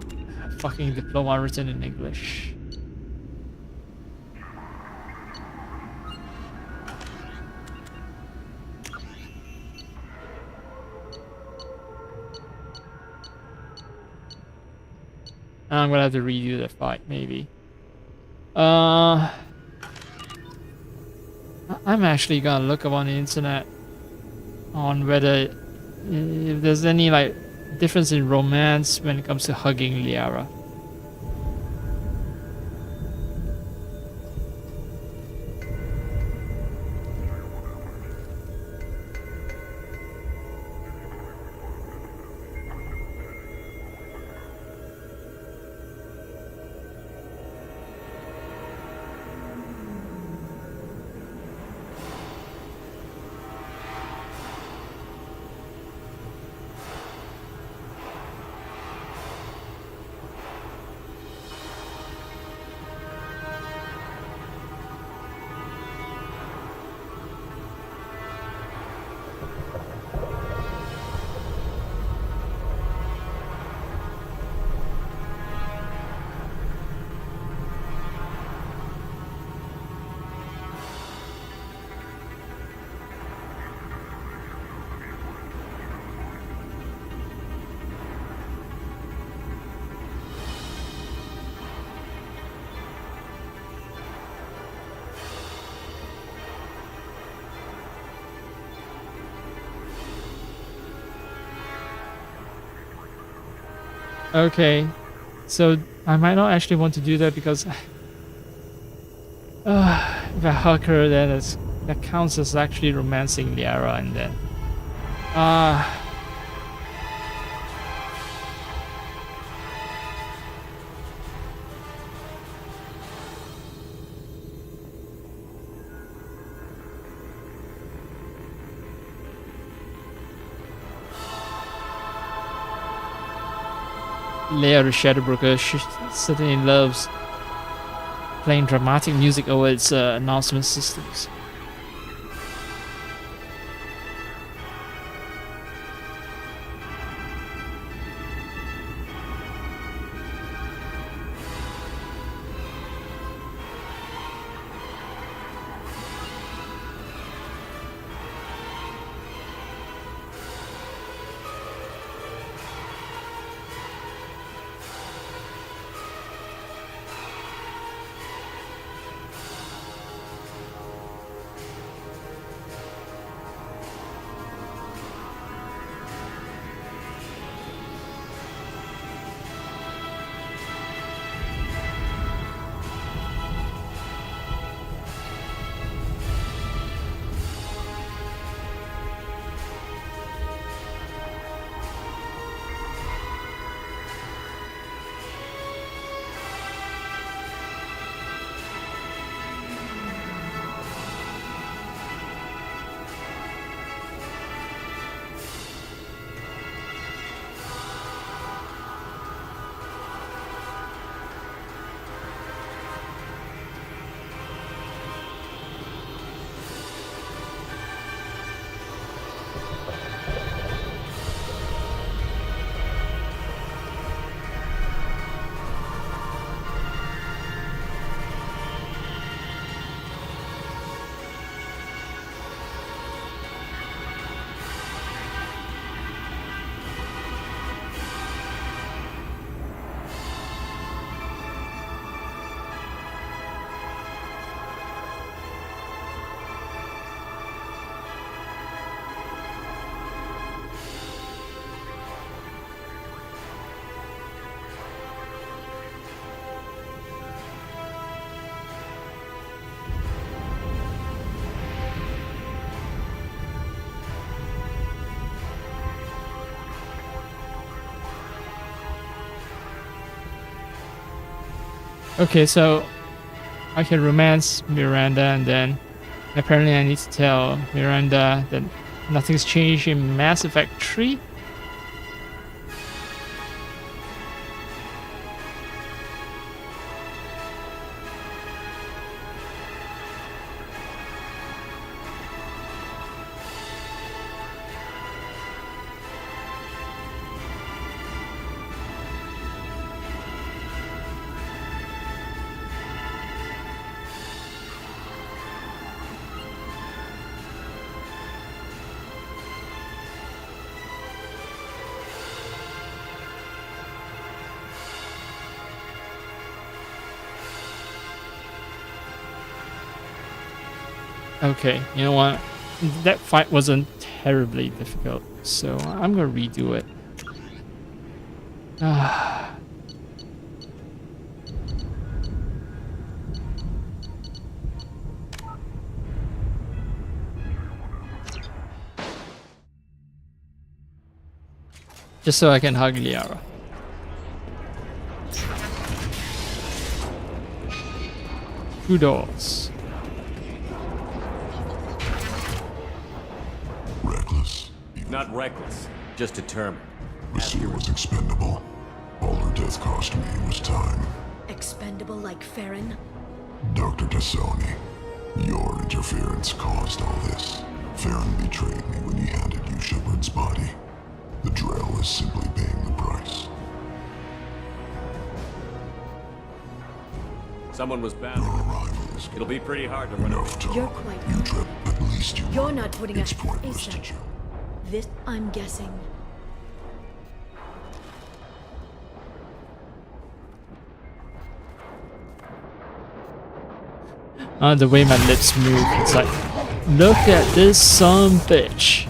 fucking diploma written in English. I'm gonna have to redo the fight, maybe. I'm actually gonna look up on the internet on whether if there's any like difference in romance when it comes to hugging Liara. Okay, so I might not actually want to do that because if I hug her, then that counts as actually romancing Liara, and then Leia the Shadowbroker certainly loves playing dramatic music over its announcement systems. Okay, so I can romance Miranda, and then apparently I need to tell Miranda that nothing's changed in Mass Effect 3. Okay, you know what? That fight wasn't terribly difficult, so I'm gonna redo it. Just so I can hug Liara. Two doors. Reckless. Not reckless, just determined. The seer was expendable. All her death cost me was time. Expendable like Farron? Dr. Tassoni, your interference caused all this. Farron betrayed me when he handed you Shepard's body. The Drell is simply paying the price. Someone was bound. Your arrival is It'll be pretty hard to run enough talk. You're quite You trip, at least you You're won. not putting It's a... pointless Is to that... joke. This, I'm guessing... The way my lips move, it's like, look at this son bitch.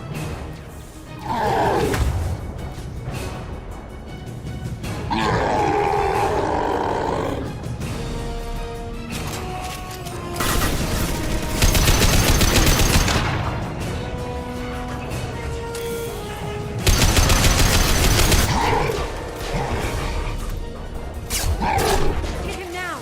Hit him now!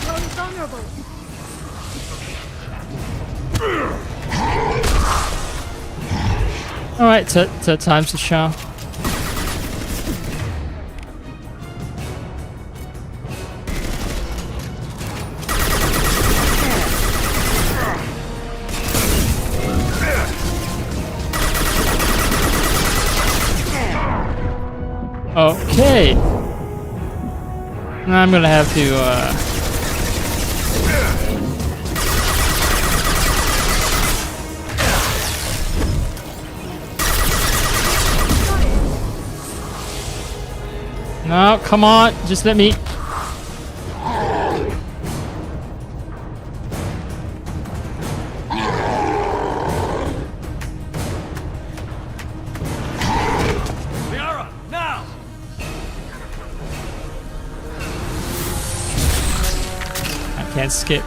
Growing vulnerable. Alright, time's to show. Okay. I'm gonna have to, No, come on, just let me... Liara, now! I can't skip.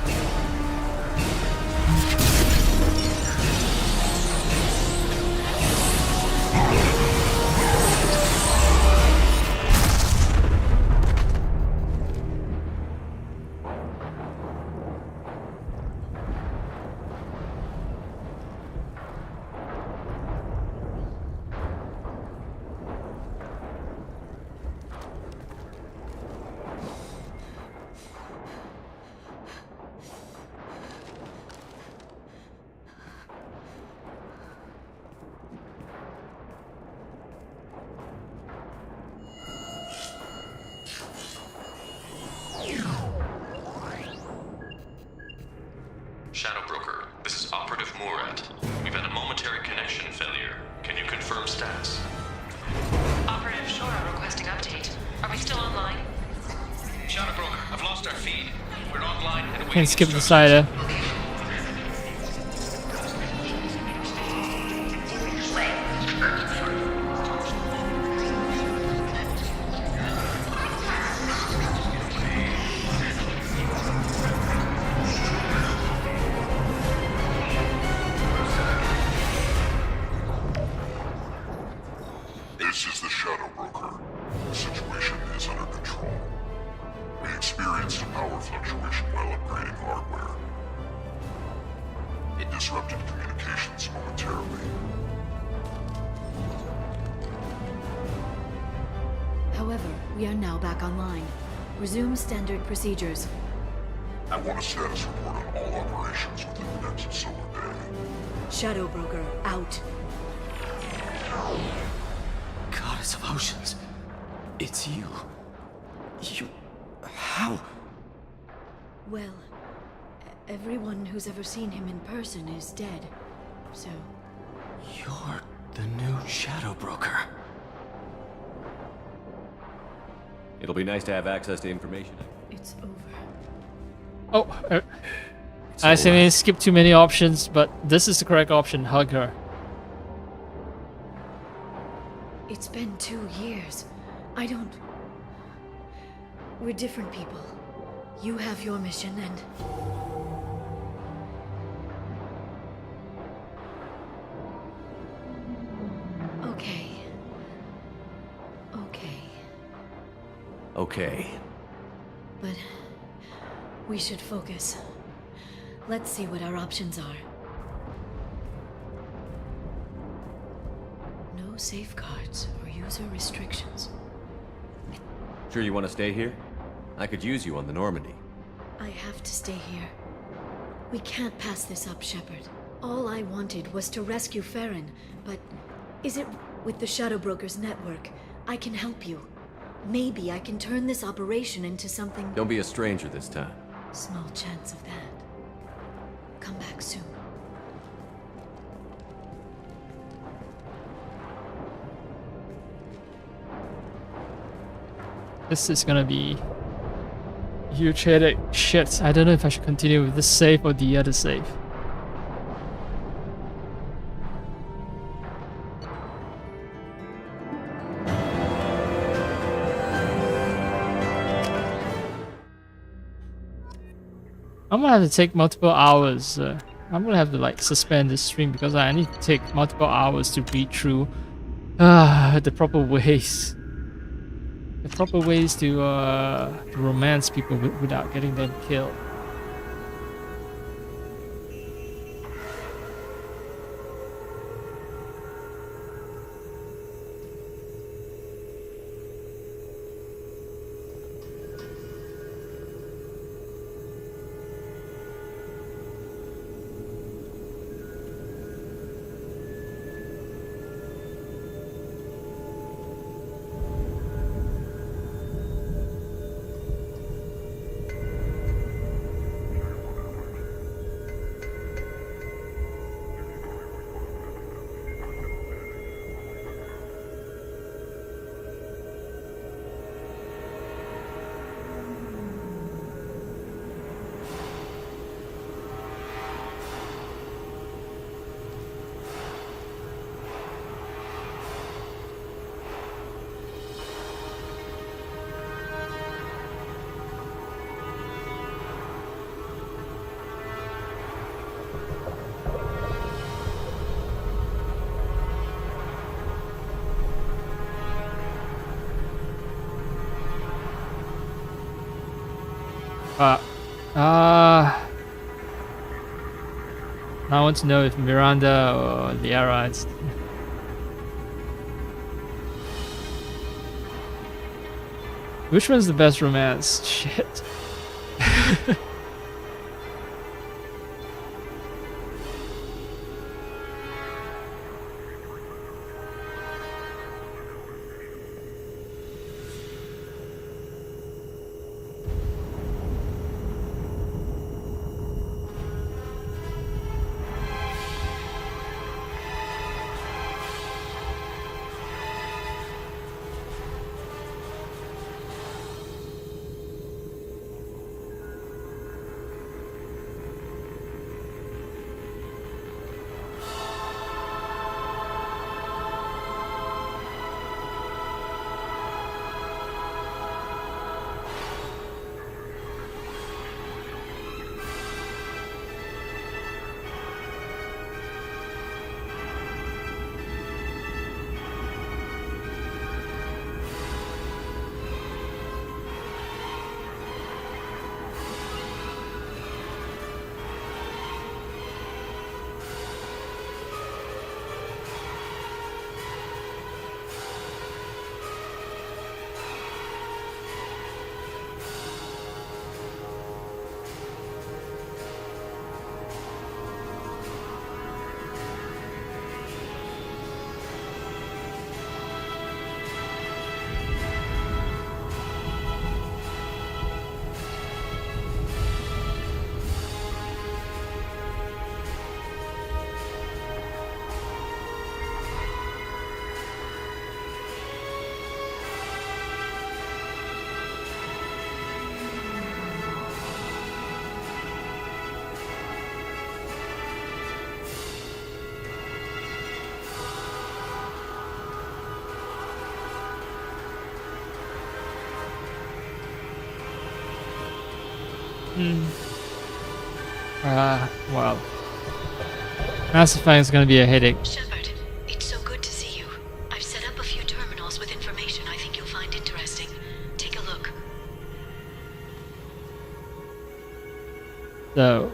Shadow Broker, this is Operative Murat. We've had a momentary connection failure. Can you confirm status? Operative Shora requesting update. Are we still online? Shadow Broker, I've lost our feed. We're online and awaiting Can't skip the instructions. cider. This is the Shadow Broker. The situation is under control. We experienced a power fluctuation while upgrading hardware. It disrupted communications momentarily. However, we are now back online. Resume standard procedures. I want a status report on all operations within the next solar day. Shadowbroker, out. Goddess of Oceans. It's you. You... How? Well, everyone who's ever seen him in person is dead. So... You're the new Shadowbroker. It'll be nice to have access to information. It's over. Oh, I accidentally skipped too many options, but this is the correct option. Hug her. It's been 2 years. I don't... We're different people. You have your mission and... Okay. Okay. Okay. But... we should focus. Let's see what our options are. No safeguards or user restrictions. Sure you want to stay here? I could use you on the Normandy. I have to stay here. We can't pass this up, Shepard. All I wanted was to rescue Farron, but is it with the Shadowbroker's network? I can help you. Maybe I can turn this operation into something... Don't be a stranger this time. Small chance of that. Come back soon. This is gonna be a huge headache. Shit, I don't know if I should continue with this save or the other save. I'm gonna have to take multiple hours. I'm gonna have to like suspend this stream because I need to take multiple hours to read through the proper ways. The proper ways to romance people without getting them killed. I want to know if Miranda or Liara is... Which one's the best romance? Shit. Well. Mass Effect is gonna be a headache. Shepard, it's so good to see you. I've set up a few terminals with information I think you'll find interesting. Take a look. So.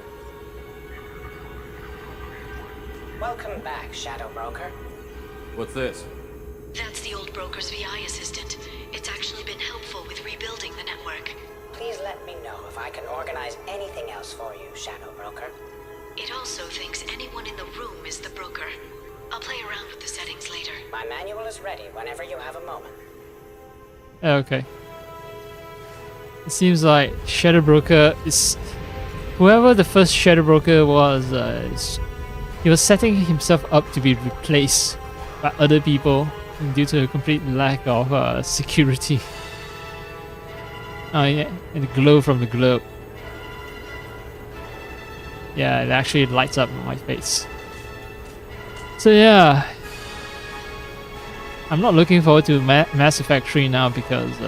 Welcome back, Shadow Broker. What's this? That's the old broker's VI assistant. It's actually been helpful with rebuilding the network. Please let me know if I can organize anything else for you, Shadow Broker. It also thinks anyone in the room is the broker. I'll play around with the settings later. My manual is ready whenever you have a moment. Okay. It seems like Shadow Broker is... Whoever the first Shadow Broker was, he was setting himself up to be replaced by other people due to a complete lack of security. Oh yeah, and the glow from the globe. Yeah, it actually lights up my face. So yeah, I'm not looking forward to Mass Effect 3 now because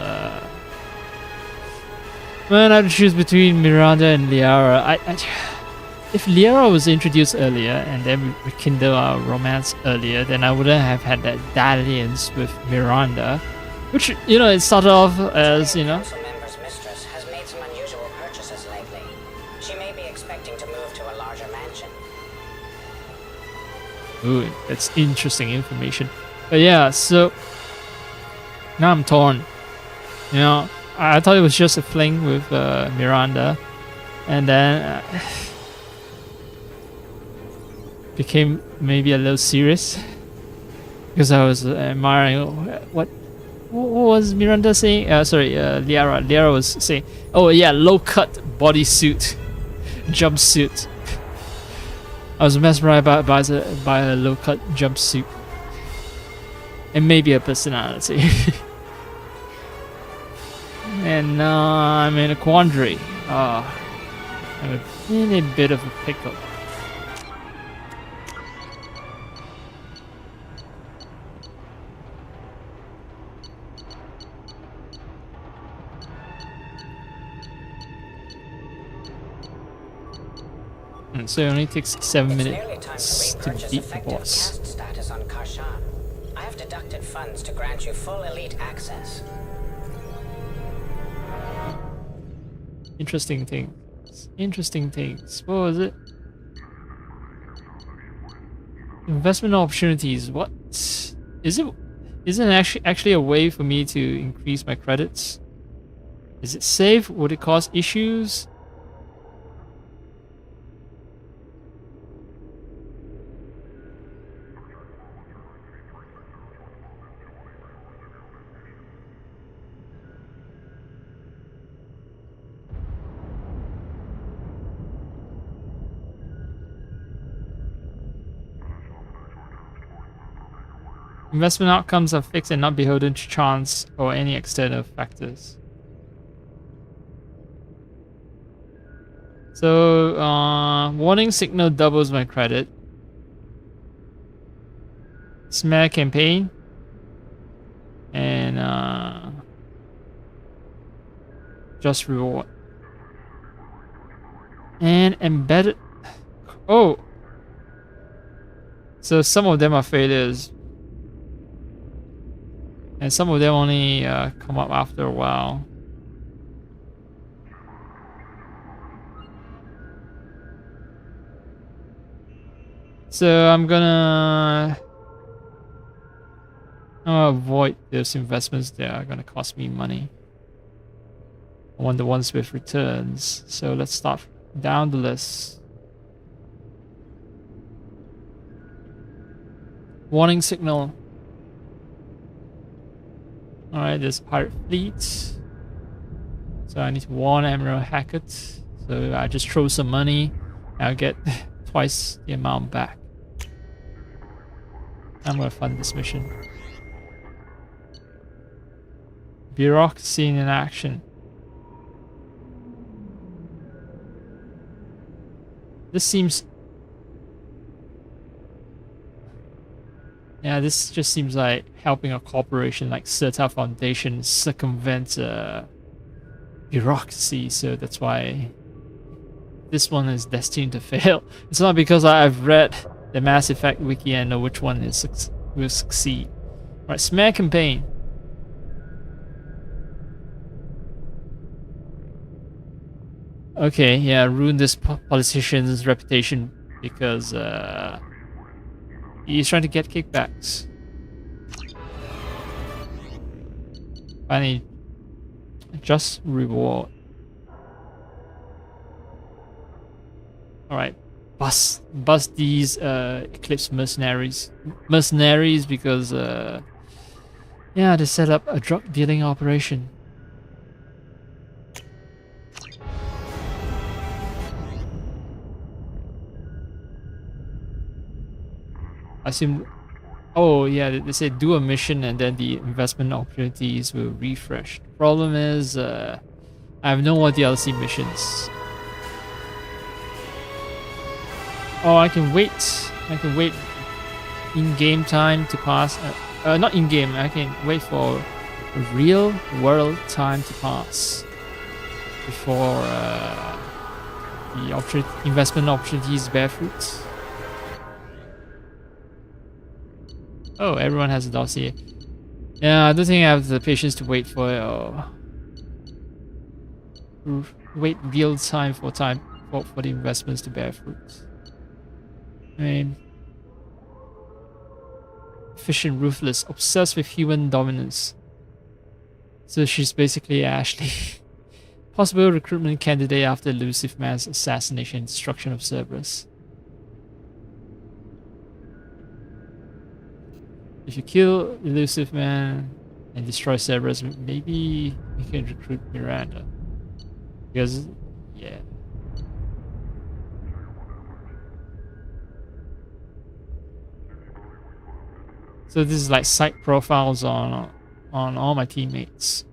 man, I have to choose between Miranda and Liara. If Liara was introduced earlier and then we rekindle our romance earlier, then I wouldn't have had that dalliance with Miranda, which, you know, it started off as, you know, Council member's mistress has made some unusual purchases lately. She may be expecting to move to a larger mansion. ooh, that's interesting information. But yeah, so now I'm torn. You know, I thought it was just a fling with Miranda, and then became maybe a little serious because I was admiring what was Miranda saying? Liara. Liara was saying, "Oh yeah, low cut bodysuit, jumpsuit." I was mesmerized by a low cut jumpsuit, and maybe a personality. And now I'm in a quandary. I'm in a bit of a pickle. So it only takes 7 minutes to beat the boss. Caste status on Karshan. I have deducted funds to grant you full elite access. Interesting things. Interesting things. What was it? Investment opportunities. What is it? Isn't it actually a way for me to increase my credits? Is it safe? Would it cause issues? Investment outcomes are fixed and not beholden to chance or any external factors. So, warning signal doubles my credit. Smear campaign. And, just reward. And embedded. Oh! So some of them are failures. And some of them only come up after a while. So I'm gonna avoid those investments that are gonna cost me money. I want the ones with returns. So let's start down the list. Warning signal. Alright, there's Pirate Fleet. So I need to warn Admiral Hackett. So I just throw some money and I'll get twice the amount back. I'm gonna fund this mission. Bureaucracy in action. This seems... Yeah, this just seems like helping a corporation like Certa Foundation circumvent bureaucracy, so that's why this one is destined to fail. It's not because I've read the Mass Effect wiki and know which one will succeed. Right, smear campaign. Okay, yeah, ruin this politician's reputation because he's trying to get kickbacks. Finally, just reward. Alright, bust these Eclipse mercenaries because yeah, they set up a drug dealing operation. I assume. Oh yeah, they say do a mission and then the investment opportunities will refresh. The problem is I have no more DLC missions. Oh, I can wait. In-game time to pass. Not in-game. I can wait for real world time to pass before the investment opportunities bear fruit. Oh, everyone has a dossier. Yeah, I don't think I have the patience to wait for it or wait real time for the investments to bear fruit. I mean, efficient, ruthless, obsessed with human dominance. So she's basically Ashley. Possible recruitment candidate after Elusive Man's assassination and destruction of Cerberus. If you kill Elusive Man and destroy Cerberus, maybe we can recruit Miranda. Because, yeah. So this is like site profiles on all my teammates.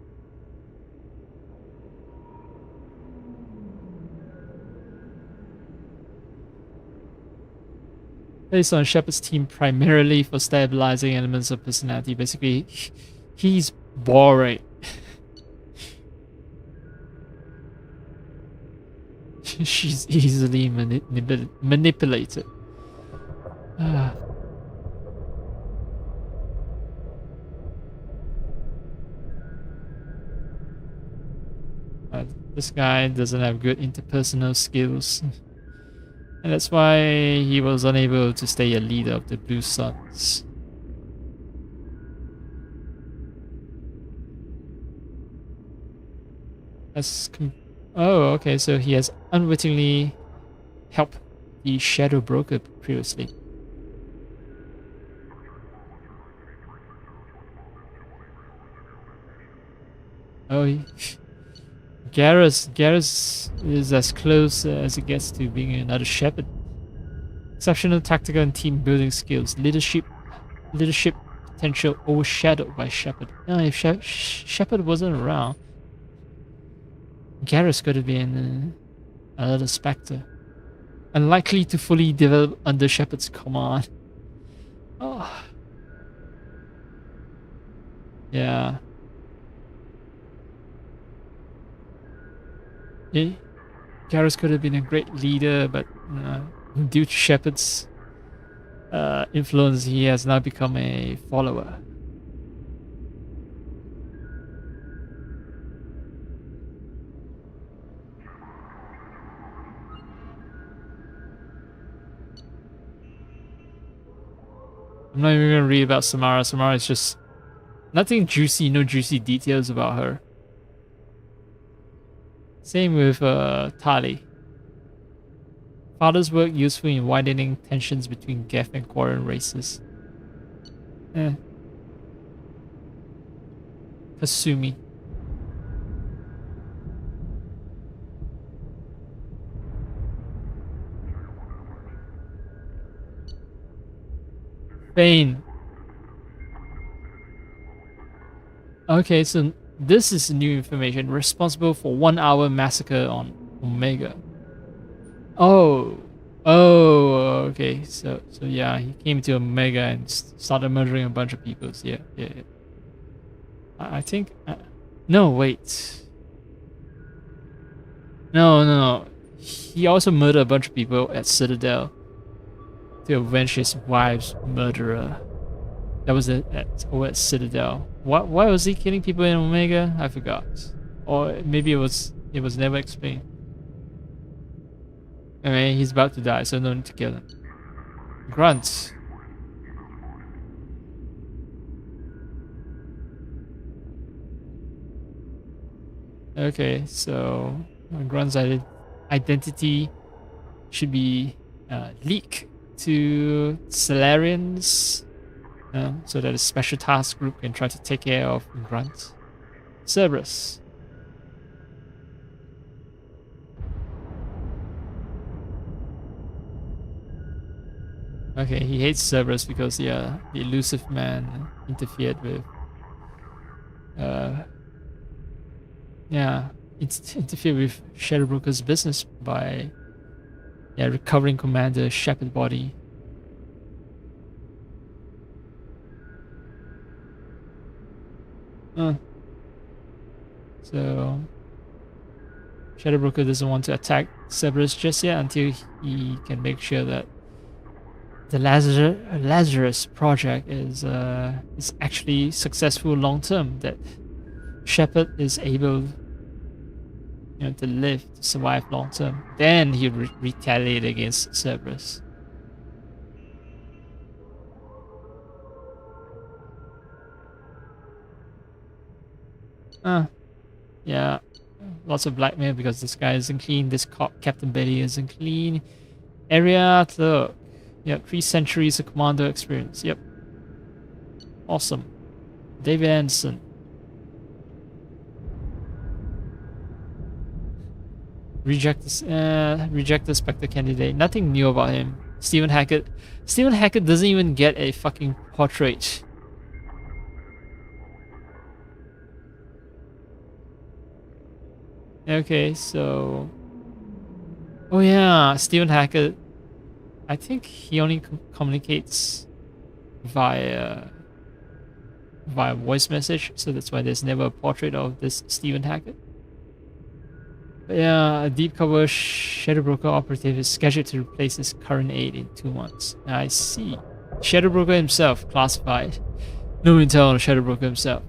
Based on Shepard's team primarily for stabilizing elements of personality. Basically, he's boring. She's easily manipulated. This guy doesn't have good interpersonal skills. And that's why he was unable to stay a leader of the Blue Suns. Oh, okay, so he has unwittingly helped the Shadow Broker previously. Oh, Garrus is as close as it gets to being another Shepard. Exceptional tactical and team building skills. Leadership potential overshadowed by Shepard. No, if Shepard wasn't around, Garrus could have been another Spectre. Unlikely to fully develop under Shepard's command. Oh. Yeah. Garrus could have been a great leader, but due to Shepard's influence, he has now become a follower. I'm not even gonna read about Samara. Samara is just nothing juicy, no juicy details about her. Same with Tali. Father's work useful in widening tensions between Geth and Quarren races. Kasumi. Bane. Okay, so this is new information. Responsible for 1 hour massacre on Omega. Oh, okay. So yeah, he came to Omega and started murdering a bunch of people. Yeah. I think. No, wait. No. he also murdered a bunch of people at Citadel to avenge his wife's murderer. That was at Citadel. Why was he killing people in Omega? I forgot. Or maybe it was never explained. I mean, he's about to die, so no need to kill him. Grunt. Okay, so Grunt's identity should be leaked to Solarians, so that a special task group can try to take care of Grunt. Cerberus. Okay, he hates Cerberus because the elusive man interfered with interfere with Shadowbroker's business by recovering Commander Shepard's body. So Shadowbroker doesn't want to attack Cerberus just yet until he can make sure that the Lazarus project is actually successful long term, that Shepard is able to live, to survive long term. Then he retaliate against Cerberus. Yeah, lots of blackmail because this guy isn't clean. This Captain Betty isn't clean. Area clerk. Yep, 3 centuries of commando experience. Yep. Awesome. David Anderson. Reject the Spectre candidate. Nothing new about him. Stephen Hackett. Stephen Hackett doesn't even get a fucking portrait. Okay, so... Oh yeah, Stephen Hackett. I think he only communicates via voice message, so that's why there's never a portrait of this Stephen Hackett. But yeah, a deep cover Shadowbroker operative is scheduled to replace his current aide in 2 months. I see. Shadowbroker himself, classified. No intel on Shadowbroker himself.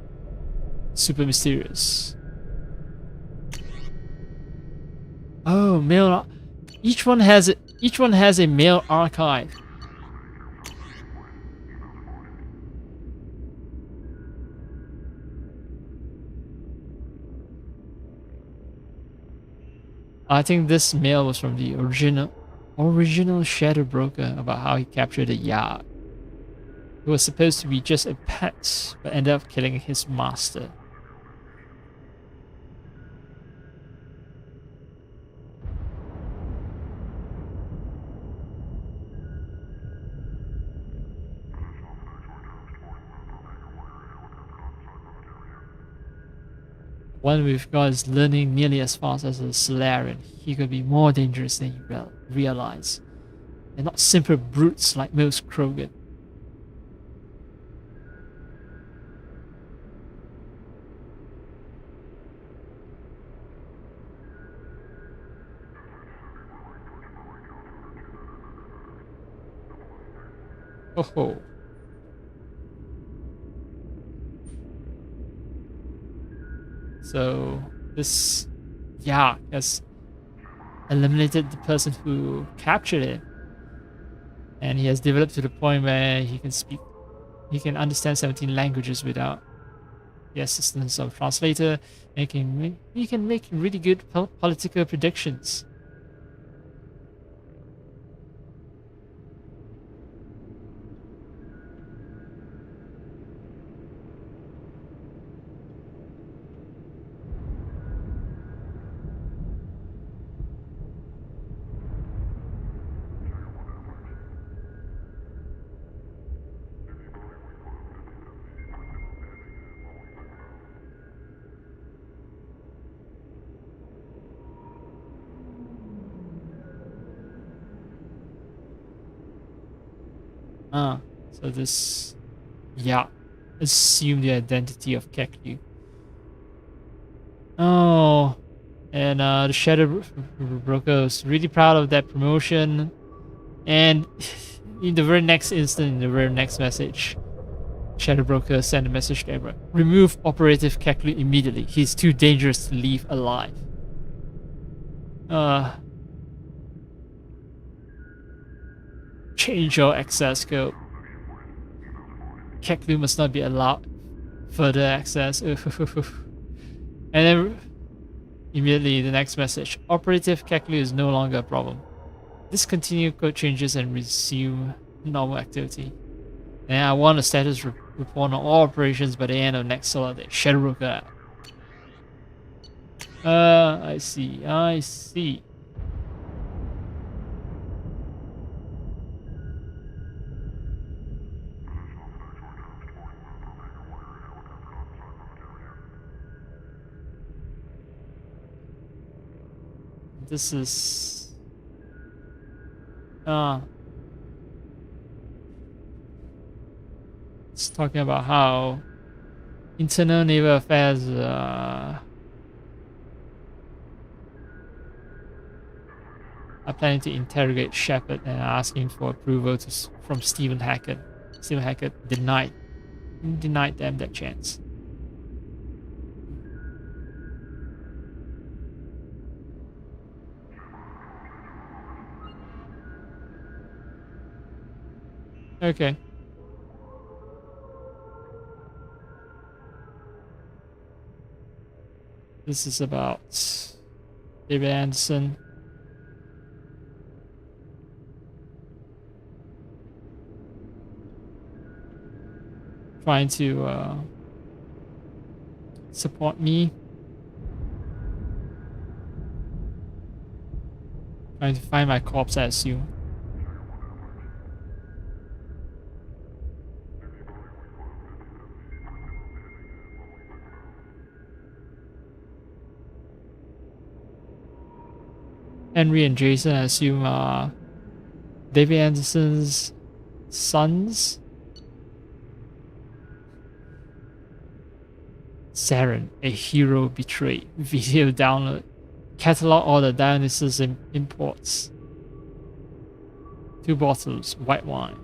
Super mysterious. Oh, mail. Each one has a mail archive. I think this mail was from the original Shadowbroker about how he captured a yacht. It was supposed to be just a pet, but ended up killing his master. One we've got is learning nearly as fast as a Solarian. He could be more dangerous than you realize. They're not simple brutes like most Krogan. Oh ho. So this has eliminated the person who captured it, and he has developed to the point where he can understand 17 languages without the assistance of a translator, and he can make really good political predictions. So this assume the identity of Keklu. Oh, And the Shadow Broker was really proud of that promotion. And in the very next instant, in the very next message, Shadow Broker sent a message to everyone. Remove Operative Keckley immediately. He's too dangerous to leave alive. Change your access code. Keckley must not be allowed further access. And then immediately the next message. Operative Keckley is no longer a problem. Discontinue code changes and resume normal activity. And I want a status report on all operations by the end of next solar day. Shadow Broker out. I see. This is it's talking about how internal naval affairs are planning to interrogate Shepard and are asking for approval from Stephen Hackett. Stephen Hackett denied them that chance. Okay. This is about David Anderson. Trying to support me. Trying to find my corpse, I assume. Henry and Jason, I assume, are David Anderson's sons. Saren, a hero betrayed. Video download. Catalog all the Dionysus imports. 2 bottles, white wine.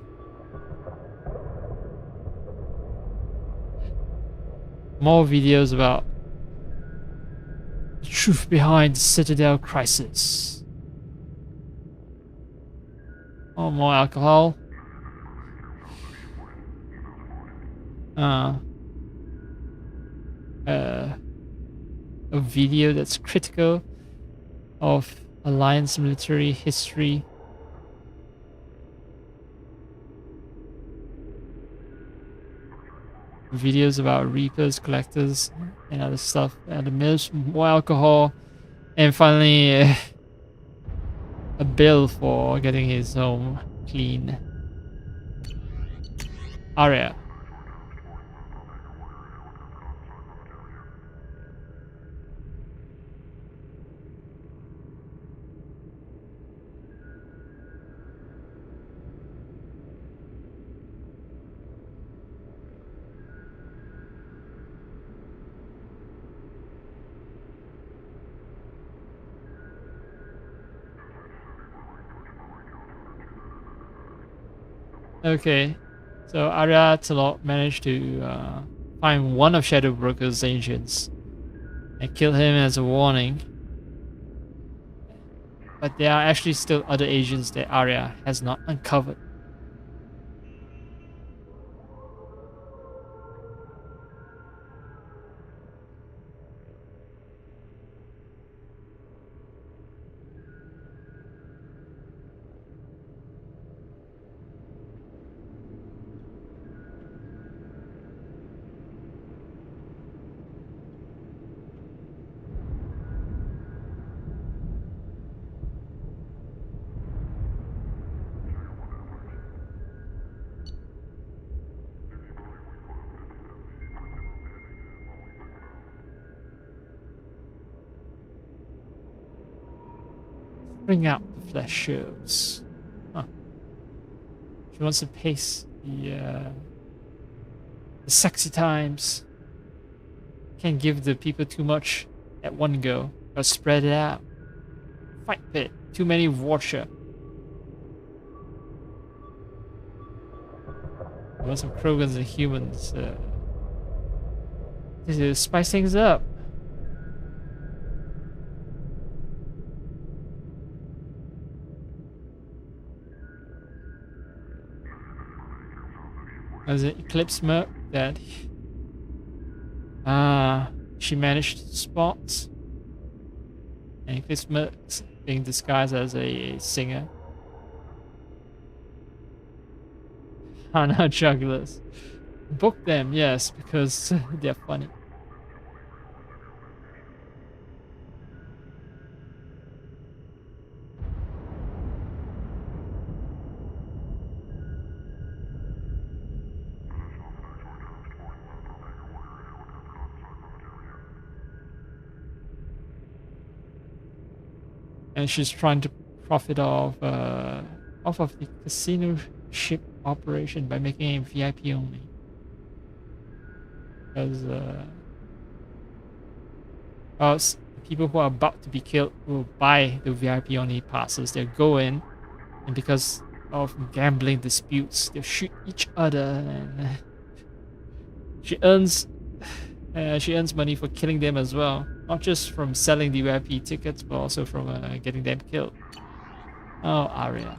More videos about the truth behind the Citadel crisis. Oh, more alcohol. A video that's critical of Alliance military history. Videos about Reapers, Collectors, and other stuff. And the mills, more alcohol. And finally, a bill for getting his home clean. Arya. Okay, so Arya Talot managed to find one of Shadow Broker's agents and kill him as a warning. But there are actually still other agents that Arya has not uncovered. Bring out the flesh shows. Huh. She wants to pace the sexy times. Can't give the people too much at one go. Gotta spread it out. Fight pit. Too many watcher. Want some Krogans and humans. To spice things up. As an Eclipse merc that she managed to spot. And Eclipse merc being disguised as a singer. Hana jugglers. Book them, yes, because they're funny. And she's trying to profit off of the casino ship operation by making it VIP only. Because people who are about to be killed will buy the VIP only passes. They'll go in, and because of gambling disputes, they'll shoot each other, and she earns money for killing them as well. Not just from selling the VIP tickets, but also from getting them killed. Oh, Arya.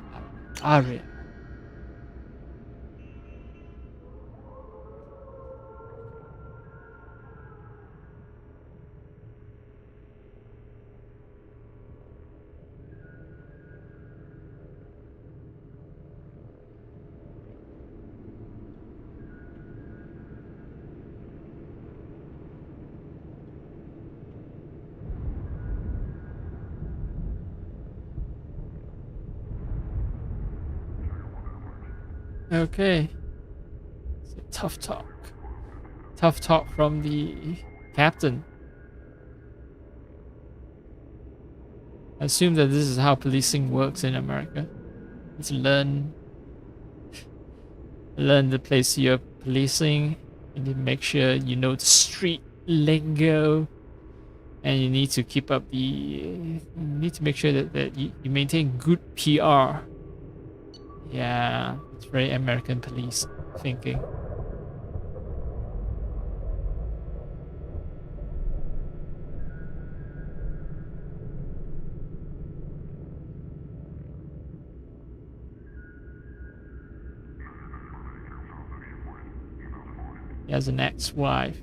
Okay. So tough talk. Tough talk from the captain. I assume that this is how policing works in America. It's learn the place you're policing, and you make sure you know the street lingo, and you need to keep up you need to make sure that you maintain good PR. Yeah, it's very American police thinking. He has an ex-wife.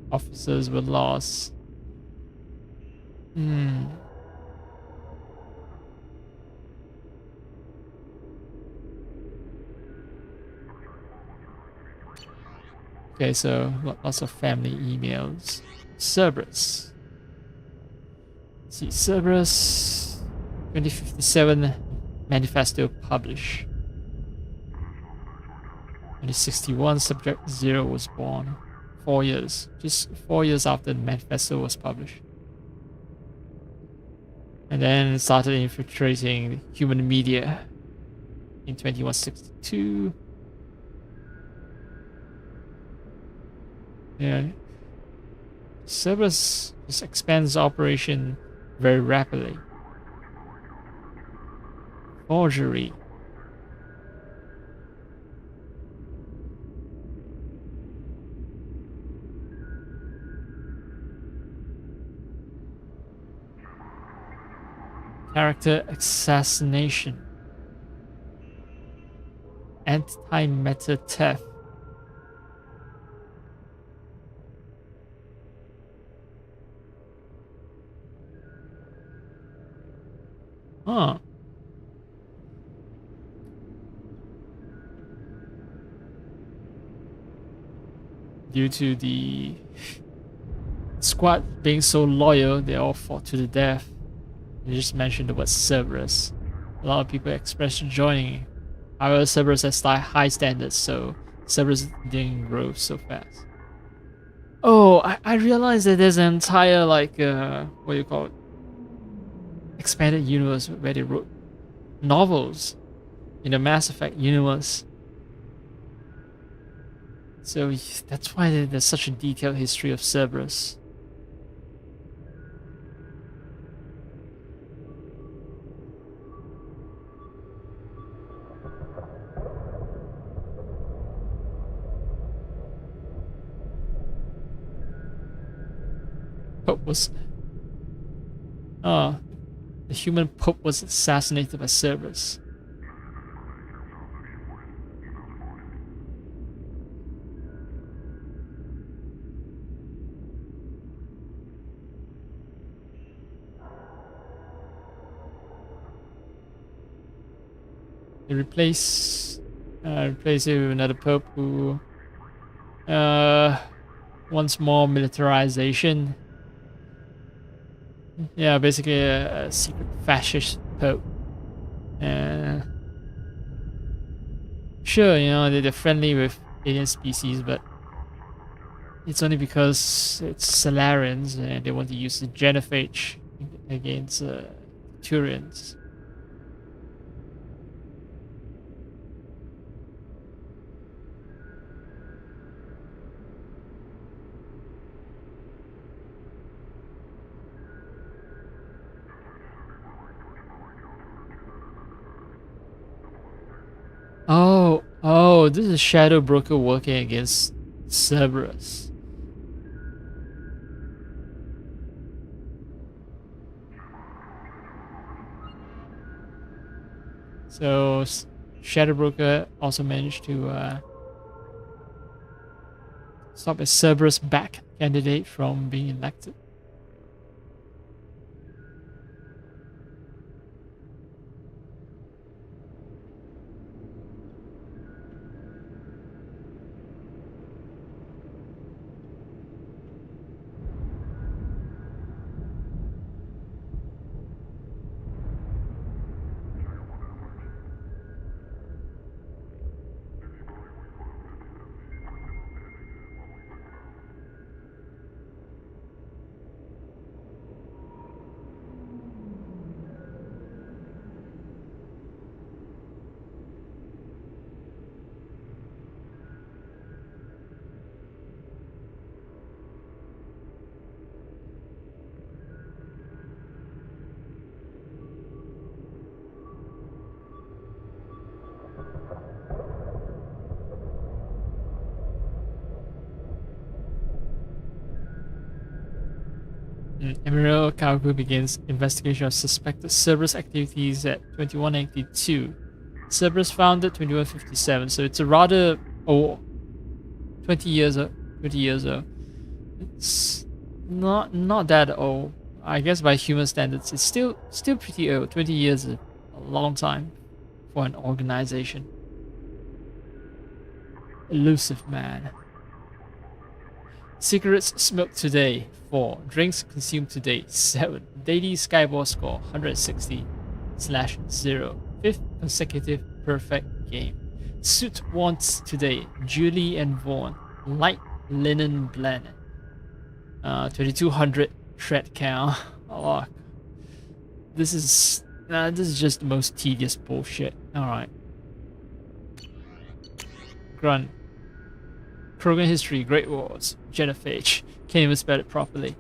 Officers were lost. Okay, so lots of family emails. Cerberus. Let's see, Cerberus 2057 manifesto published. 2061 Subject 0 was born. 4 years. Just 4 years after the manifesto was published. And then started infiltrating human media in 2162. Yeah. Cerberus just expands operation very rapidly. Forgery. Character assassination. Anti-meta theft. Huh. Due to the squad being so loyal, they all fought to the death. They just mentioned the word Cerberus. A lot of people expressed joining. However, Cerberus has high standards, so Cerberus didn't grow so fast. Oh, I realized that there's an entire, like, what do you call it? Expanded universe where they wrote novels in the Mass Effect universe. So that's why there's such a detailed history of Cerberus. Pope was... the human Pope was assassinated by Cerberus. They replace it with another Pope who wants more militarization. Yeah, basically a secret fascist Pope. Sure, you know, they're friendly with alien species, but it's only because it's Solarians and they want to use the genophage against Turians. Oh, this is Shadow Broker working against Cerberus. So Shadow Broker also managed to stop a Cerberus back candidate from being elected. Emerald Cargo begins investigation of suspected Cerberus activities at 2182. Cerberus founded 2157, so it's a rather old, 20 years old. It's not that old. I guess by human standards, it's still pretty old. 20 years is a long time for an organization. Elusive man. Cigarettes smoked today, 4. Drinks consumed today, 7. Daily Skyball score, 160/0. 5th consecutive perfect game. Suit wants today, Julie and Vaughn. Light linen blend. 2200 shred count. Oh, this is just the most tedious bullshit. Alright. Grunt. Krogan history, Great Wars, genophage. Can't even spell it properly.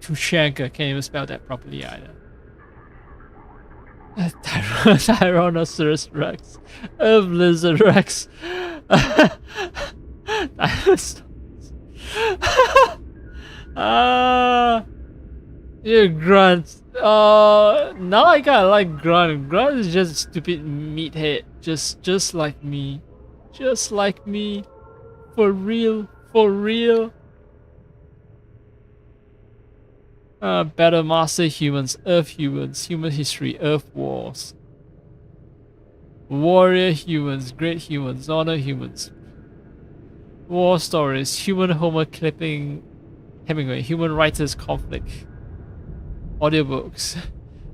Tushanka, can't even spell that properly either. Tyrannosaurus Rex. Lizard Rex. Yeah, Grunt. Now I kinda like Grunt. Grunt is just a stupid meathead. Just like me. Just like me. For real. For real. Battle Master humans, Earth humans, human history, Earth wars. Warrior humans, great humans, honor humans. War stories, human Homer clipping Hemingway, human writers conflict. Audiobooks.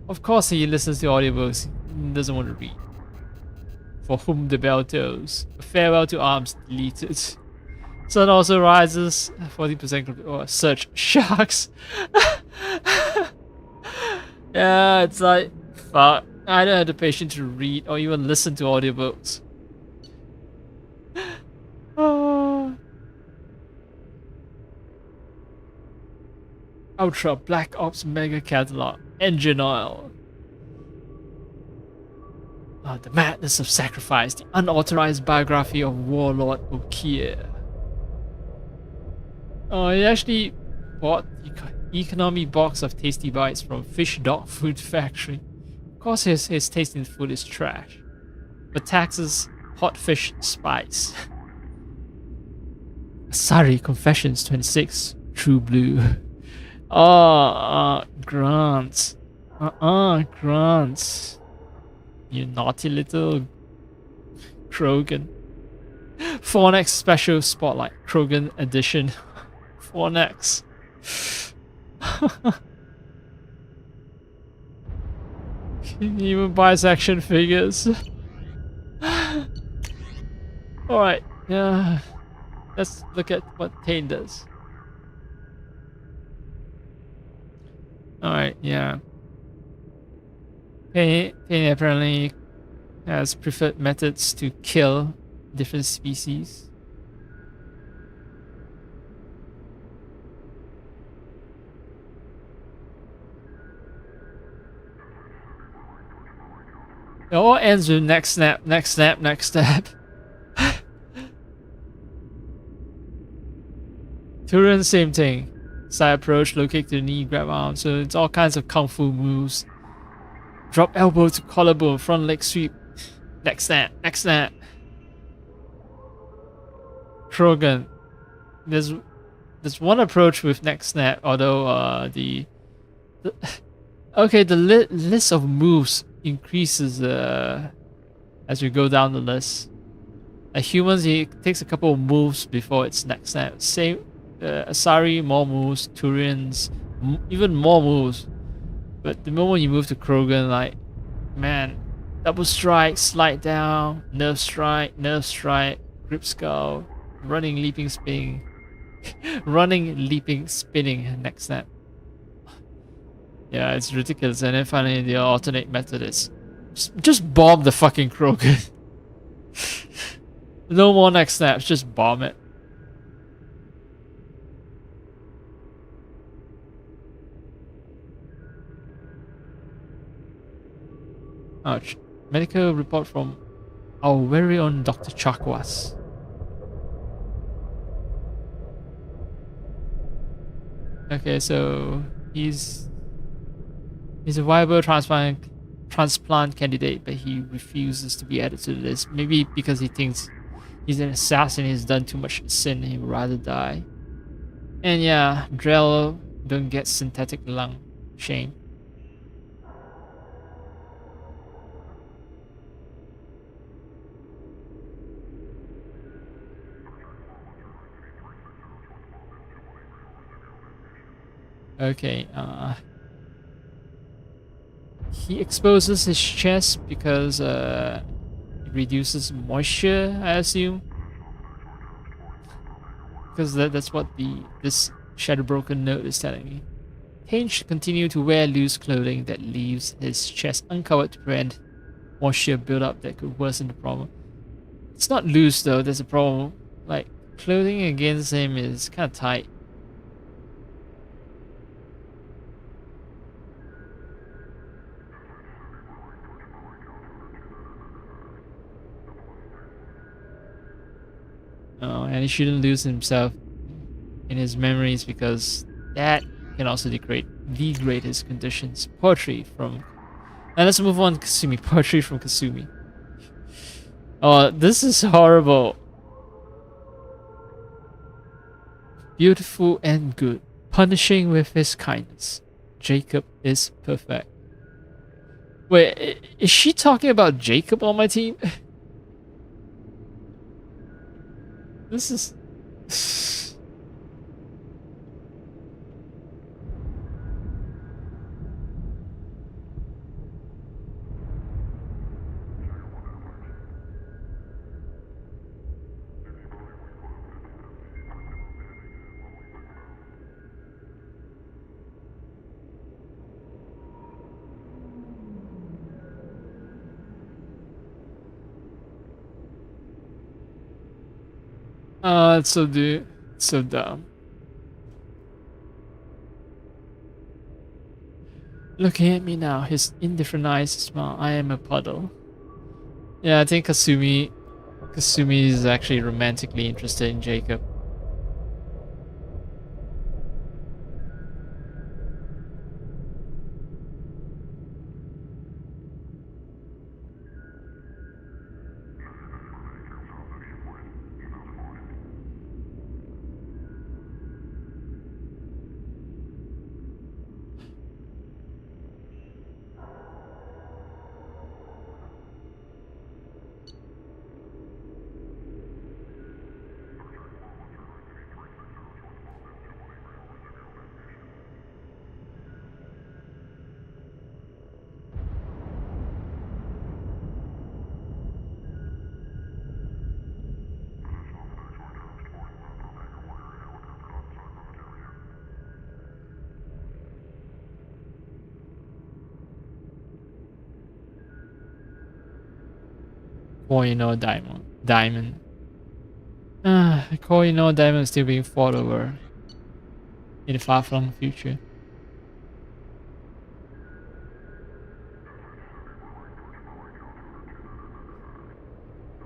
Of course he listens to audiobooks, he doesn't want to read. For whom the bell tolls. Farewell to arms deleted. Sun also rises, 40% search sharks. Yeah, it's like, fuck. I don't have the patience to read or even listen to audiobooks. Ultra Black Ops Mega Catalog. Engine oil. The madness of sacrifice. The unauthorized biography of Warlord Okier. Oh, he actually bought economy box of tasty bites from Fish Dog Food Factory. Of course his taste in food is trash. But taxes hot fish spice. Sorry, Confessions 26, True Blue. Grants. Grants. You naughty little Krogan. Fornex Special Spotlight. Krogan Edition. Fornex. He even buys action figures. Alright, yeah. Let's look at what Tane does. Alright, yeah. Tane apparently has preferred methods to kill different species. It all ends with next snap, next snap, next snap. Turin, same thing. Side approach, low kick to the knee, grab arm. So it's all kinds of kung fu moves. Drop elbow to collarbone, front leg sweep. Next snap, next snap. Krogan. There's one approach with next snap, although the list of moves increases as we go down the list. Humans, it takes a couple of moves before its next snap. Same, Asari, more moves. Turians, even more moves. But the moment you move to Krogan, like, man, double strike, slide down, nerve strike, grip skull, running, leaping, spinning, running, leaping, spinning, next snap. Yeah, it's ridiculous. And then finally, the alternate method is just bomb the fucking Krogan. No more next snaps, just bomb it. Ouch. Medical report from our very own Dr. Chakwas. Okay, so he's a viable transplant candidate, but he refuses to be added to the list. Maybe because he thinks he's an assassin, he's done too much sin, he'd rather die. And yeah, Drell don't get synthetic lung. Shame. Okay, he exposes his chest because it reduces moisture, I assume. Because that's what this Shadowbroker note is telling me. Tane should continue to wear loose clothing that leaves his chest uncovered to prevent moisture buildup that could worsen the problem. It's not loose though, there's a problem. Like, clothing against him is kind of tight. Oh, and he shouldn't lose himself in his memories because that can also degrade his conditions. Poetry from... Now let's move on to Kasumi. Poetry from Kasumi. Oh, this is horrible. Beautiful and good. Punishing with his kindness. Jacob is perfect. Wait, is she talking about Jacob on my team? This is... it's so dumb. Looking at me now, his indifferent eyes smile. I am a puddle. Yeah, I think Kasumi is actually romantically interested in Jacob. Koino Diamond. Koino Diamond is still being fought over in the far-flung future.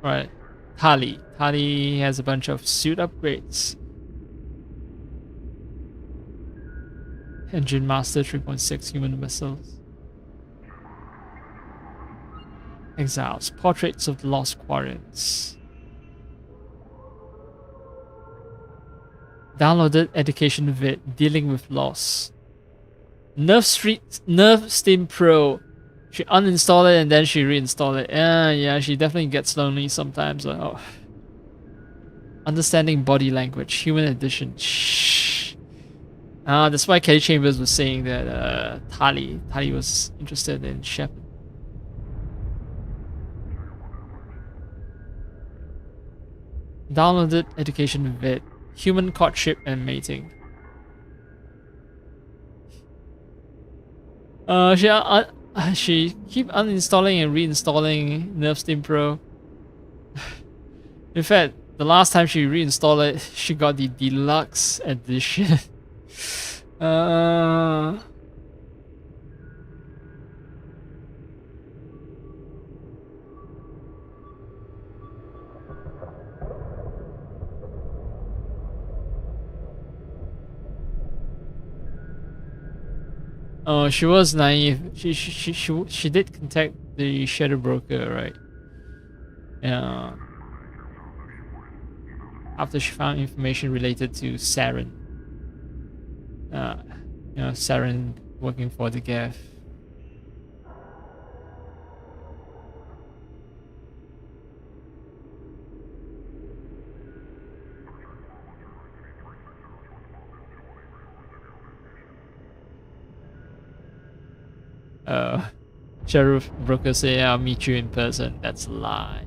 Right. Tali. Tali has a bunch of suit upgrades. Engine Master 3.6 human vessels. Exiles. Portraits of the Lost Quarrians. Downloaded education vid dealing with loss. Nerf Steam Pro. She uninstalled it and then she reinstalled it. Yeah, she definitely gets lonely sometimes. Oh. Understanding body language, human edition. Shh. That's why Kelly Chambers was saying that Tali was interested in Shepard. Downloaded education vid. Human courtship and mating. She keep uninstalling and reinstalling Nerf Steam Pro. In fact, the last time she reinstalled it, she got the deluxe edition. Oh, she was naive. She did contact the shadow broker, right? Yeah. After she found information related to Saren. Saren working for the Geth. Sheriff Broker say I'll meet you in person. That's a lie.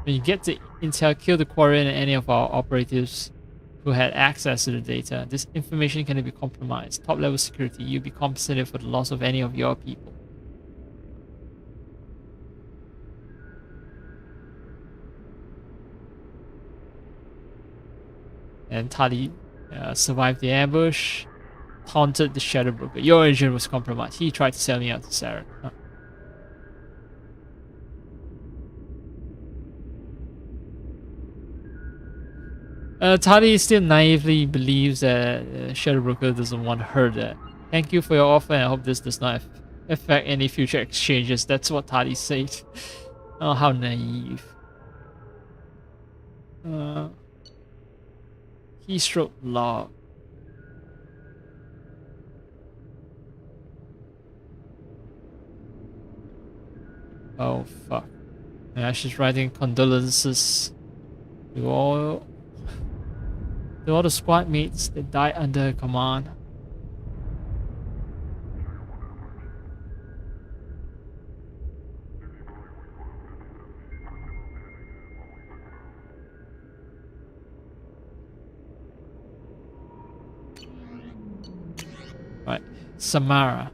When you get the intel, kill the Quarian and any of our operatives who had access to the data. This information can be compromised. Top level security. You'll be compensated for the loss of any of your people. And Tali survived the ambush, taunted the Shadow Broker. Your agent was compromised. He tried to sell me out to Saren. Tali still naively believes that Shadow Broker doesn't want her there. Thank you for your offer and I hope this does not affect any future exchanges. That's what Tali said. Oh, how naive. Keystroke log. Oh fuck. Yeah, she's writing condolences to all the squad mates that died under her command. Right, Samara.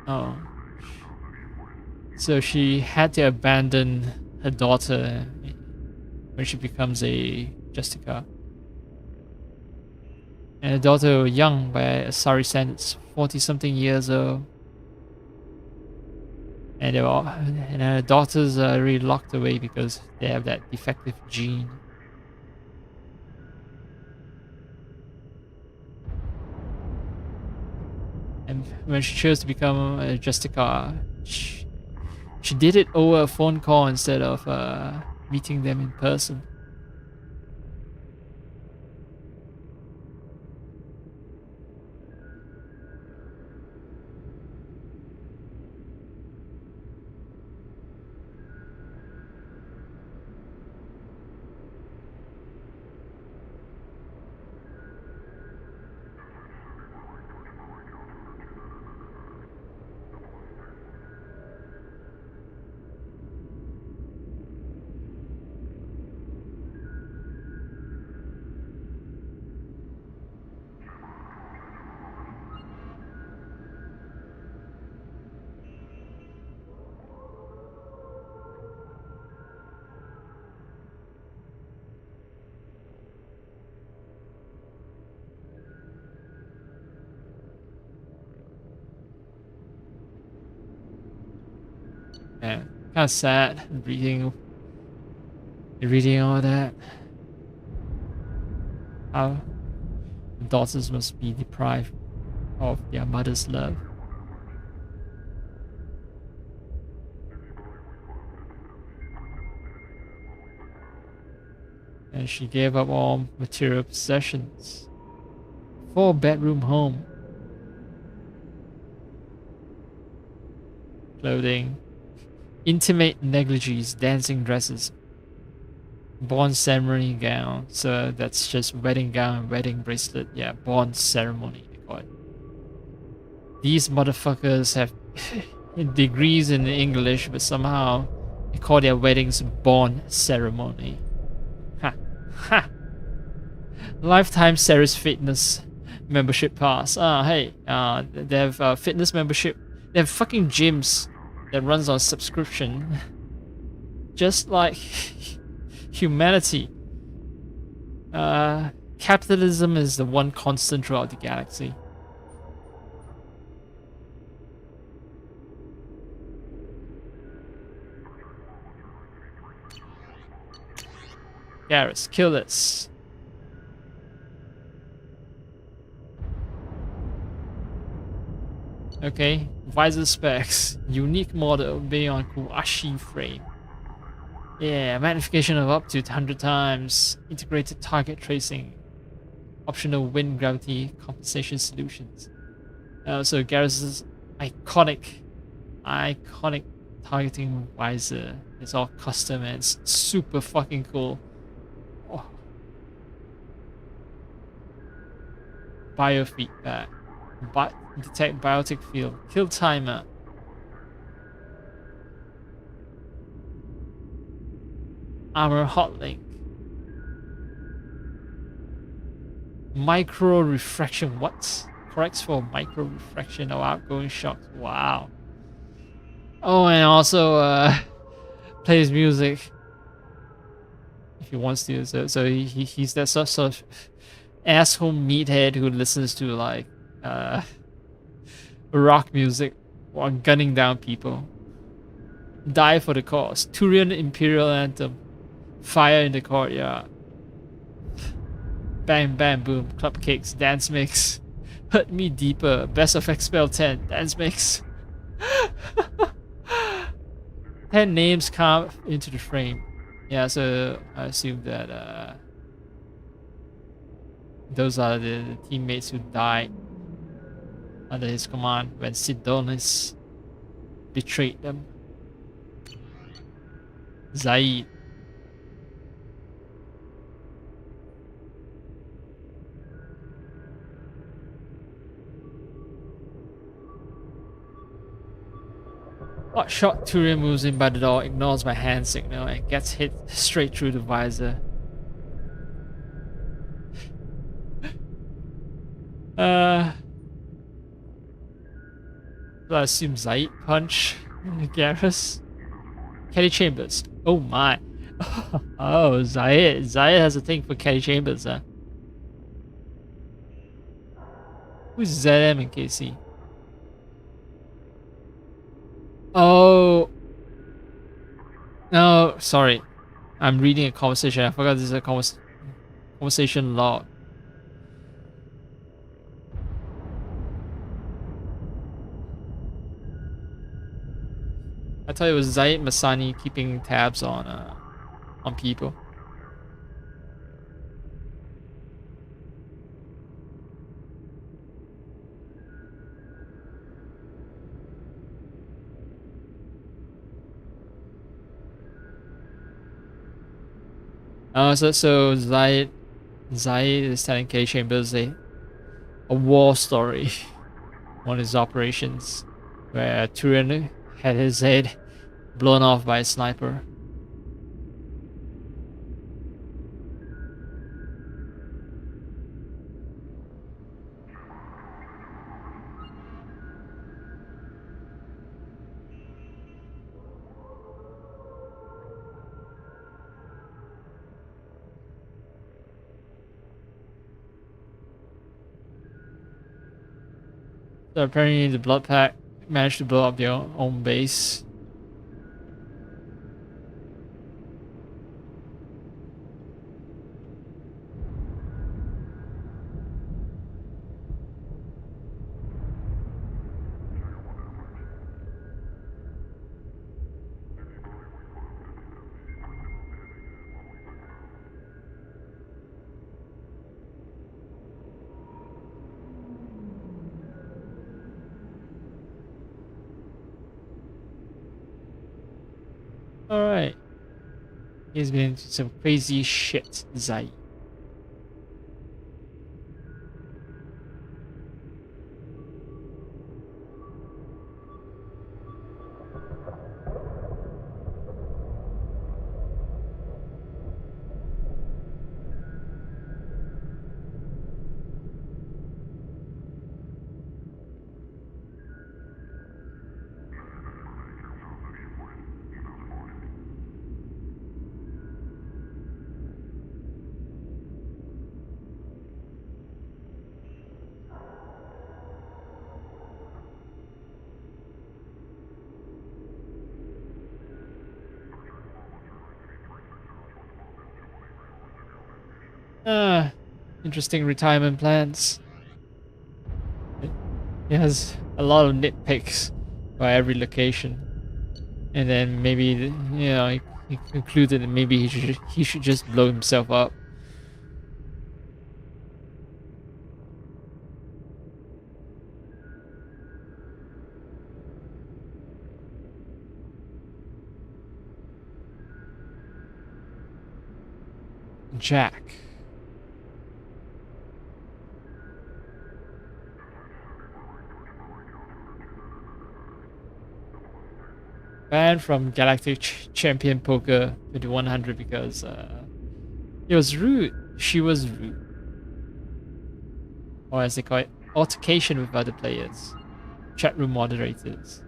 Oh. So she had to abandon her daughter when she becomes a Justica. And her daughter was young by Asari standards, 40-something years old. And her daughters are really locked away because they have that defective gene. And when she chose to become a Justica, she did it over a phone call instead of meeting them in person. And kind of sad reading all that. How daughters must be deprived of their mother's love. And she gave up all material possessions. 4-bedroom home. Clothing. Intimate negligees, dancing dresses. Bond ceremony gown. So that's just wedding gown and wedding bracelet. Yeah, bond ceremony they call it. These motherfuckers have degrees in English, but somehow they call their weddings bond ceremony. Ha. Ha. Lifetime Ceres Fitness membership pass. Hey, they have fitness membership. They have fucking gyms that runs on subscription. Just like humanity. Capitalism is the one constant throughout the galaxy. Garrus, kill this. Okay, visor specs. Unique model beyond Kuashi frame. Yeah, magnification of up to 100 times. Integrated target tracing. Optional wind gravity compensation solutions. So Garrus's iconic targeting visor. It's all custom and it's super fucking cool. Oh. Biofeedback. Detect biotic field. Kill timer. Armor hotlink. Micro refraction. What? Corrects for micro refraction of outgoing shocks. Wow. Oh, and also plays music if he wants to. So he's that sort of asshole meathead who listens to like rock music while gunning down people. Die for the cause. Turian Imperial Anthem. Fire in the courtyard. Bang bang boom. Cupcakes. Dance mix. Hurt me deeper. Best of Expel 10. Dance mix. 10 names carved into the frame. Yeah, so I assume that those are the teammates who died under his command when Sidonis betrayed them. Zaid. Hot shot Turian moves in by the door, ignores my hand signal, and gets hit straight through the visor. So I assume Zaid punch Garrus. Kelly Chambers. Oh my. Oh, Zaid has a thing for Kelly Chambers, huh? Who's ZM and KC? Oh. No, sorry. I'm reading a conversation. I forgot this is a conversation log. I thought it was Zaid Masani keeping tabs on people. So Zaid is telling Kelly Chambers a war story on his operations where Turian had his head blown off by a sniper. So apparently the Blood Pack managed to blow up their own base. Alright. He's been into some crazy shit, Zai. Interesting retirement plans. He has a lot of nitpicks by every location, and then maybe he concluded that maybe he should just blow himself up. Jack. Banned from Galactic Champion Poker 2100 because it was rude. She was rude. Or as they call it, altercation with other players. Chat room moderators.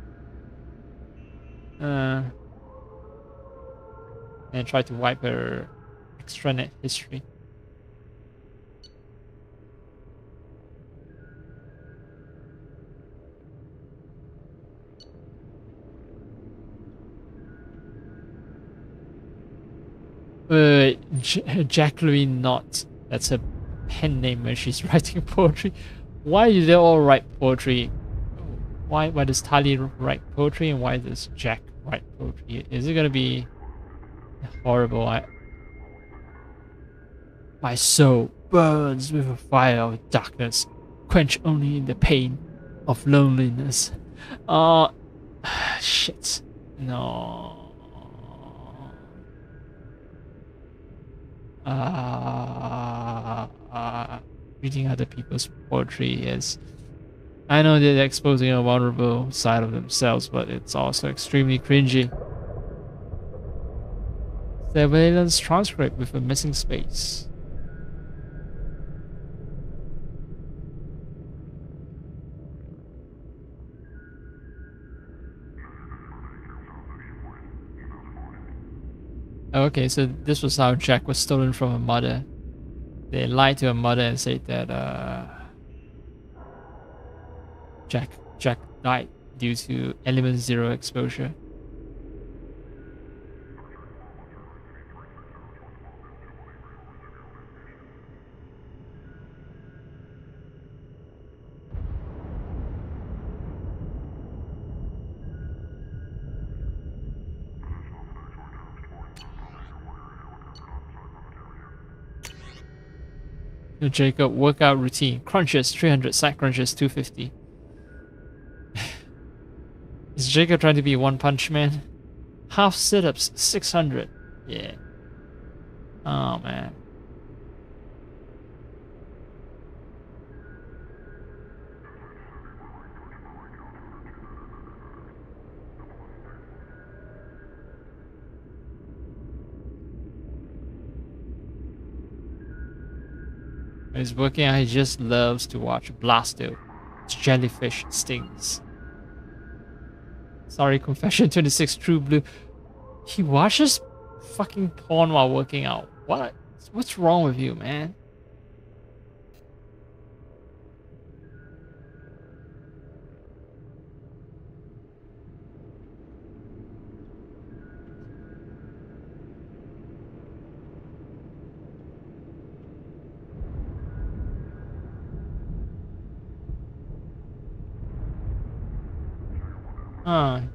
And tried to wipe her extranet history. Jacqueline Knott. That's her pen name when she's writing poetry. Why do they all write poetry? Why does Tali write poetry and why does Jack write poetry? Is it gonna be horrible? My soul burns with a fire of darkness, quench only in the pain of loneliness. Shit. No. Reading other people's poetry is... I know they're exposing a vulnerable side of themselves, but it's also extremely cringy. Surveillance transcript with a missing space. Okay, so this was how Jack was stolen from her mother. They lied to her mother and said that Jack died due to element 0 exposure. Jacob workout routine: crunches 300, side crunches 250. Is Jacob trying to be One Punch Man? Half sit-ups 600. Yeah. Oh man. When he's working out, he just loves to watch Blasto. It's jellyfish stings. Sorry, confession 26 True Blue. He watches fucking porn while working out. What? What's wrong with you, man?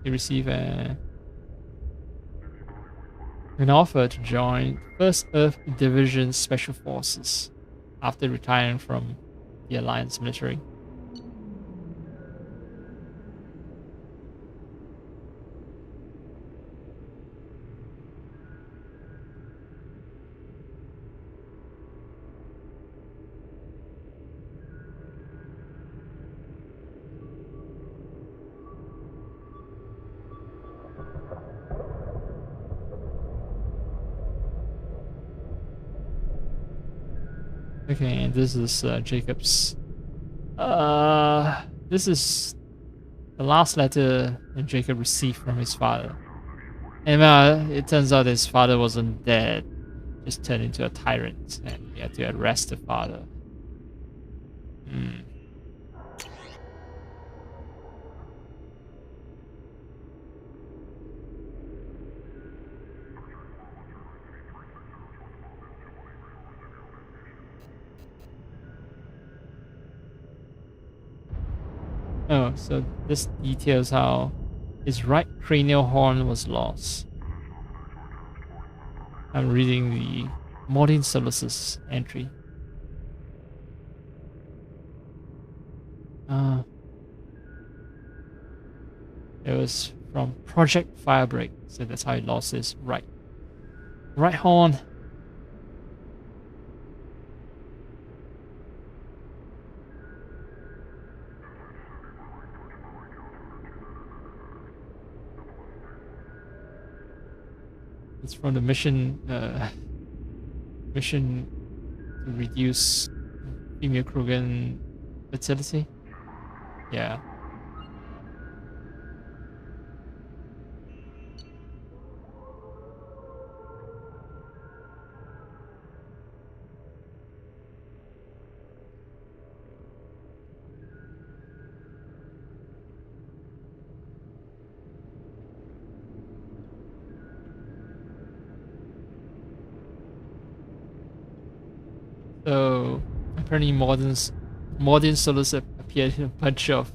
He received an offer to join 1st Earth Division Special Forces after retiring from the Alliance military. Okay, and this is Jacob's. This is the last letter that Jacob received from his father. And it turns out his father wasn't dead, just turned into a tyrant, and he had to arrest the father. Oh, so this details how his right cranial horn was lost. I'm reading the Modern Solutions entry. It was from Project Firebreak, so that's how he lost his right horn. It's from the mission to reduce female Krogan fertility. Yeah. So apparently modern Solus appeared in a bunch of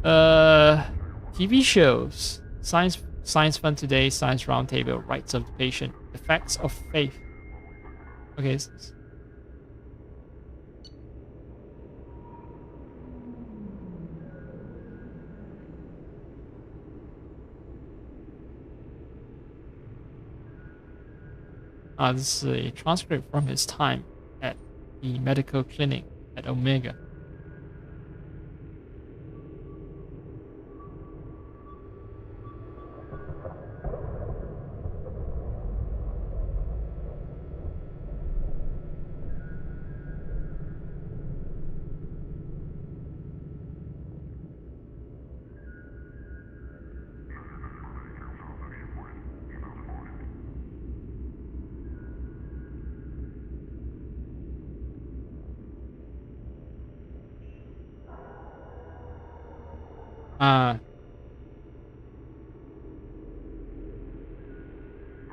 TV shows. Science Fun Today, Science Roundtable, Rights of the Patient, The Facts of Faith. Okay. This is a transcript from his time at the medical clinic at Omega.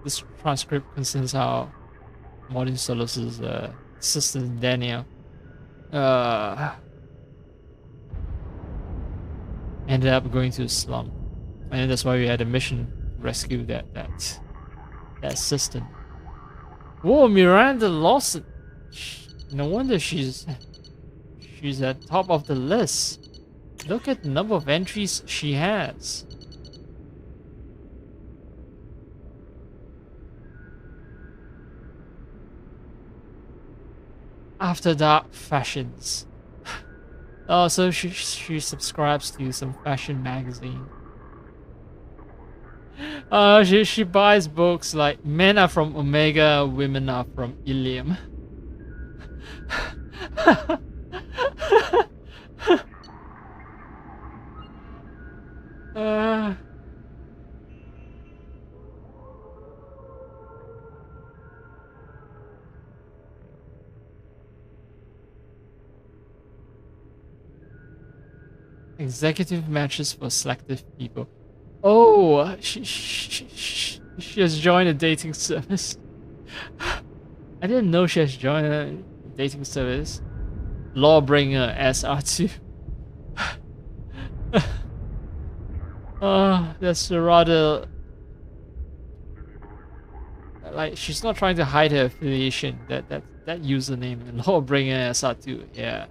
This transcript concerns how Modern Solus' assistant Daniel ended up going to a slum, and that's why we had a mission to rescue that assistant. Whoa, Miranda Lawson! No wonder she's at top of the list. Look at the number of entries she has. After Dark Fashions. Oh, so she subscribes to some fashion magazine. She buys books like Men Are From Omega, Women Are From Ilium. Executive matches for selective people. Oh, she has joined a dating service. I didn't know she has joined a dating service. Lawbringer SR2. That's rather like she's not trying to hide her affiliation. That username, Lawbringer SR2. Yeah.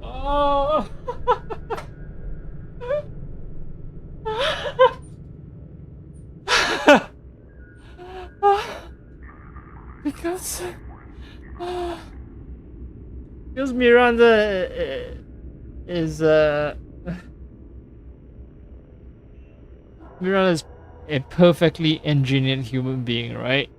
Oh. Because Miranda is Miranda's a perfectly engineered human being, right?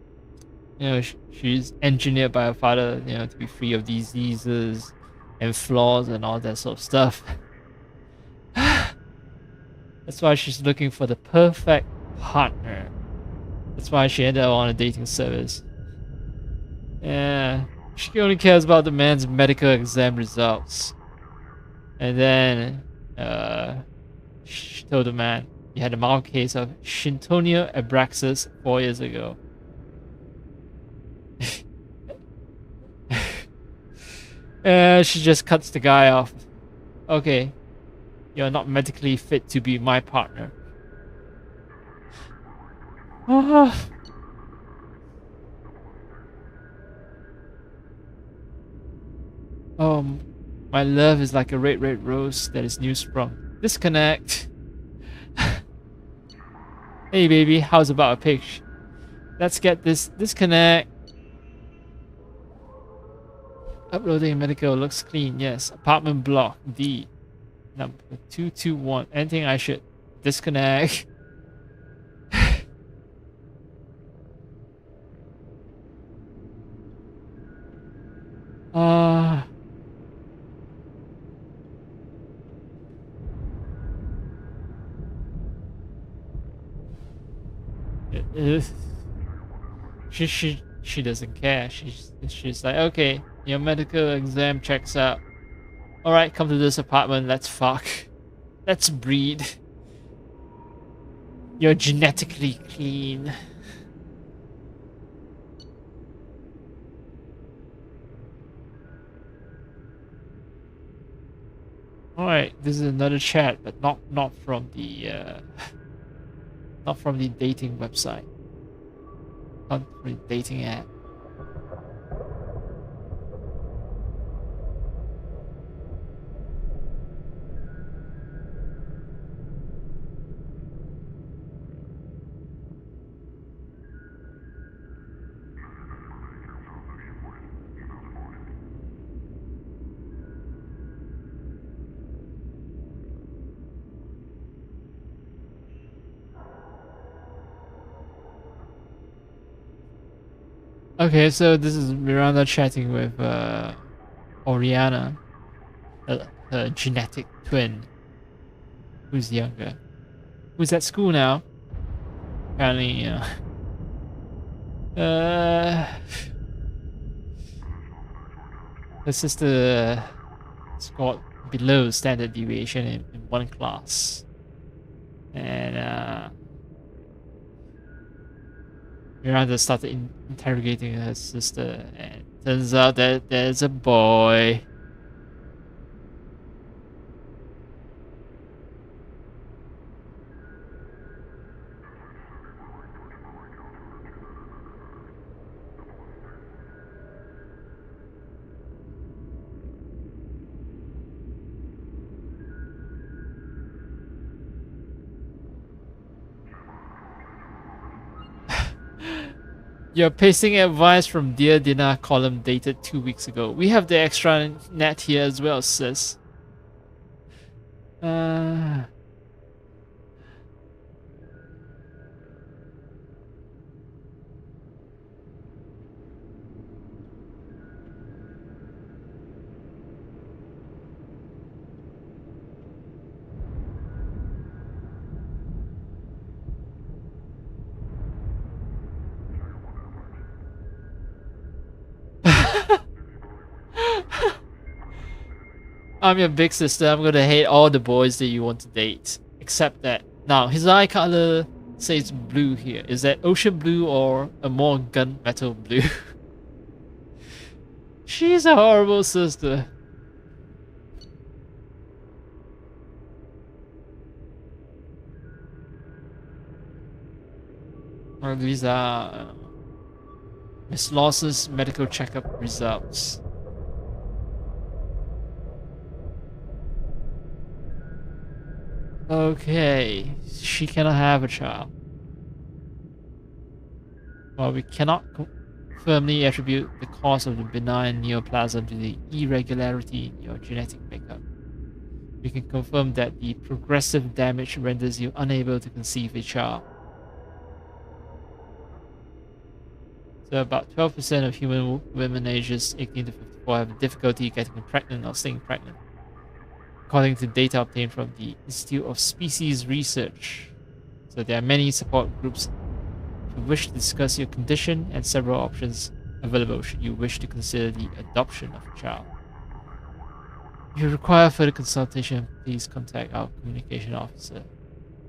You know, she's engineered by her father, you know, to be free of diseases and flaws and all that sort of stuff. That's why she's looking for the perfect partner. That's why she ended up on a dating service. Yeah, she only cares about the man's medical exam results. And then, she told the man he had a mild case of Shintonia abraxas 4 years ago. She just cuts the guy off. Okay, you're not medically fit to be my partner. My love is like a red, red rose that is new sprung. Disconnect. Hey baby, how's about a picture? Let's get this disconnect. Uploading medical looks clean, yes. Apartment block D. Number 221. Anything I should disconnect? She doesn't care. She's like, okay, your medical exam checks out. All right, come to this apartment. Let's fuck. Let's breed. You're genetically clean. All right, this is another chat, but not from the not from the dating website. Not from the dating app. Okay, so this is Miranda chatting with Oriana, her genetic twin, who's younger, who's at school now. Apparently, her sister scored below standard deviation in one class, and Miranda started interrogating her sister, and turns out that there's a boy. You're pasting advice from Dear Dinner column dated 2 weeks ago. We have the extra net here as well, sis. I'm your big sister. I'm gonna hate all the boys that you want to date. Except that. Now, his eye color says blue here. Is that ocean blue or a more gunmetal blue? She's a horrible sister. Well, these are Miss Lawson's medical checkup results. Okay, she cannot have a child. Well, we cannot firmly attribute the cause of the benign neoplasm to the irregularity in your genetic makeup. We can confirm that the progressive damage renders you unable to conceive a child. So about 12% of human women ages 18 to 54 have difficulty getting pregnant or staying pregnant, according to data obtained from the Institute of Species Research. So there are many support groups if you wish to discuss your condition and several options available should you wish to consider the adoption of a child. If you require further consultation, please contact our communication officer.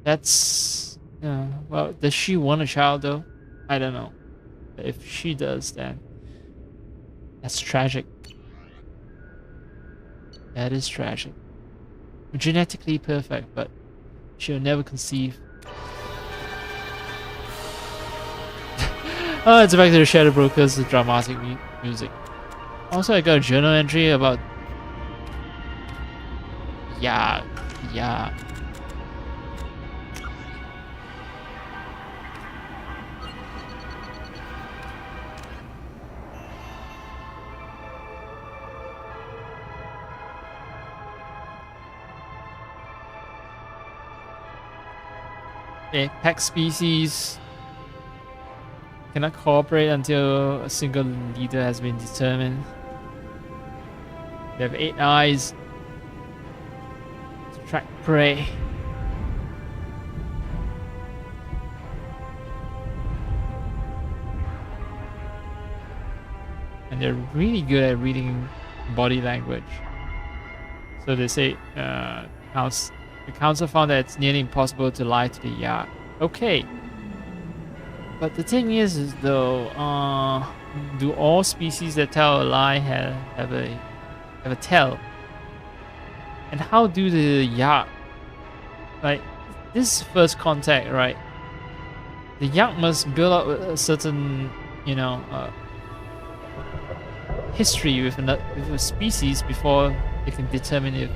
That's... well, does she want a child though? I don't know. But if she does, then that's tragic. That is tragic. Genetically perfect, but she'll never conceive. Oh, it's back to the Shadow Brokers, the dramatic music. Also, I got a journal entry about... Yeah. Okay, pack species cannot cooperate until a single leader has been determined. They have 8 eyes to track prey. And they're really good at reading body language. So they say, the council found that it's nearly impossible to lie to the Yak. Okay. But the thing is though, do all species that tell a lie have a tell? And how do the Yak, like, this is first contact, right? The Yak must build up a certain, history with a species before they can determine if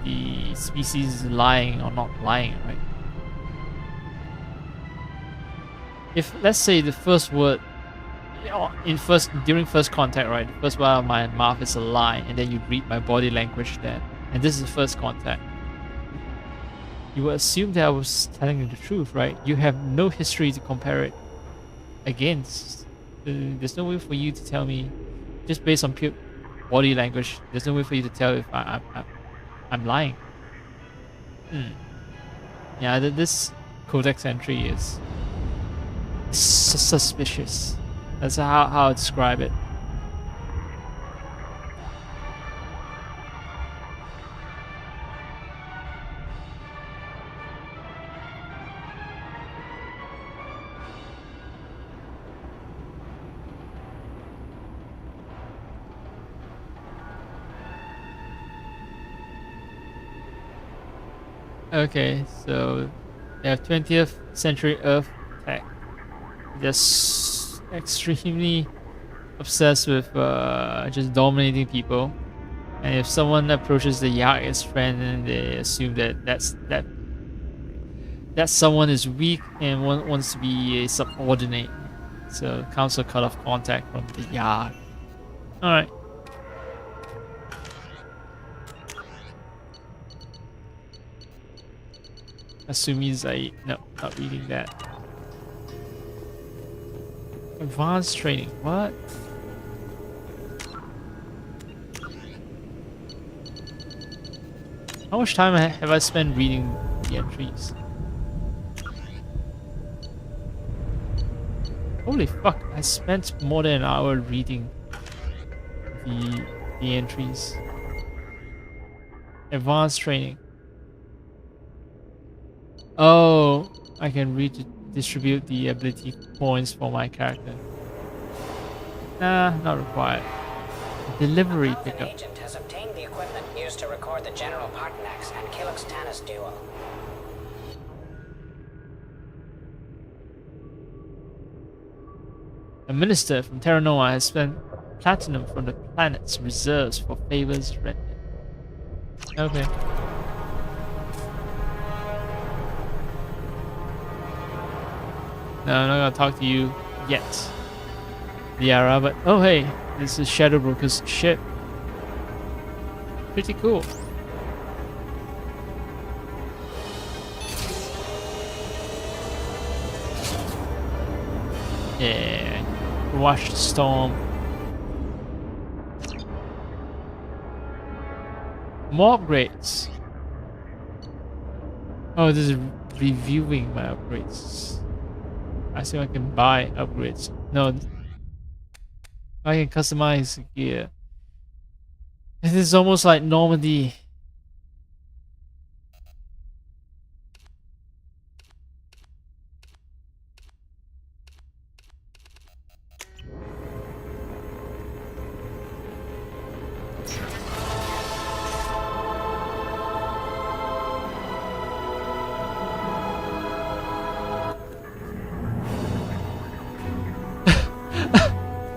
the species is lying or not lying, right? If, let's say, the first word during first contact, right, the first word out of my mouth is a lie, and then you read my body language then, and this is the first contact, you would assume that I was telling you the truth, right? You have no history to compare it against. There's no way for you to tell me, just based on pure body language, there's no way for you to tell if I'm lying. Yeah, this codex entry is suspicious. That's how I describe it. Okay, so they have 20th century Earth tech. They're extremely obsessed with just dominating people, and if someone approaches the Yak as friend, then they assume that someone is weak and wants to be a subordinate. So council cut off contact from the Yak. All right. Assumes no, not reading that. Advanced training, what? How much time have I spent reading the entries? Holy fuck, I spent more than an hour reading the entries. Advanced training. Oh, I can distribute the ability points for my character. Nah, not required. Delivery pickup. An agent has obtained the equipment used to record the General Partinax and Kilix Tanis duel. A minister from Terra Nova has spent platinum from the planet's reserves for favors rendered. Okay. No, I'm not gonna talk to you yet. Liara, but oh hey, this is Shadowbroker's ship. Pretty cool. Yeah, watch the storm. More upgrades. Oh, this is reviewing my upgrades. I see if I can buy upgrades. No, I can customize gear. This is almost like Normandy.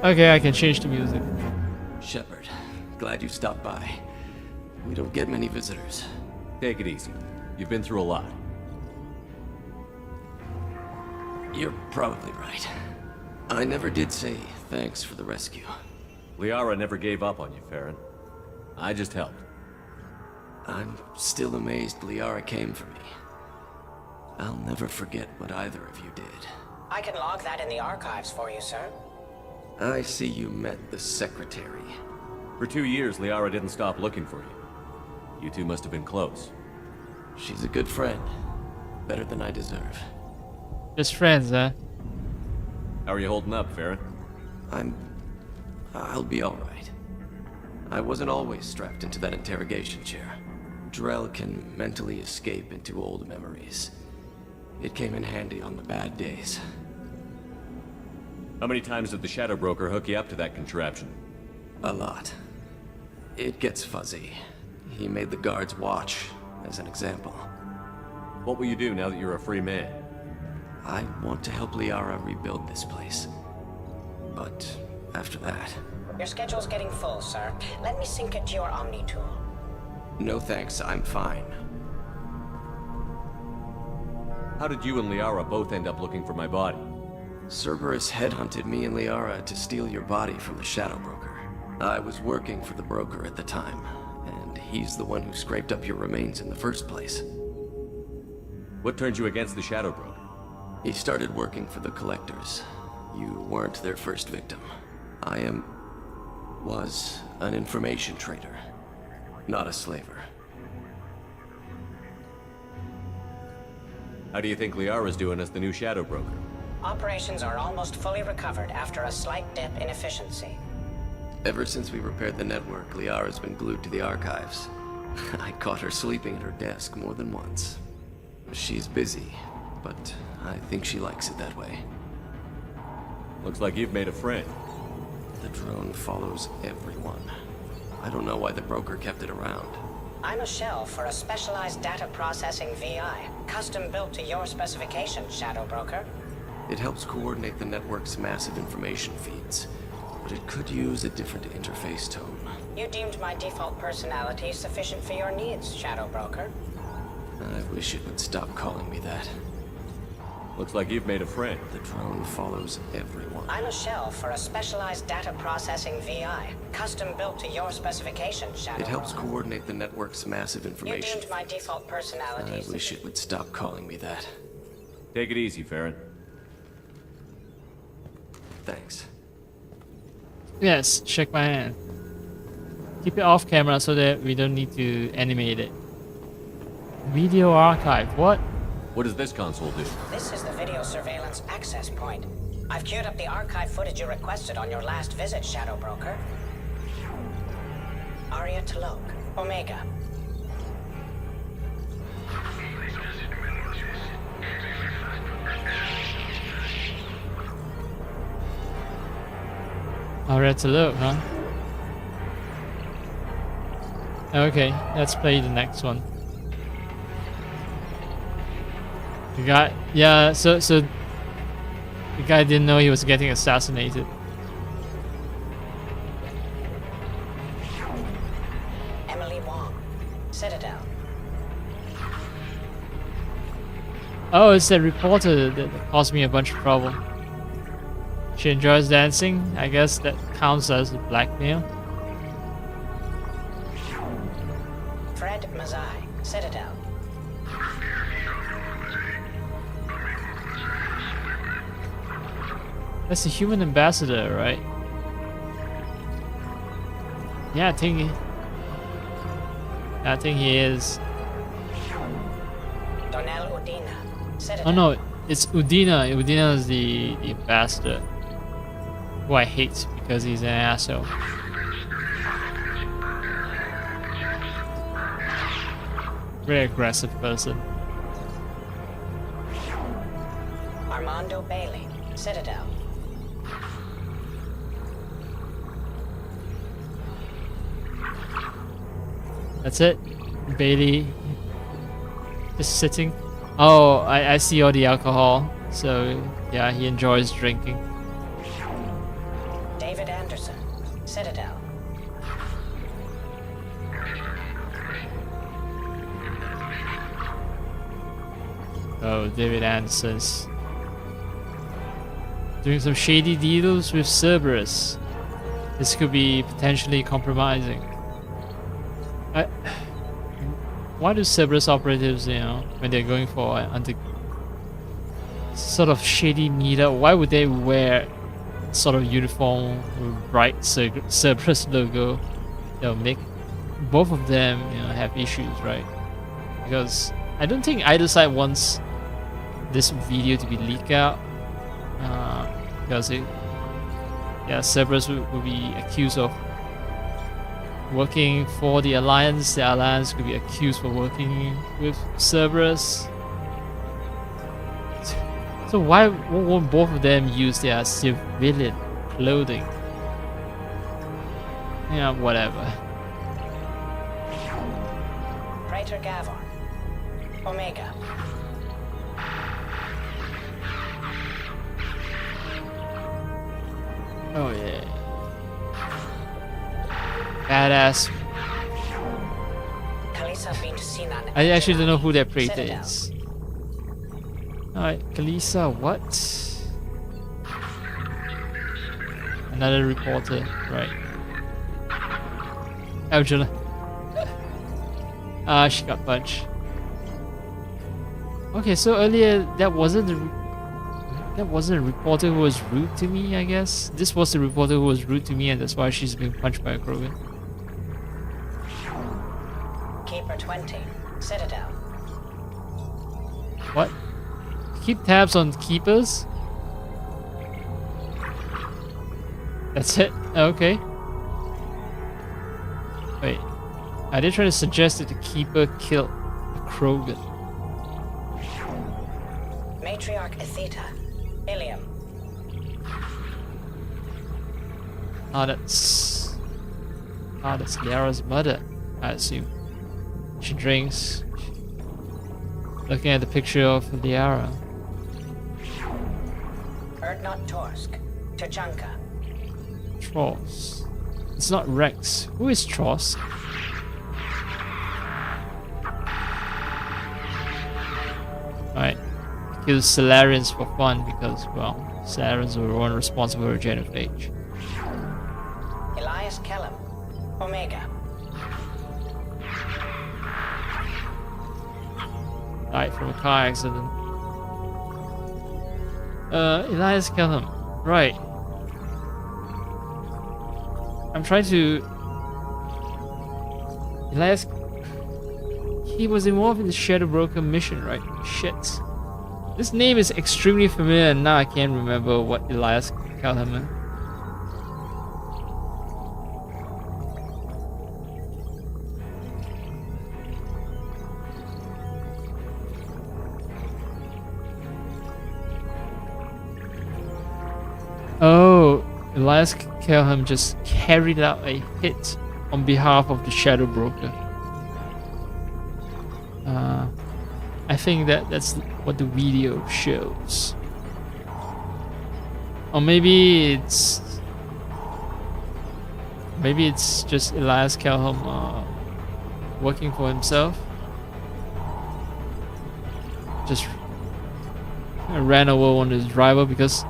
Okay, I can change the music. Shepard, glad you stopped by. We don't get many visitors. Take it easy. You've been through a lot. You're probably right. I never did say thanks for the rescue. Liara never gave up on you, Farron. I just helped. I'm still amazed Liara came for me. I'll never forget what either of you did. I can log that in the archives for you, sir. I see you met the secretary. For 2 years, Liara didn't stop looking for you. You two must have been close. She's a good friend. Better than I deserve. Just friends, huh? How are you holding up, Farron? I'll be alright. I wasn't always strapped into that interrogation chair. Drell can mentally escape into old memories. It came in handy on the bad days. How many times did the Shadow Broker hook you up to that contraption? A lot. It gets fuzzy. He made the guards watch, as an example. What will you do now that you're a free man? I want to help Liara rebuild this place. But after that... Your schedule's getting full, sir. Let me sync it to your Omni tool. No thanks, I'm fine. How did you and Liara both end up looking for my body? Cerberus headhunted me and Liara to steal your body from the Shadow Broker. I was working for the broker at the time, and he's the one who scraped up your remains in the first place. What turned you against the Shadow Broker? He started working for the Collectors. You weren't their first victim. Was an information trader, not a slaver. How do you think Liara's doing as the new Shadow Broker? Operations are almost fully recovered after a slight dip in efficiency. Ever since we repaired the network, Liara's been glued to the archives. I caught her sleeping at her desk more than once. She's busy, but I think she likes it that way. Looks like you've made a friend. The drone follows everyone. I don't know why the broker kept it around. I'm a shell for a specialized data processing VI, custom built to your specifications, Shadow Broker. It helps coordinate the network's massive information feeds, but it could use a different interface tone. You deemed my default personality sufficient for your needs, Shadow Broker. I wish it would stop calling me that. Looks like you've made a friend. The drone follows everyone. I'm a shell for a specialized data processing VI, custom built to your specifications, Shadow It helps Broker. coordinate the network's massive information. You deemed my default personality I wish it would stop calling me that. Take it easy, Farron. Thanks. Yes, check my hand. Keep it off camera so that we don't need to animate it. Video archive, what? What does this console do? This is the video surveillance access point. I've queued up the archive footage you requested on your last visit, Shadow Broker. Aria Talok, Omega. Alright, to look, huh? Okay, let's play the next one. The guy, yeah, so the guy didn't know he was getting assassinated. Emily Wong, Citadel. Oh, it's that reporter that caused me a bunch of trouble. Shit. She enjoys dancing. I guess that counts as blackmail. Fred Mazai, Citadel. That's the human ambassador, right? Yeah, I think he is. Donnell Udina, Citadel. Oh no, it's Udina. Udina is the ambassador, who I hate because he's an asshole. Very aggressive person. Armando Bailey, Citadel. That's it. Bailey just sitting. Oh, I see all the alcohol. So yeah, he enjoys drinking. David Anderson, Citadel. Oh, David Anderson's doing some shady deals with Cerberus. This could be potentially compromising. Why do Cerberus operatives, you know, when they're going for under sort of shady meter, why would they wear sort of uniform with bright Cerberus logo? They'll make both of them, you know, have issues, right? Because I don't think either side wants this video to be leaked out, because Cerberus will be accused of working for the Alliance. The Alliance could be accused for working with Cerberus. So why won't both of them use their civilian clothing? Yeah, whatever. Praetor Gavon, Omega. Oh yeah. Badass. I actually don't know who that Praetor is. Alright, Kalisa, what? Another reporter, right. Angela. She got punched. Okay, so earlier that wasn't a reporter who was rude to me, I guess. This was the reporter who was rude to me, and that's why she's being punched by a Krogan. Keeper 20, Citadel. What? Keep tabs on keepers? That's it? Okay. Wait. Are they trying to suggest that the keeper killed a Krogan? Matriarch Atheta, Ilium. That's Liara's mother, I assume. She drinks. Looking at the picture of Liara. Erdnot Torsk, Tuchanka. Tross. It's not Rex. Who is Tross? Alright. Kills Solarians for fun because, well, Solarians were the one responsible for genophage. Elias Kellum, Omega. Died from a car accident. Elias Kellum. Right. I'm trying to... Elias... He was involved in the Shadowbroker mission, right? Shit. This name is extremely familiar and now I can't remember what Elias Kellum is. Oh, Elias Kelham just carried out a hit on behalf of the Shadowbroker. I think that's what the video shows. Or maybe it's just Elias Kelham working for himself. Just ran over on his driver because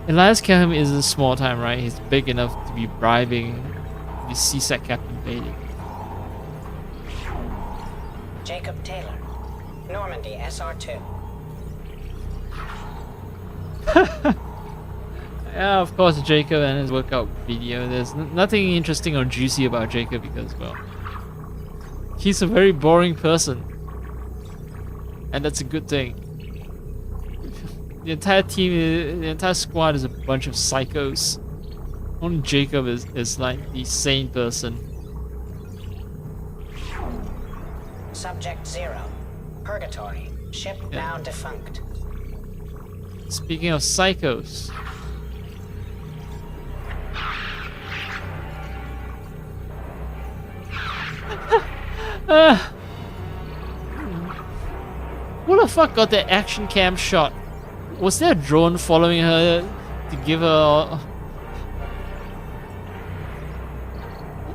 Elias Kelham is a small time, right? He's big enough to be bribing the CSAC Captain Bailey. Jacob Taylor, Normandy SR2. Yeah, of course, Jacob and his workout video. There's nothing interesting or juicy about Jacob because, well, he's a very boring person. And that's a good thing. The entire team, the entire squad is a bunch of psychos. Only Jacob is like the sane person. Subject 0. Purgatory. Ship now defunct. Speaking of psychos. Who the fuck got the action cam shot? Was there a drone following her to give her...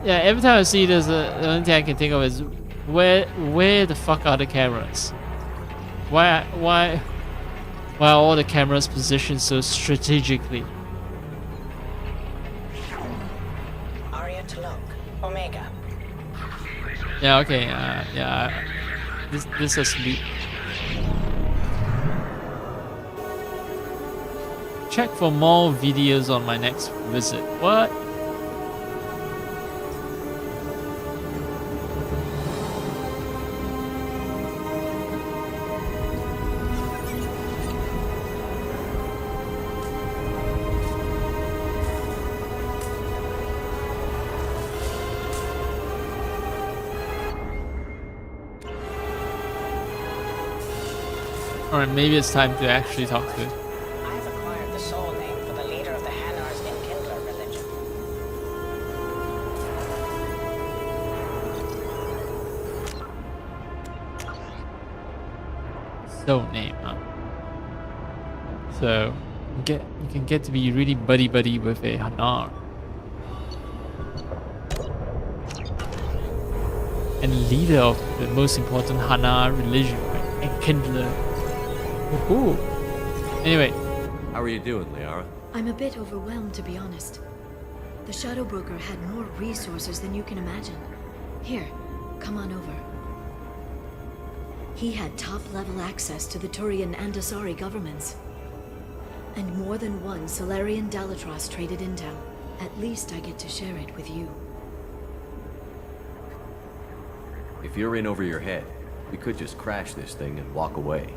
Yeah, every time I see this, the only thing I can think of is where the fuck are the cameras? Why are all the cameras positioned so strategically? Aria Tlok, Omega. Yeah, okay, yeah. This has to be... Check for more videos on my next visit. What? Alright, maybe it's time to actually talk to it. I've acquired the soul name for the leader of the Hanar's Enkindler religion. Soul name, huh? So, you can get to be really buddy-buddy with a Hanar. And leader of the most important Hanar religion, right? Enkindler. Ooh. Anyway. How are you doing, Liara? I'm a bit overwhelmed, to be honest. The Shadow Broker had more resources than you can imagine. Here, come on over. He had top-level access to the Turian and Asari governments. And more than one Solarian Dalatros traded intel. At least I get to share it with you. If you're in over your head, we could just crash this thing and walk away.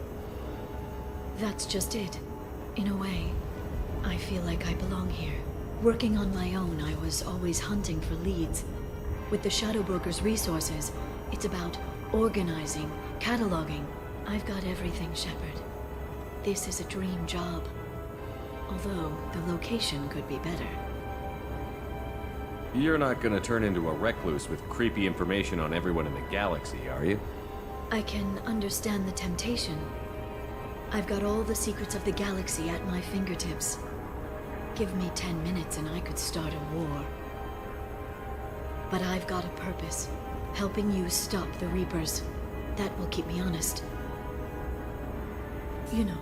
That's just it. In a way, I feel like I belong here. Working on my own, I was always hunting for leads. With the Shadow Broker's resources, it's about organizing, cataloging. I've got everything, Shepard. This is a dream job. Although, the location could be better. You're not gonna turn into a recluse with creepy information on everyone in the galaxy, are you? I can understand the temptation. I've got all the secrets of the galaxy at my fingertips. Give me 10 minutes and I could start a war. But I've got a purpose. Helping you stop the Reapers. That will keep me honest. You know,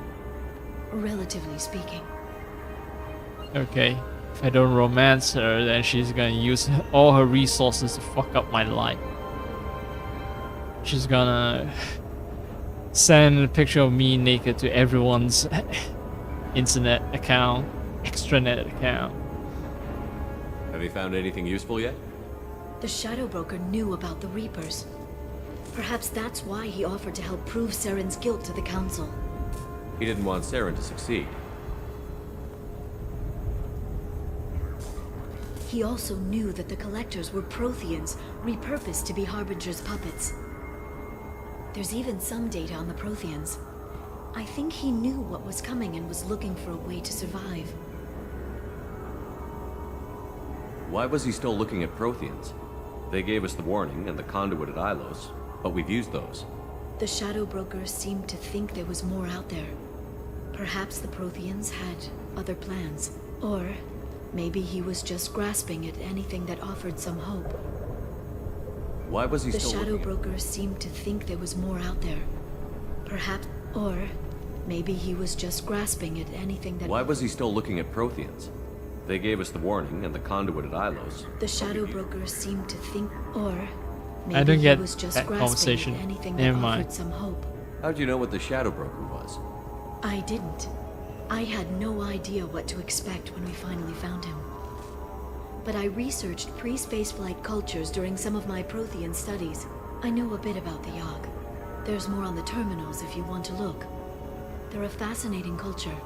relatively speaking. Okay. If I don't romance her, then she's gonna use all her resources to fuck up my life. She's gonna send a picture of me naked to everyone's internet account, extranet account. Have you found anything useful yet? The Shadow Broker knew about the Reapers. Perhaps that's why he offered to help prove Saren's guilt to the Council. He didn't want Saren to succeed. He also knew that the Collectors were Protheans, repurposed to be Harbinger's puppets. There's even some data on the Protheans. I think he knew what was coming and was looking for a way to survive. Why was he still looking at Protheans? They gave us the warning and the conduit at Ilos, but we've used those. The Shadow Broker seemed to think there was more out there. Perhaps the Protheans had other plans. Or maybe he was just grasping at anything that offered some hope. Why was he The still Shadow looking? Broker seemed to think there was more out there. Perhaps, or Maybe he was just grasping at anything that... Why was he still looking at Protheans? They gave us the warning and the conduit at Ilos. The Shadow Broker seemed to think, or maybe I don't get he was just that grasping conversation. at anything that Never offered mind. some hope. How'd you know what the Shadow Broker was? I didn't. I had no idea what to expect when we finally found him. But I researched pre-spaceflight cultures during some of my Prothean studies. I know a bit about the Yogg. There's more on the terminals if you want to look. They're a fascinating culture,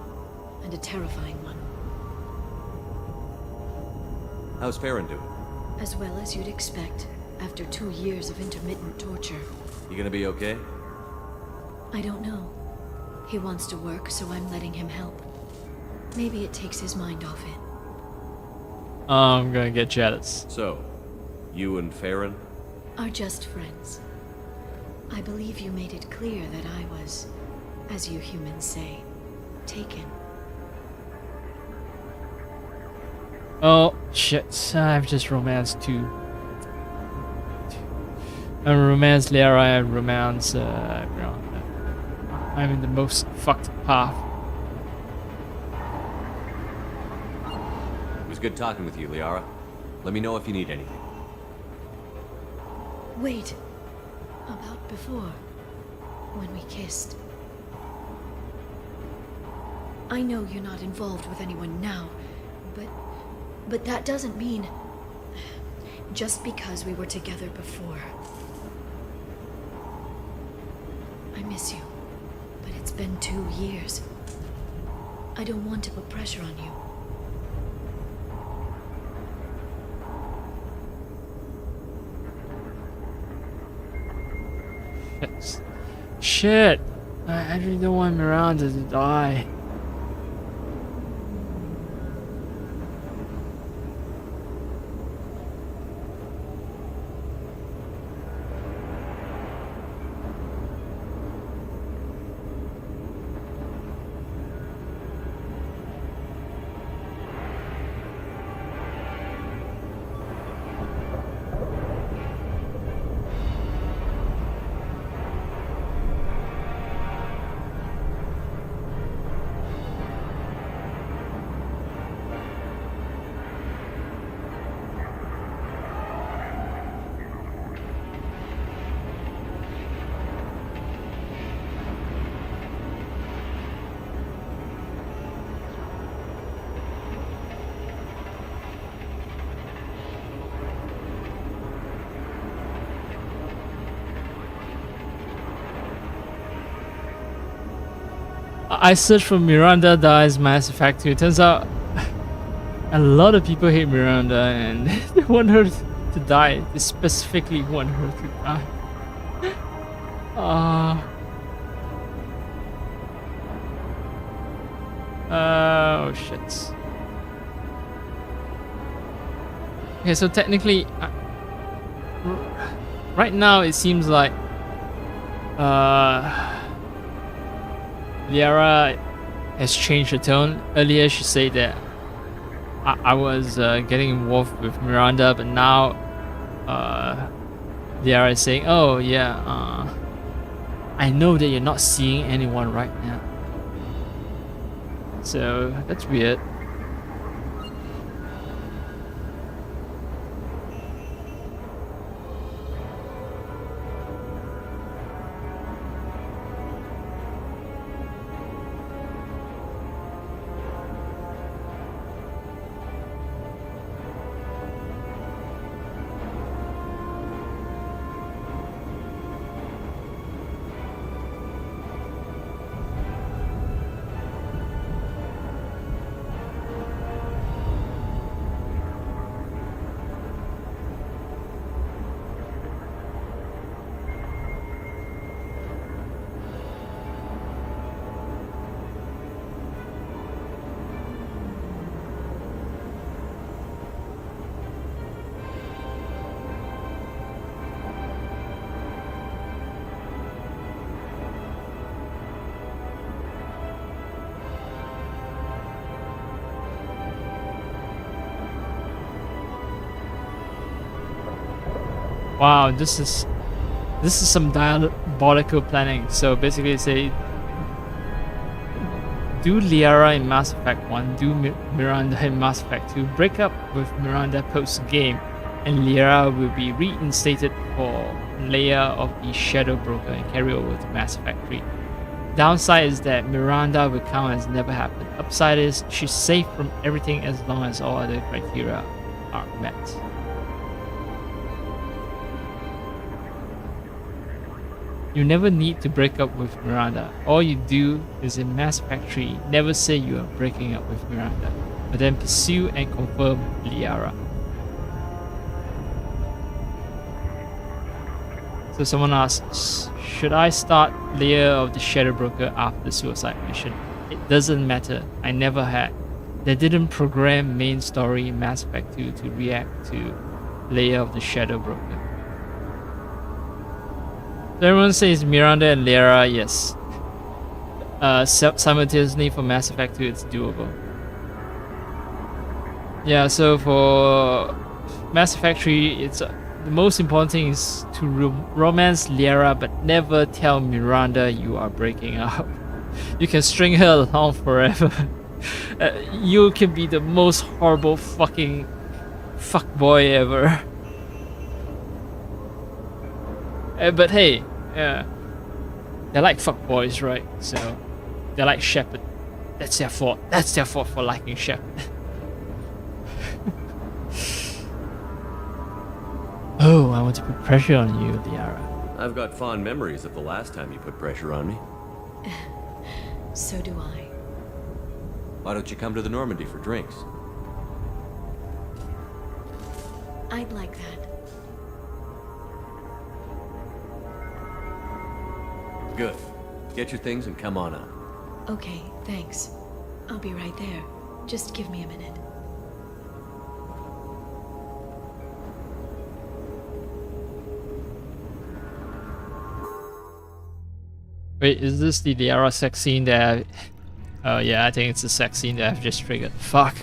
and a terrifying one. How's Farron doing? As well as you'd expect, after 2 years of intermittent torture. You gonna be okay? I don't know. He wants to work, so I'm letting him help. Maybe it takes his mind off it. I'm gonna get jealous. So, you and Farron? Are just friends. I believe you made it clear that I was, as you humans say, taken. Oh shit! I've just romanced two. I romanced Lara and romance everyone. I'm in the most fucked path. It was good talking with you, Liara. Let me know if you need anything. Wait. About before, when we kissed. I know you're not involved with anyone now, but that doesn't mean just because we were together before. I miss you, but it's been 2 years. I don't want to put pressure on you. Shit! I really don't want Miranda to die. I searched for Miranda dies Mass Effect 2. Turns out a lot of people hate Miranda and they want her to die. They specifically want her to die. Oh shit. Okay, so technically, right now it seems like Liara has changed her tone. Earlier she said that I was getting involved with Miranda, but now Liara is saying, oh yeah, I know that you're not seeing anyone right now. So that's weird. Wow, this is some diabolical planning. So basically, say Do Liara in Mass Effect 1, do Miranda in Mass Effect 2, break up with Miranda post-game, and Liara will be reinstated for Leia of the Shadow Broker and carry over to Mass Effect 3. Downside is that Miranda will count as never happened. Upside is she's safe from everything as long as all other criteria are met. You never need to break up with Miranda. All you do is in Mass Effect 3, never say you are breaking up with Miranda, but then pursue and confirm Liara. So someone asks, should I start Leia of the Shadow Broker after the suicide mission? It doesn't matter, I never had. They didn't program main story in Mass Effect 2 to react to Leia of the Shadow Broker. So everyone says Miranda and Liara, yes. Simultaneously for Mass Effect 2, it's doable. Yeah, so for Mass Effect 3, it's the most important thing is to romance Liara, but never tell Miranda you are breaking up. You can string her along forever. You can be the most horrible fucking fuckboy ever. But hey, they're like fuckboys, right? So they're like Shepard. That's their fault. That's their fault for liking Shepard. Oh, I want to put pressure on you, Liara. I've got fond memories of the last time you put pressure on me. So do I. Why don't you come to the Normandy for drinks? I'd like that. Good. Get your things and come on up. Okay, thanks. I'll be right there. Just give me a minute. Wait, is this the Liara sex scene that oh yeah, I think it's the sex scene that I've just triggered. Fuck.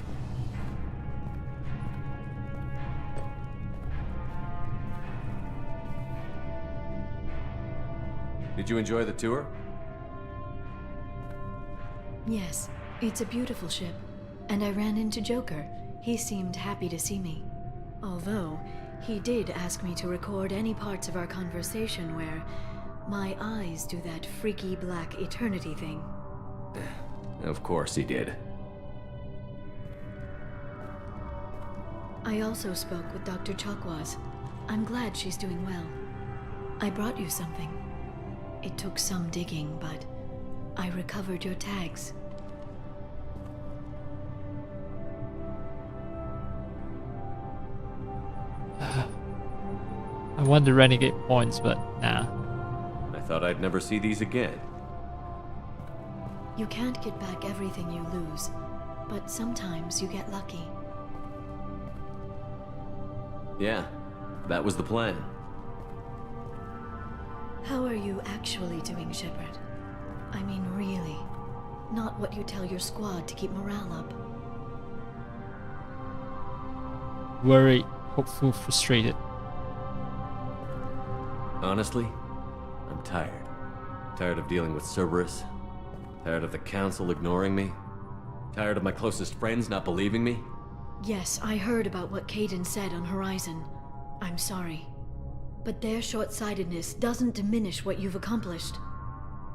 Did you enjoy the tour? Yes, it's a beautiful ship. And I ran into Joker. He seemed happy to see me. Although, he did ask me to record any parts of our conversation where my eyes do that freaky black eternity thing. Of course he did. I also spoke with Dr. Chakwas. I'm glad she's doing well. I brought you something. It took some digging, but I recovered your tags. I want the renegade points, but nah. I thought I'd never see these again. You can't get back everything you lose, but sometimes you get lucky. Yeah, that was the plan. How are you actually doing, Shepard? I mean, really. Not what you tell your squad to keep morale up. Worried, hopeful, frustrated. Honestly, I'm tired. Tired of dealing with Cerberus. Tired of the Council ignoring me. Tired of my closest friends not believing me. Yes, I heard about what Kaidan said on Horizon. I'm sorry. But their short-sightedness doesn't diminish what you've accomplished.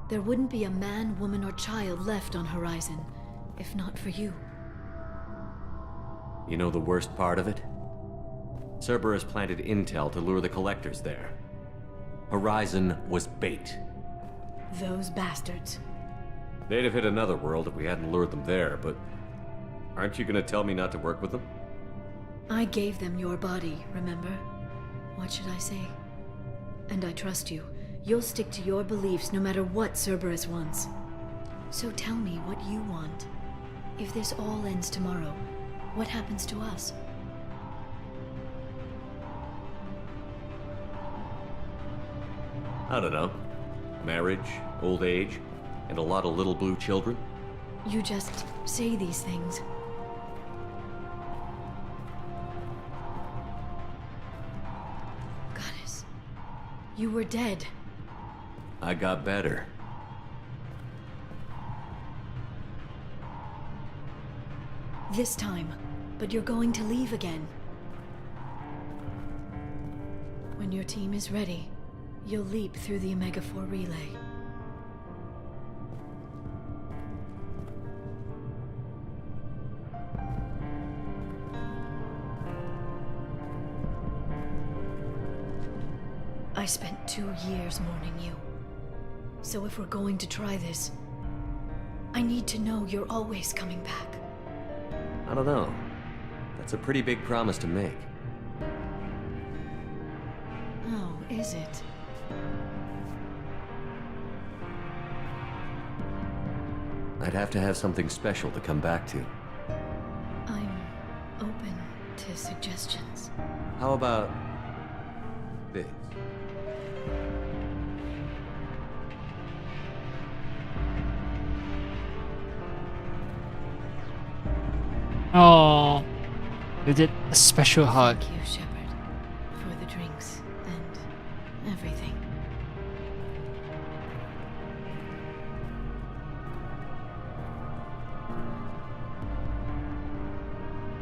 There wouldn't be a man, woman, or child left on Horizon, if not for you. You know the worst part of it? Cerberus planted intel to lure the collectors there. Horizon was bait. Those bastards. They'd have hit another world if we hadn't lured them there, but aren't you gonna tell me not to work with them? I gave them your body, remember? What should I say? And I trust you. You'll stick to your beliefs no matter what Cerberus wants. So tell me what you want. If this all ends tomorrow, what happens to us? I don't know. Marriage, old age, and a lot of little blue children? You just say these things. Goddess, you were dead. I got better. This time. But you're going to leave again. When your team is ready, you'll leap through the Omega-4 relay. I spent 2 years mourning you. So if we're going to try this, I need to know you're always coming back. I don't know. That's a pretty big promise to make. Oh, is it? I'd have to have something special to come back to. I'm open to suggestions. How about this? Oh, you did a special hug. Thank you, Shepard, for the drinks and everything.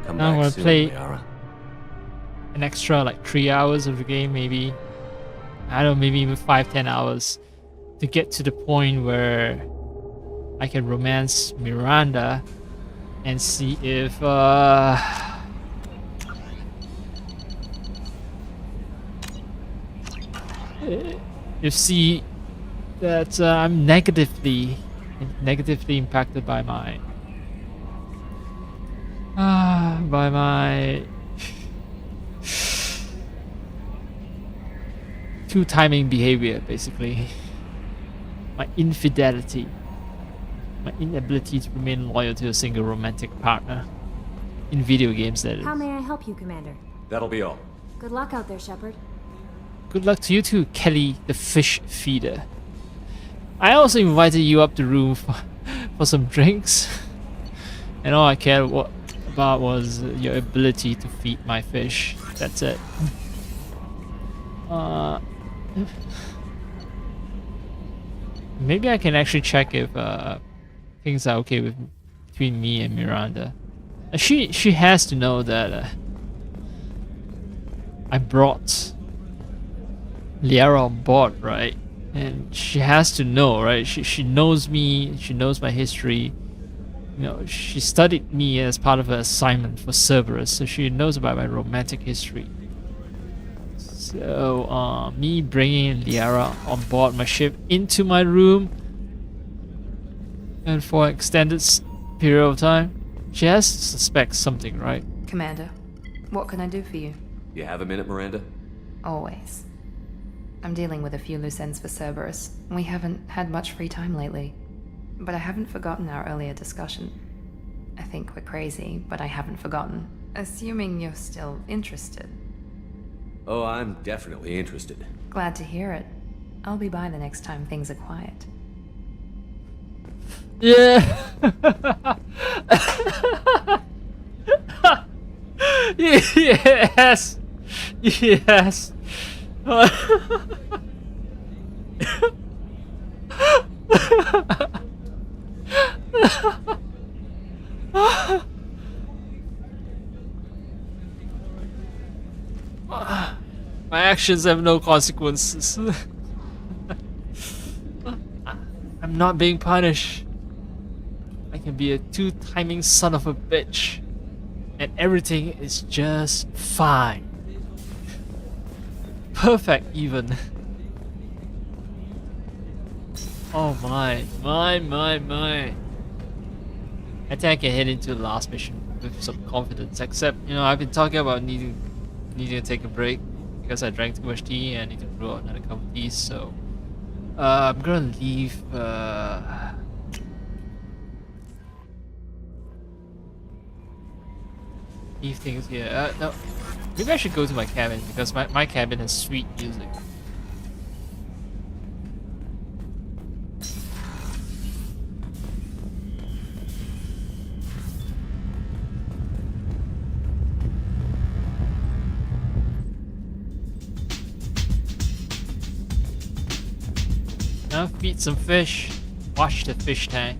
Come Now I'm back gonna soon, play Liara. an extra like 3 hours of the game, maybe. I don't know, maybe even 5-10 hours to get to the point where I can romance Miranda and see if see that I'm negatively impacted by my two timing behavior, basically. My infidelity. My inability to remain loyal to a single romantic partner. In video games, that is. How may I help you, Commander? That'll be all. Good luck out there, Shepard. Good luck to you too, Kelly the fish feeder. I also invited you up the room for some drinks. And all I cared about was your ability to feed my fish. That's it. Maybe I can actually check if things are okay between me and Miranda. She has to know that I brought Liara on board, right? And she has to know, right? She knows me. She knows my history. You know, she studied me as part of her assignment for Cerberus, so she knows about my romantic history. So, me bringing Liara on board my ship into my room, and for an extended period of time, she has to suspect something, right? Commander, what can I do for you? You have a minute, Miranda? Always. I'm dealing with a few loose ends for Cerberus. We haven't had much free time lately. But I haven't forgotten our earlier discussion. I think we're crazy, but I haven't forgotten. Assuming you're still interested. Oh, I'm definitely interested. Glad to hear it. I'll be by the next time things are quiet. Yeah. Yes. Yes. My actions have no consequences. I'm not being punished. I can be a two-timing son of a bitch, and everything is just fine. Perfect, even. Oh my. I think I can head into the last mission with some confidence, except, you know, I've been talking about needing to take a break because I drank too much tea and I need to brew out another cup of tea, so I'm gonna leave things here. No, maybe I should go to my cabin because my cabin has sweet music. Now feed some fish. Wash the fish tank.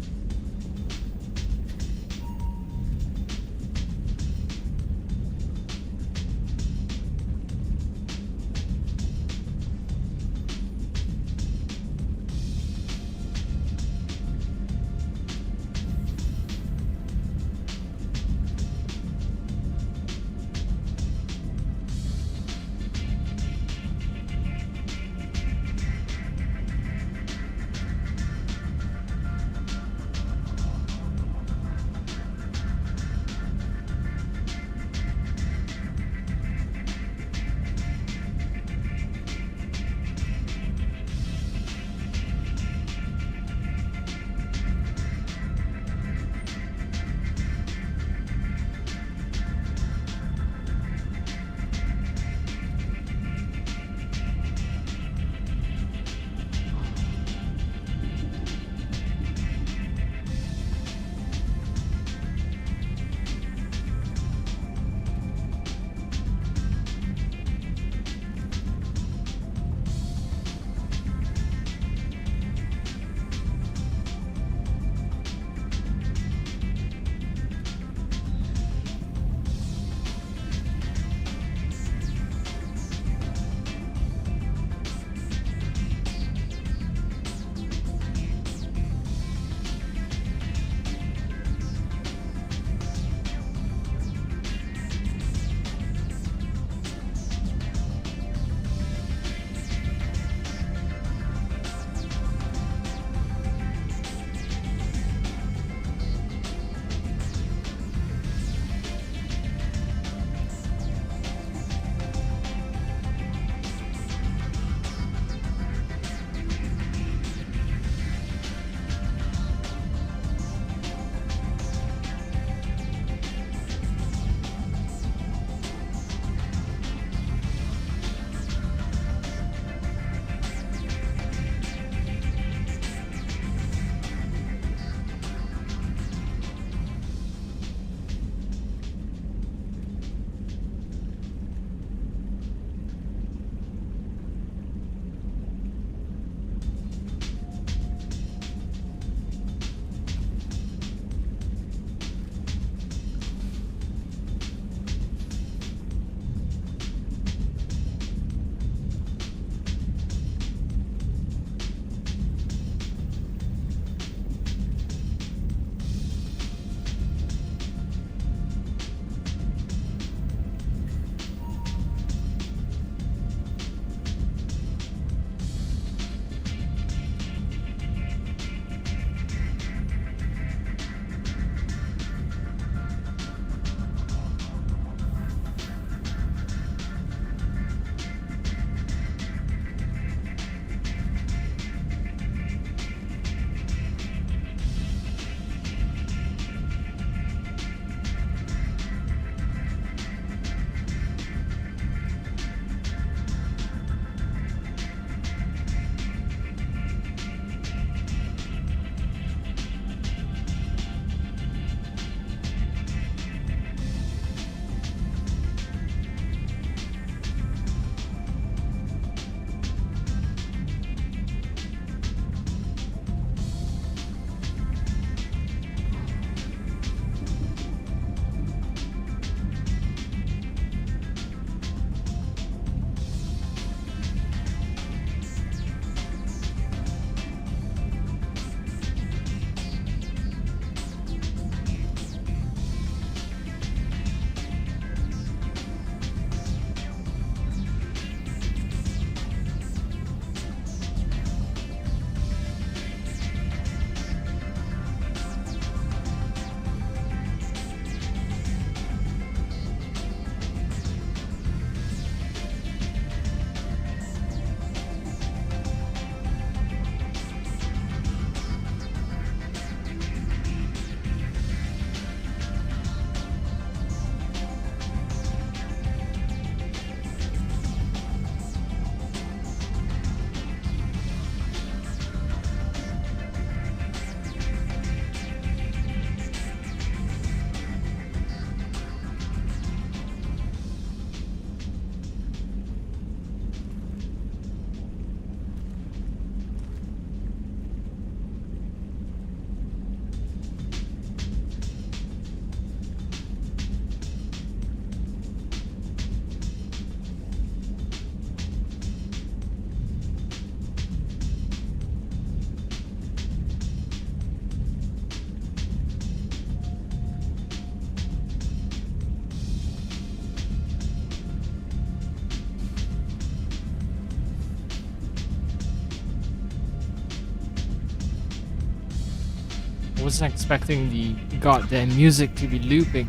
I wasn't expecting the goddamn music to be looping.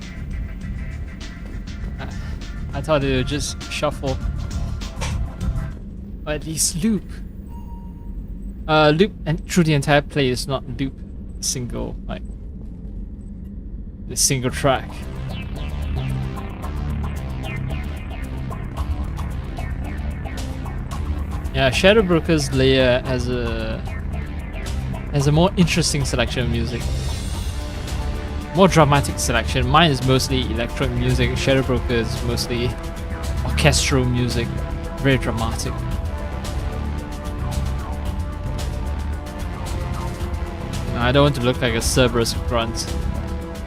I thought it would just shuffle. Or at least loop. Loop and through the entire play is not loop single, like the single track. Yeah, Shadowbroker's layer has a more interesting selection of music. More dramatic selection. Mine is mostly electronic music. Shadowbroker is mostly orchestral music. Very dramatic. I don't want to look like a Cerberus grunt.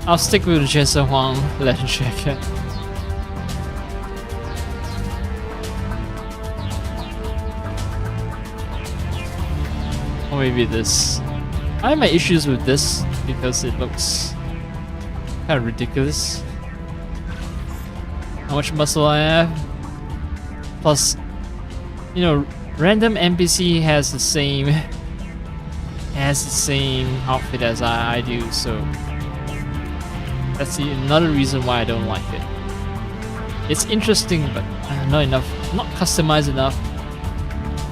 I'll stick with the Jensen Huang Legend Jacket. Or maybe this. I have my issues with this because it looks kind of ridiculous. How much muscle I have. Plus, you know, random NPC has the same outfit as I do, so that's another reason why I don't like it. It's interesting, but not enough, not customized enough.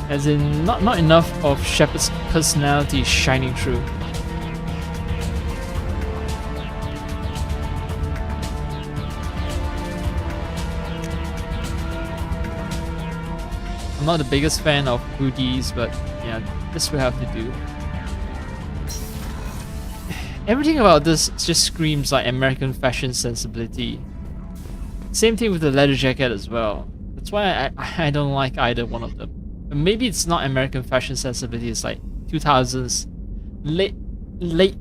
As in, not enough of Shepard's personality shining through. I'm not the biggest fan of hoodies, but yeah, this will have to do. Everything about this just screams like American fashion sensibility. Same thing with the leather jacket as well. That's why I don't like either one of them. Maybe it's not American fashion sensibility, it's like 2000s, late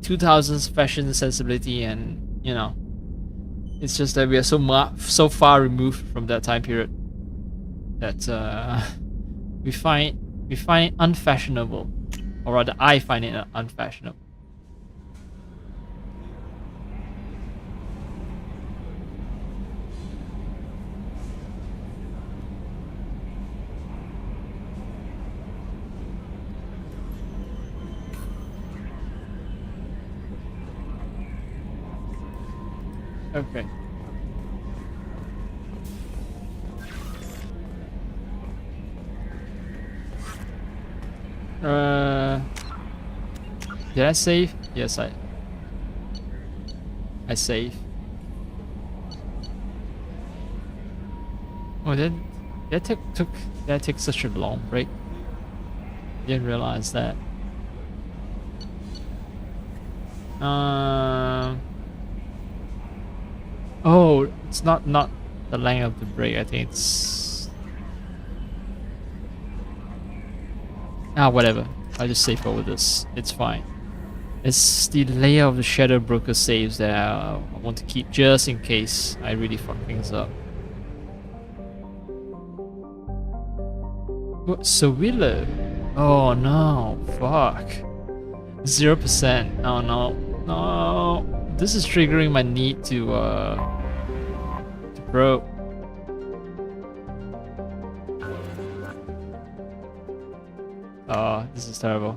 2000s fashion sensibility, and you know, it's just that we are so far removed from that time period that we find it unfashionable, or rather I find it unfashionable. Okay. Did I save? Yes, I save. Oh, that took such a long break. Didn't realize that. Oh, it's not the length of the break. I think it's whatever. I'll just save over this. It's fine. It's the layer of the Shadowbroker saves that I want to keep just in case I really fuck things up. What, Sowilo? Oh no, fuck. 0%. Oh no, no. This is triggering my need to probe. Oh, this is terrible.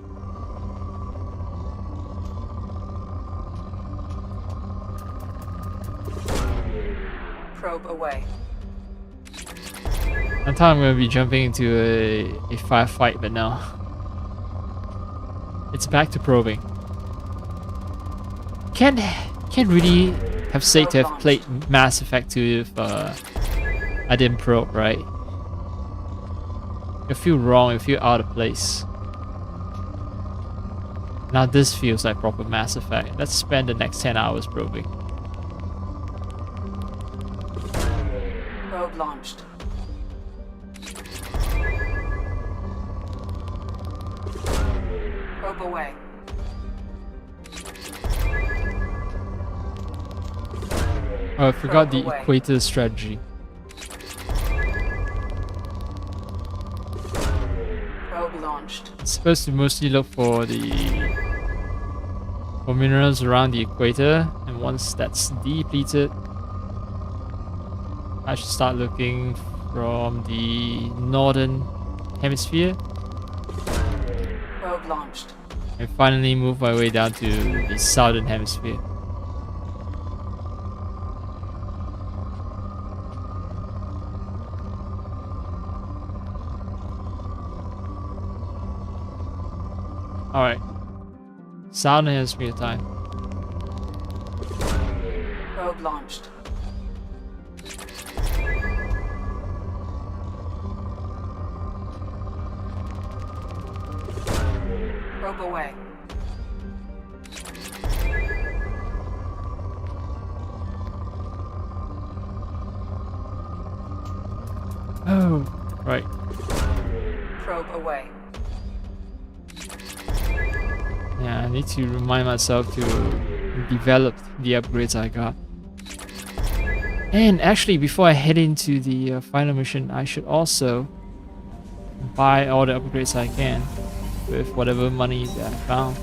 Probe away. I thought I'm gonna be jumping into a firefight, but no. It's back to probing. Can't really have said to have played Mass Effect 2 if I didn't probe, right? You feel wrong, you feel out of place. Now this feels like proper Mass Effect. Let's spend the next 10 hours probing. Probe launched. Probe away. Oh, I forgot the equator strategy. Probe launched. It's supposed to mostly look for minerals around the equator, and once that's depleted, I should start looking from the northern hemisphere. Probe launched. I finally moved my way down to the southern hemisphere. Alright. Southern hemisphere time. Probe launched. Probe away. Oh, right. Probe away. Yeah, I need to remind myself to develop the upgrades I got. And actually, before I head into the final mission, I should also buy all the upgrades I can with whatever money that I found.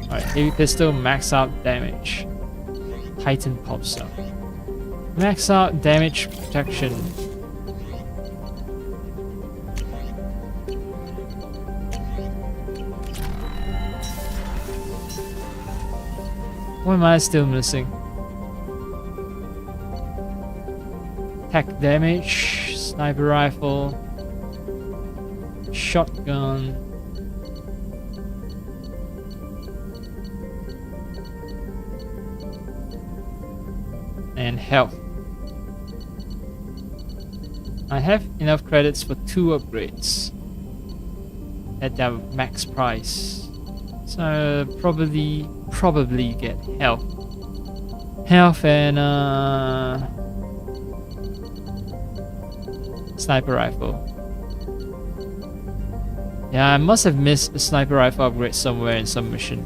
Alright, heavy pistol, max out damage. Titan pulsar. Max out damage protection. What am I still missing? Attack damage, sniper rifle, shotgun. And health. I have enough credits for 2 upgrades at their max price. So probably get health. Health and sniper rifle. Yeah, I must have missed a sniper rifle upgrade somewhere in some mission.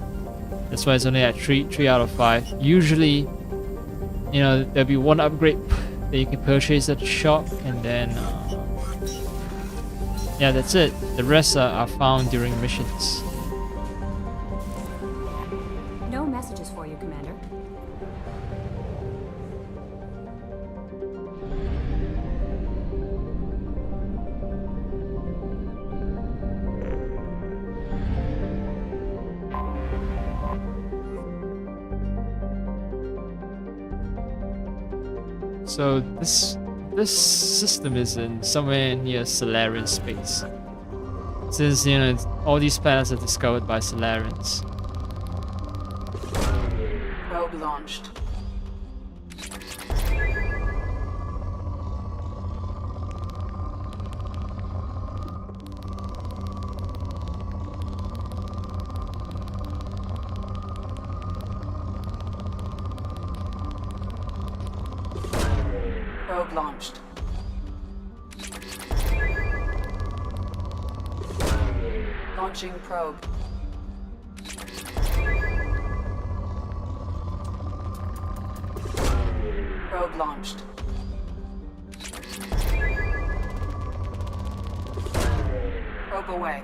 That's why it's only at 3 out of 5. Usually, you know, there'll be 1 upgrade that you can purchase at the shop, and then yeah, that's it. The rest are found during missions. No messages for you, Commander. So this system is in somewhere near Solarian space. Since, you know, all these planets are discovered by Solarians. Probe launched. Probe launched. Launching probe. Probe launched. Probe away.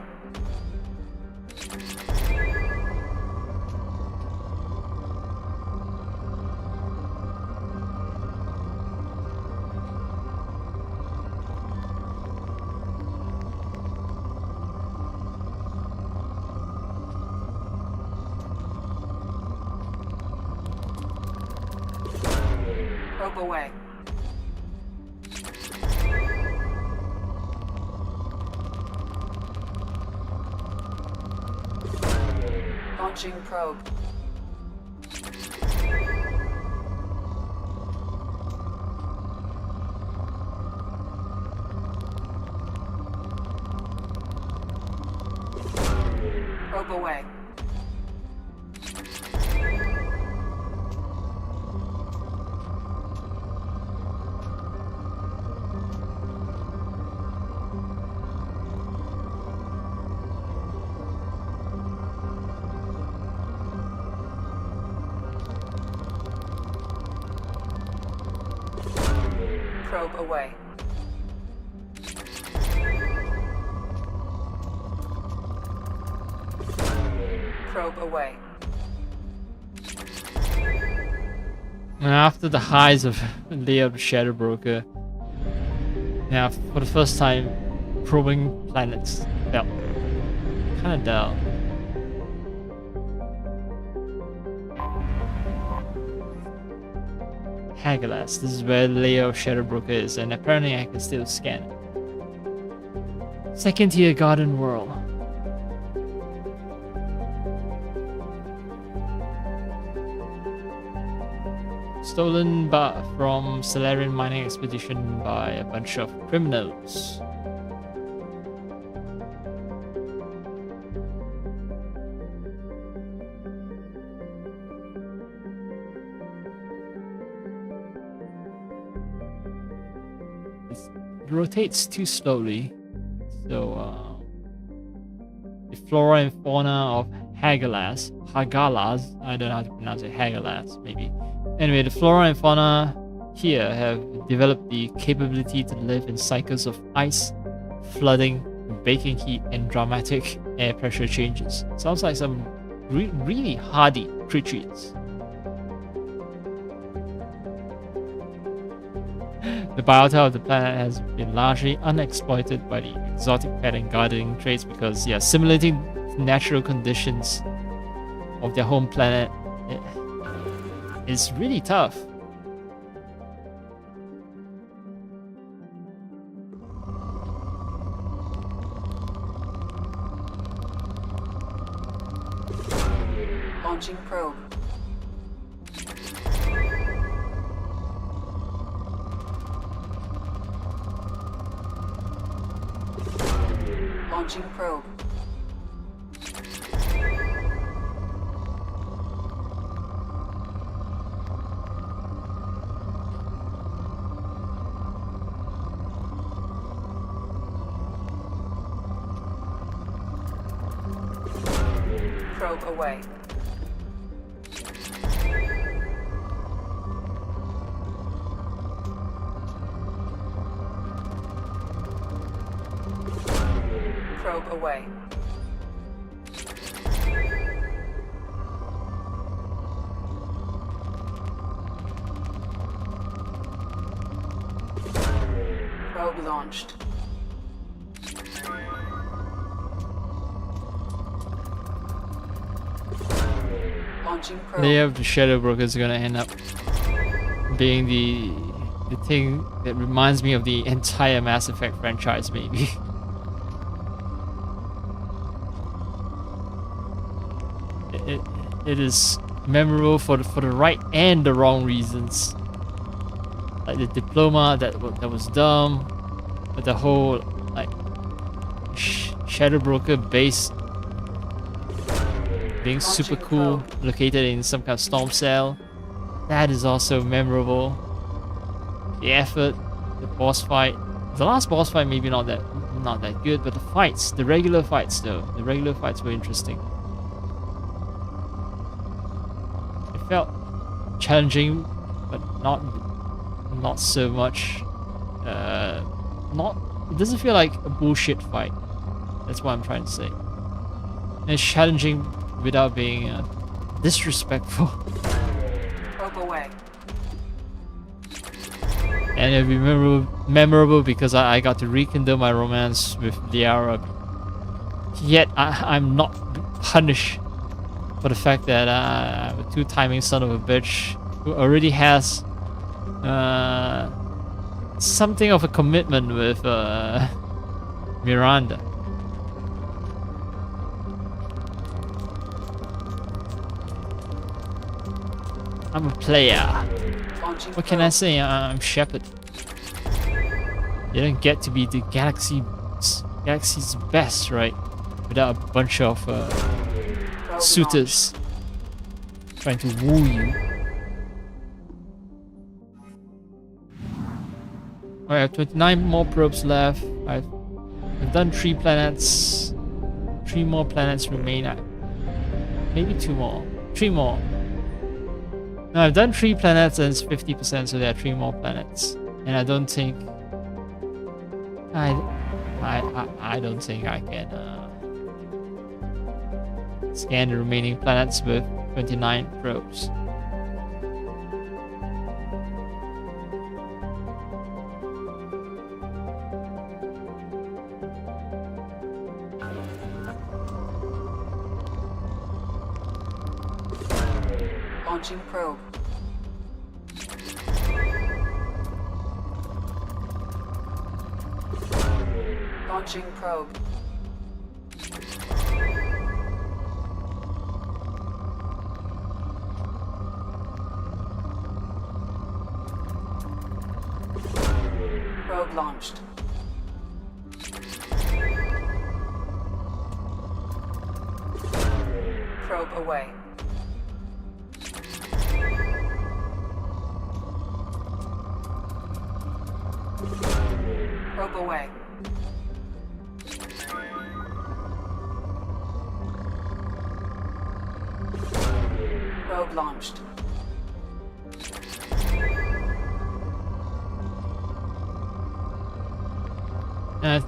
Probe away. Launching probe. Probe away. Probe away. Probe away. After the highs of Layer of the Shadow Broker, Yeah, for the first time, probing planets felt kind of dull. Hagelas, this is where the layer of Shadowbroker is, and apparently I can still scan it. Second tier garden world. Stolen from Solarian mining expedition by a bunch of criminals. It rotates too slowly, so the flora and fauna of Hagalas, I don't know how to pronounce it, Hagalas maybe. Anyway, the flora and fauna here have developed the capability to live in cycles of ice, flooding, baking heat, and dramatic air pressure changes. Sounds like some really hardy creatures. The biota of the planet has been largely unexploited by the exotic pet and gardening traits because, yeah, simulating natural conditions of their home planet is really tough. Launching probe. Launching probe. Probe away. Probe away. Probe launched. Launching probe. Layer of the Shadowbroker is gonna end up being the thing that reminds me of the entire Mass Effect franchise, maybe. It is memorable for the right and the wrong reasons. Like the diploma that was dumb, but the whole like Shadowbroker base being super cool, located in some kind of storm cell, that is also memorable. The effort, the boss fight, the last boss fight maybe not that good, but the fights, the regular fights though, the regular fights were interesting. Felt challenging, but not so much. It doesn't feel like a bullshit fight. That's what I'm trying to say. And it's challenging without being disrespectful. Probe away. And it'll be memorable because I got to rekindle my romance with Liara. Yet I'm not punished for the fact that I'm a two-timing son of a bitch who already has something of a commitment with Miranda. I'm a player. What can I say? I'm Shepard. You don't get to be the galaxy's best, right? Without a bunch of suitors trying to woo you. Alright, I have 29 more probes left. I've done 3 planets. 3 more planets remain. Maybe 2 more. 3 more. No, I've done 3 planets and it's 50%, so there are 3 more planets. And I don't think I don't think I can scan the remaining planets with 29 probes. Launching probe. Launching probe. Probe launched. Probe away. Probe away. Probe launched.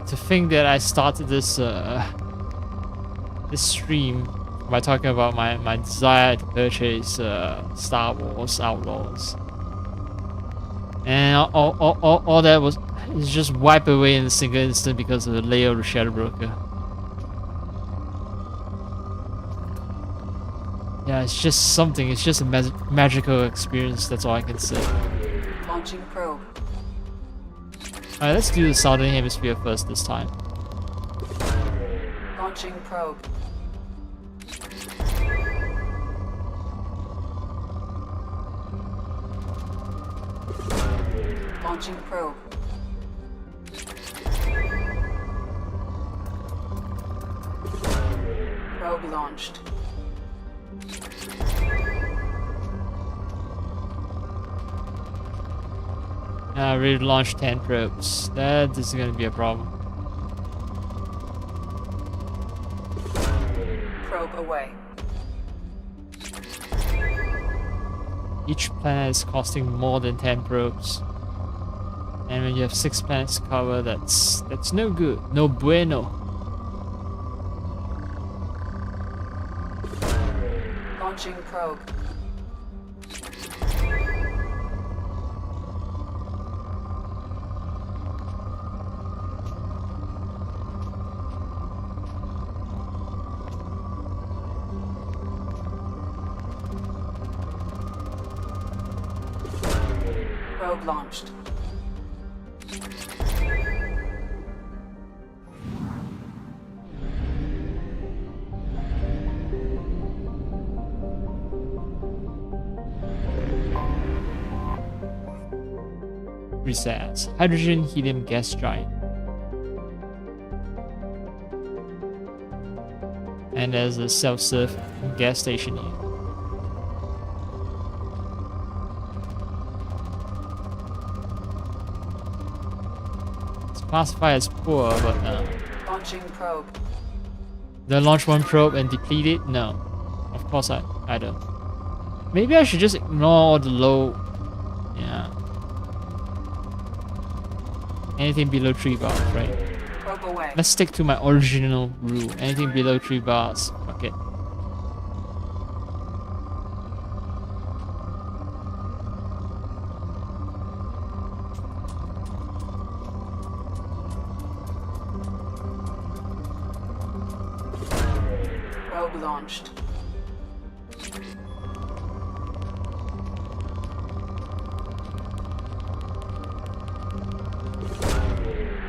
To think that I started this this stream by talking about my desire to purchase Star Wars Outlaws, and all that was is just wiped away in a single instant because of the layer of the Shadowbroker. Yeah, it's just something. It's just a magical experience. That's all I can say. Launching probe. Alright, let's do the Southern Hemisphere first this time. Launching probe. Launching probe. Probe launched. I really launched 10 probes. That is going to be a problem. Probe away. Each planet is costing more than 10 probes. And when you have 6 planets to cover, that's no good. No bueno. Launching probe. Probe launched. Resets. Hydrogen helium gas giant. And there's a self-serve gas station here. It's classified as poor, but Launching probe. do I launch one probe and deplete it? No. Of course I don't. Maybe I should just ignore all the low. Yeah. Anything below 3 bars, right? Probe away. Let's stick to my original rule. Anything below 3 bars, fuck it. Probe launched.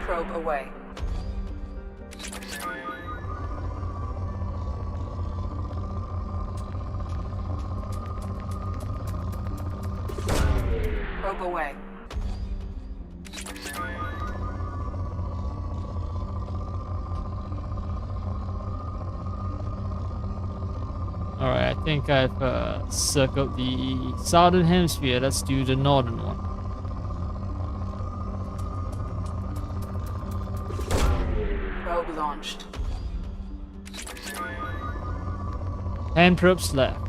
Probe away. Probe away. Alright, I think I've circled the southern hemisphere. Let's do the northern one. Probe launched. 10 probes left.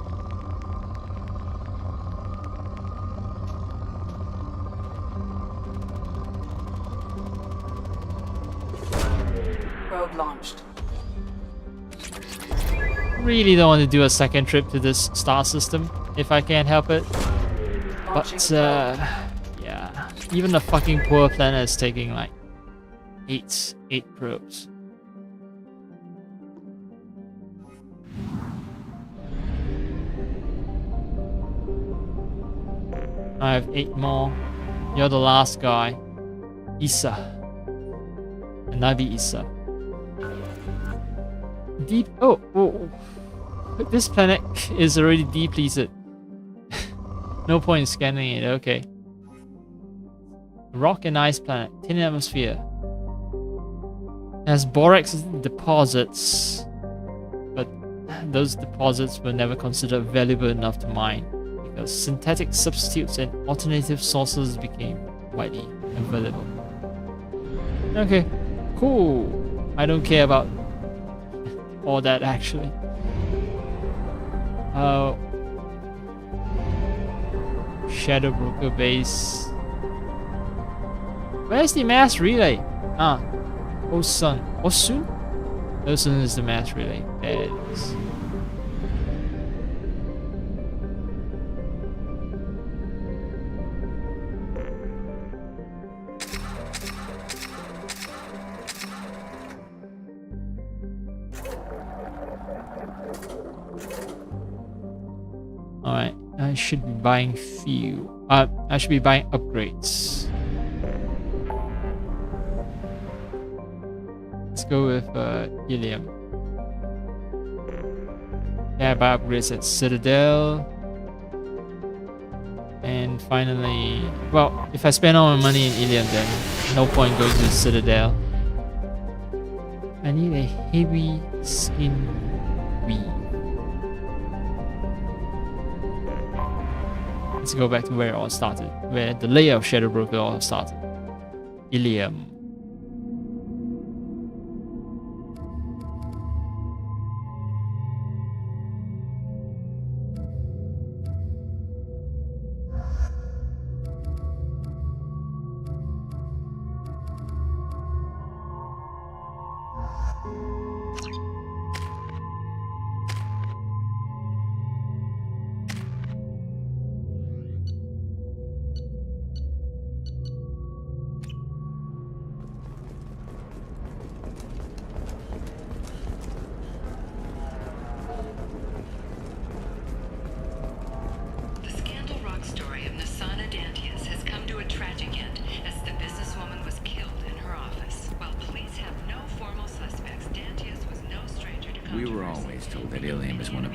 Probe launched. Really don't want to do a second trip to this star system if I can't help it. But yeah, even the fucking poor planet is taking like 8 probes. I have 8 more. You're the last guy. Issa. Navi Issa. Deep. Oh. This planet is already depleted. No point in scanning it. Okay. Rock and ice planet. Thin atmosphere. It has borax deposits, but those deposits were never considered valuable enough to mine because synthetic substitutes and alternative sources became widely available. Okay, cool. I don't care about all that actually. Shadowbroker base. Where's the mass relay? Osun. Osun? Osun is the mass relay. There it is. Alright, I should be buying fuel. I should be buying upgrades. Let's go with helium. Yeah, buy upgrades at Citadel. And finally, well, if I spend all my money in helium, then no point going to Citadel. I need a heavy skin weave. Let's go back to where it all started, where the layer of Shadowbroker all started. Ilium.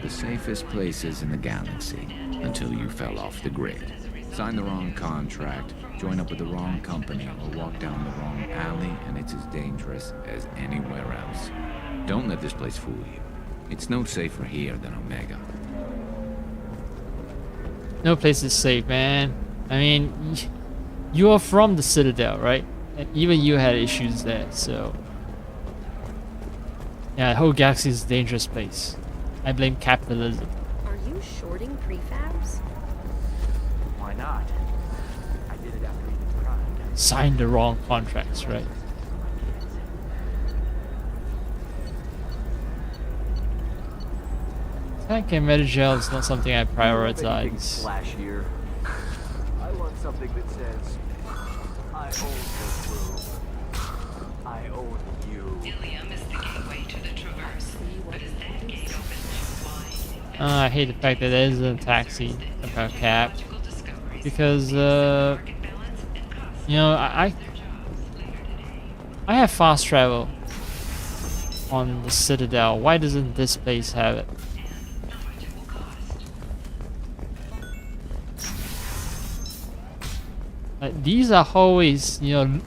Safest places in the galaxy until you fell off the grid. Sign the wrong contract, join up with the wrong company, or walk down the wrong alley, and it's as dangerous as anywhere else. Don't let this place fool you. It's no safer here than Omega. No place is safe, man. I mean, you are from the Citadel, right? And even you had issues there, so... yeah, the whole galaxy is a dangerous place. I blame capitalism. Are you shorting prefabs? Why not? I did it after Eden's Pride. Signed the wrong contracts, right? Tank and Medigel is not something I prioritize. Flashier. I want something that says, I own this room. I own you. Ilium is the gateway to the Traverse, but is that gate open? I hate the fact that there isn't a taxi about cap because you know I have fast travel on the Citadel. Why doesn't this place have it? These are hallways, you know,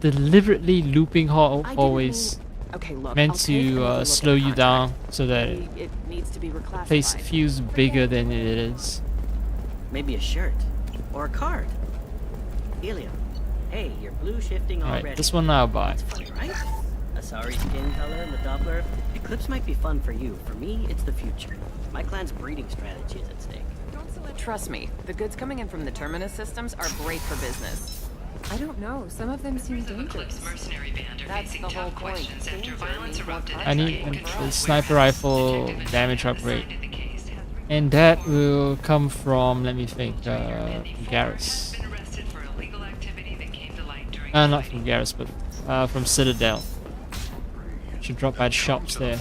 deliberately looping hallways. Okay, look, meant to slow you down so that it needs to be the place feels bigger than it is. Maybe a shirt or a card. Helium. Hey, you're blue shifting already. Alright, this one I'll buy. It's funny, right? A sorry skin color and the Doppler. Eclipse might be fun for you. For me, it's the future. My clan's breeding strategy is at stake. Trust me, the goods coming in from the Terminus systems are great for business. I don't know. Some of them seem dangerous. That's the whole point. I need a sniper rifle damage upgrade. And that will come from, let me think, Garrus. Not from Garrus, but from Citadel. Should drop by the shops there.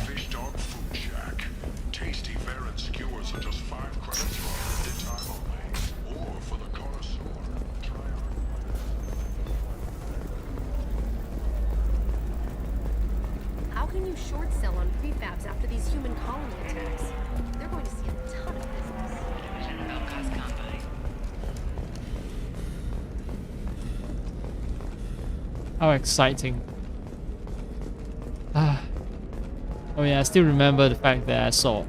hard sell on prefabs after these human colony attacks. They're going to see a ton of business. How exciting. Oh yeah, I still remember the fact that I saw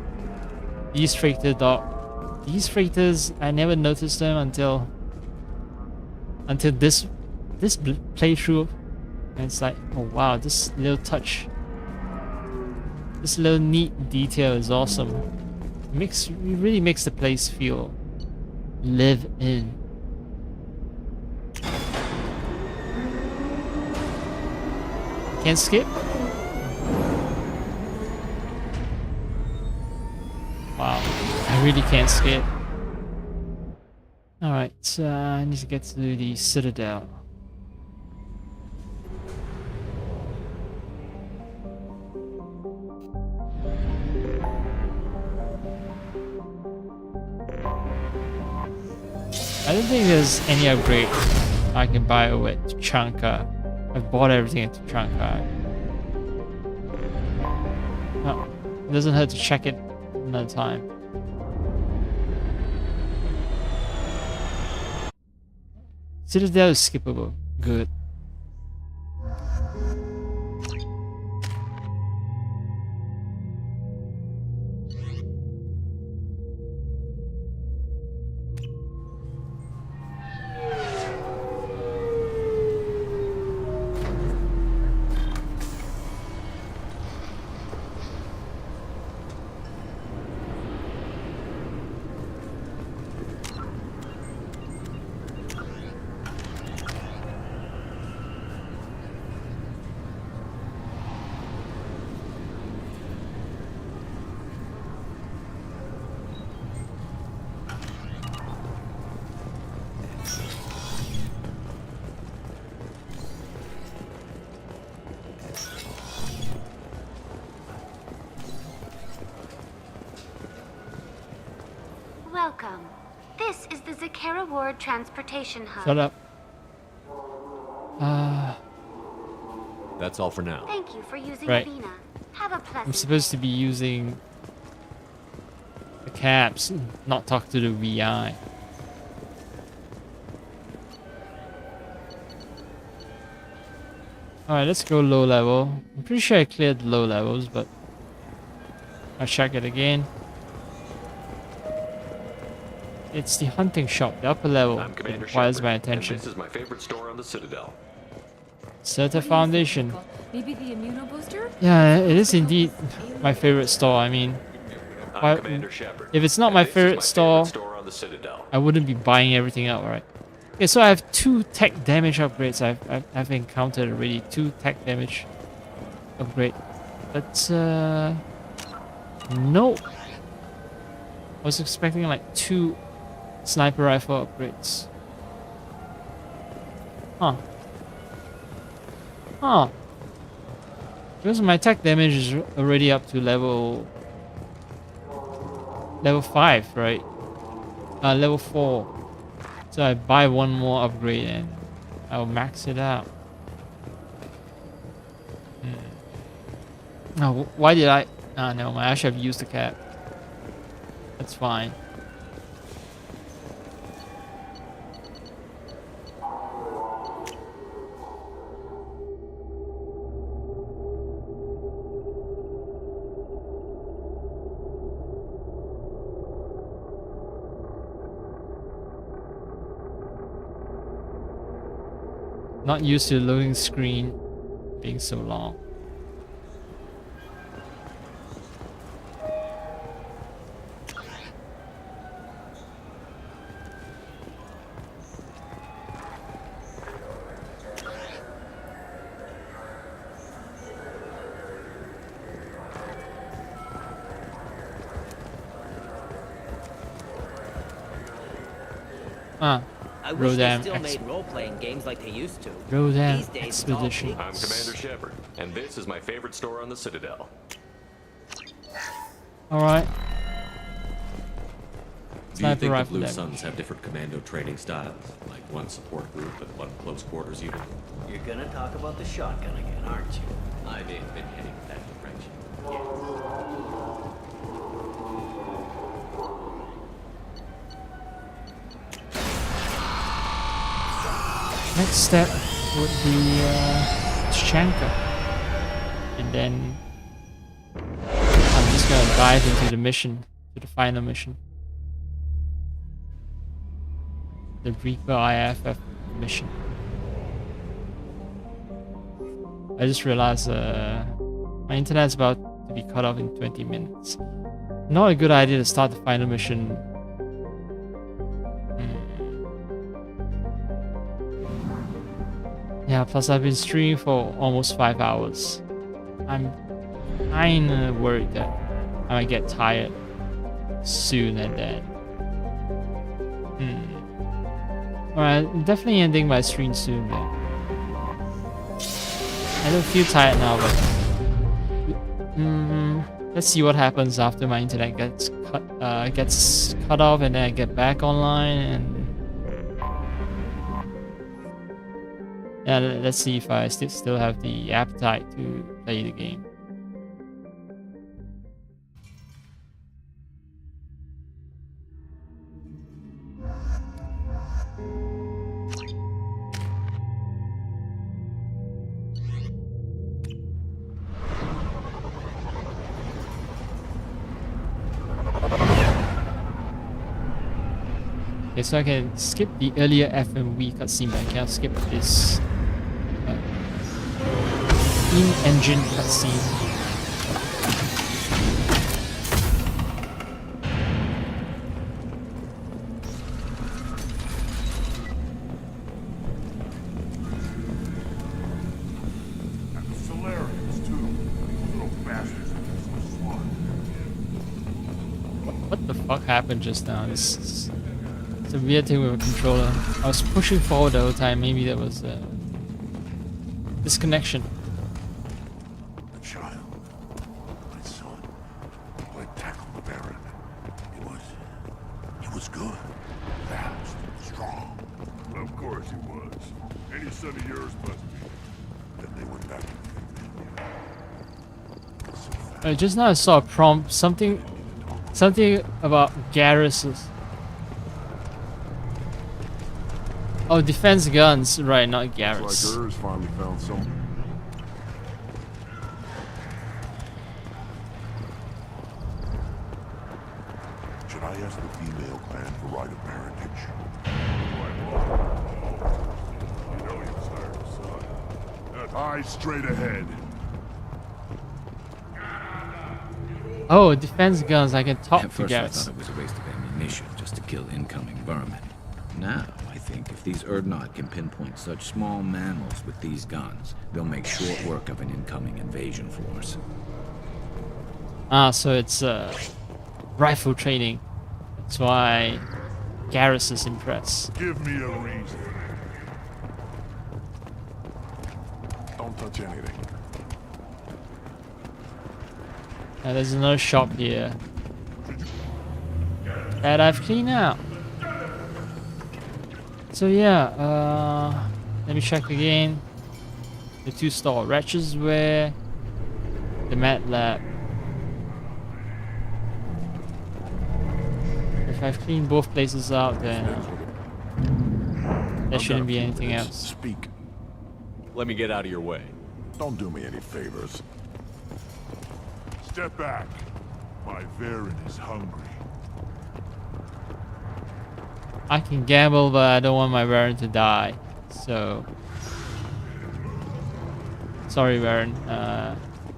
these freighter dock. These freighters, I never noticed them until this playthrough. And it's like, oh wow, this little touch, this little neat detail is awesome. It really makes the place feel live in. Can't skip. Wow, I really can't skip. Alright, I need to get to the Citadel. I don't think there's any upgrade I can buy with Tuchanka. I've bought everything at Tuchanka. No, it doesn't hurt to check it another time. Citadel is skippable. Good. Welcome. This is the Zakera Ward Transportation Hub. Shut up. That's all for now. Thank you for using Right. Avina. Have a pleasant I'm supposed to be using the cabs, not talk to the VI. Alright, let's go low level. I'm pretty sure I cleared low levels, but I'll check it again. It's the hunting shop, the upper level. I'm It Commander requires Shepard, my and attention. this is my favorite store on the Citadel. Certa Foundation. Maybe the immuno booster? Yeah, it is indeed my favorite store. I mean, I'm Commander Shepard, if it's not and my this is favorite store, on the Citadel. I wouldn't be buying everything out, right? Okay, so I have 2 tech damage upgrades I've encountered already. 2 tech damage upgrade. But, no. I was expecting like 2 sniper rifle upgrades. Huh. Huh. Because my attack damage is already up to level 5, right? Level 4. So I buy one more upgrade and I'll max it out. Oh, why did I? Ah, no, I should have used the cap. That's fine. Not used to the loading screen being so long. I wish they Rodam still made role-playing games like they used to. Rodam These days, it's all Expedition. I'm Commander Shepard, and this is my favorite store on the Citadel. Alright. Do you Sniper think the rifle Blue damage. Suns have different commando training styles? Like one support group and one close quarters unit? You're gonna talk about the shotgun again, aren't you? I may have been heading in that direction. Next step would be Shanka. And then I'm just gonna dive into the mission, to the final mission. The Reaper IFF mission. I just realized my internet's about to be cut off in 20 minutes. Not a good idea to start the final mission. Yeah, plus I've been streaming for almost 5 hours. I'm kinda worried that I might get tired soon and then. Alright, I'm definitely ending my stream soon then. I don't feel tired now, but let's see what happens after my internet gets cut off and then I get back online, and yeah, let's see if I still have the appetite to play the game. Okay, so I can skip the earlier FMV cutscene, but I can't skip this in-engine cutscene. What the fuck happened just now? It's a weird thing with a controller. I was pushing forward the whole time. Maybe there was a disconnection. The child, my son, who had tackled the Baron. He was good, fast, strong. Of course he was. Any son of yours must be. Then they went back. Just now I saw a prompt, something about Garrus's. Oh, defense guns, right? Not Garrus. Like hers finally found something. Should I ask the female clan for right of parentage? You know he was hired as son. Eyes straight ahead. Oh, defense guns. I can talk At to first I Garrus. thought it was a waste of ammunition just to kill incoming vermin. Now, I think if these Urdnot can pinpoint such small mammals with these guns, they'll make short work of an incoming invasion force. Ah, so it's rifle training. That's why Garrus is impressed. Give me a reason. Don't touch anything. There's another shop here that I've cleaned out. So yeah, let me check again. The 2 store, Ratchet's Wear, the Mat Lab. If I've cleaned both places out, then there shouldn't be anything else. Speak. Let me get out of your way. Don't do me any favors. Step back. My Varen is hungry. I can gamble, but I don't want my Baron to die. So, sorry, Baron.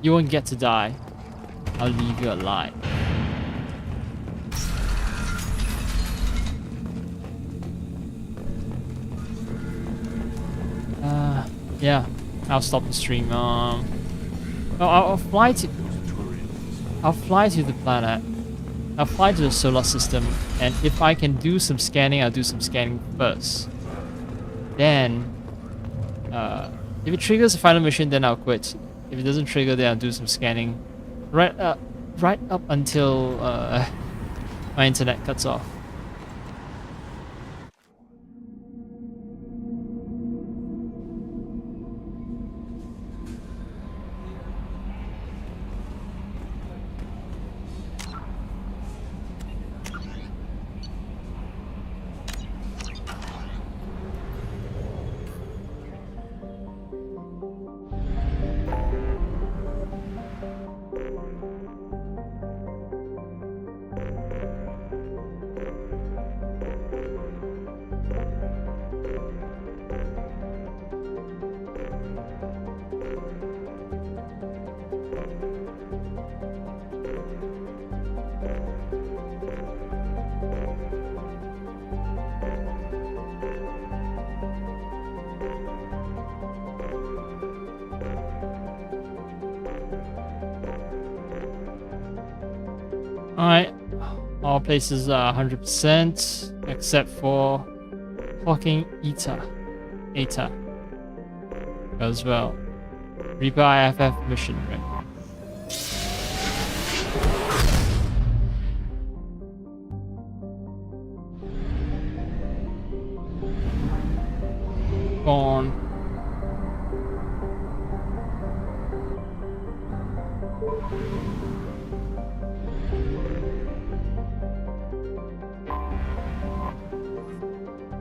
You won't get to die. I'll leave you alive. Yeah, I'll stop the stream. I'll fly to the planet. I'll fly to the solar system, and if I can do some scanning, I'll do some scanning first. Then, if it triggers the final mission, then I'll quit. If it doesn't trigger, then I'll do some scanning, right up until my internet cuts off. Alright, all places are 100% except for fucking Eta as well. Reaper IFF mission, right? Gone.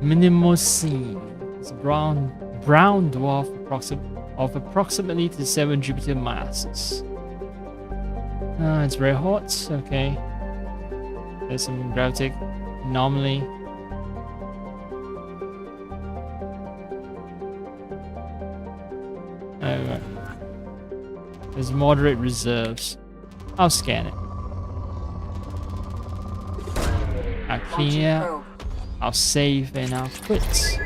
Minimosine. It's a brown dwarf of approximately 7 Jupiter masses. It's very hot. Okay. There's some gravitatic anomaly. Alright. There's moderate reserves. I'll scan it. I'll clear. I'll save and I'll quit.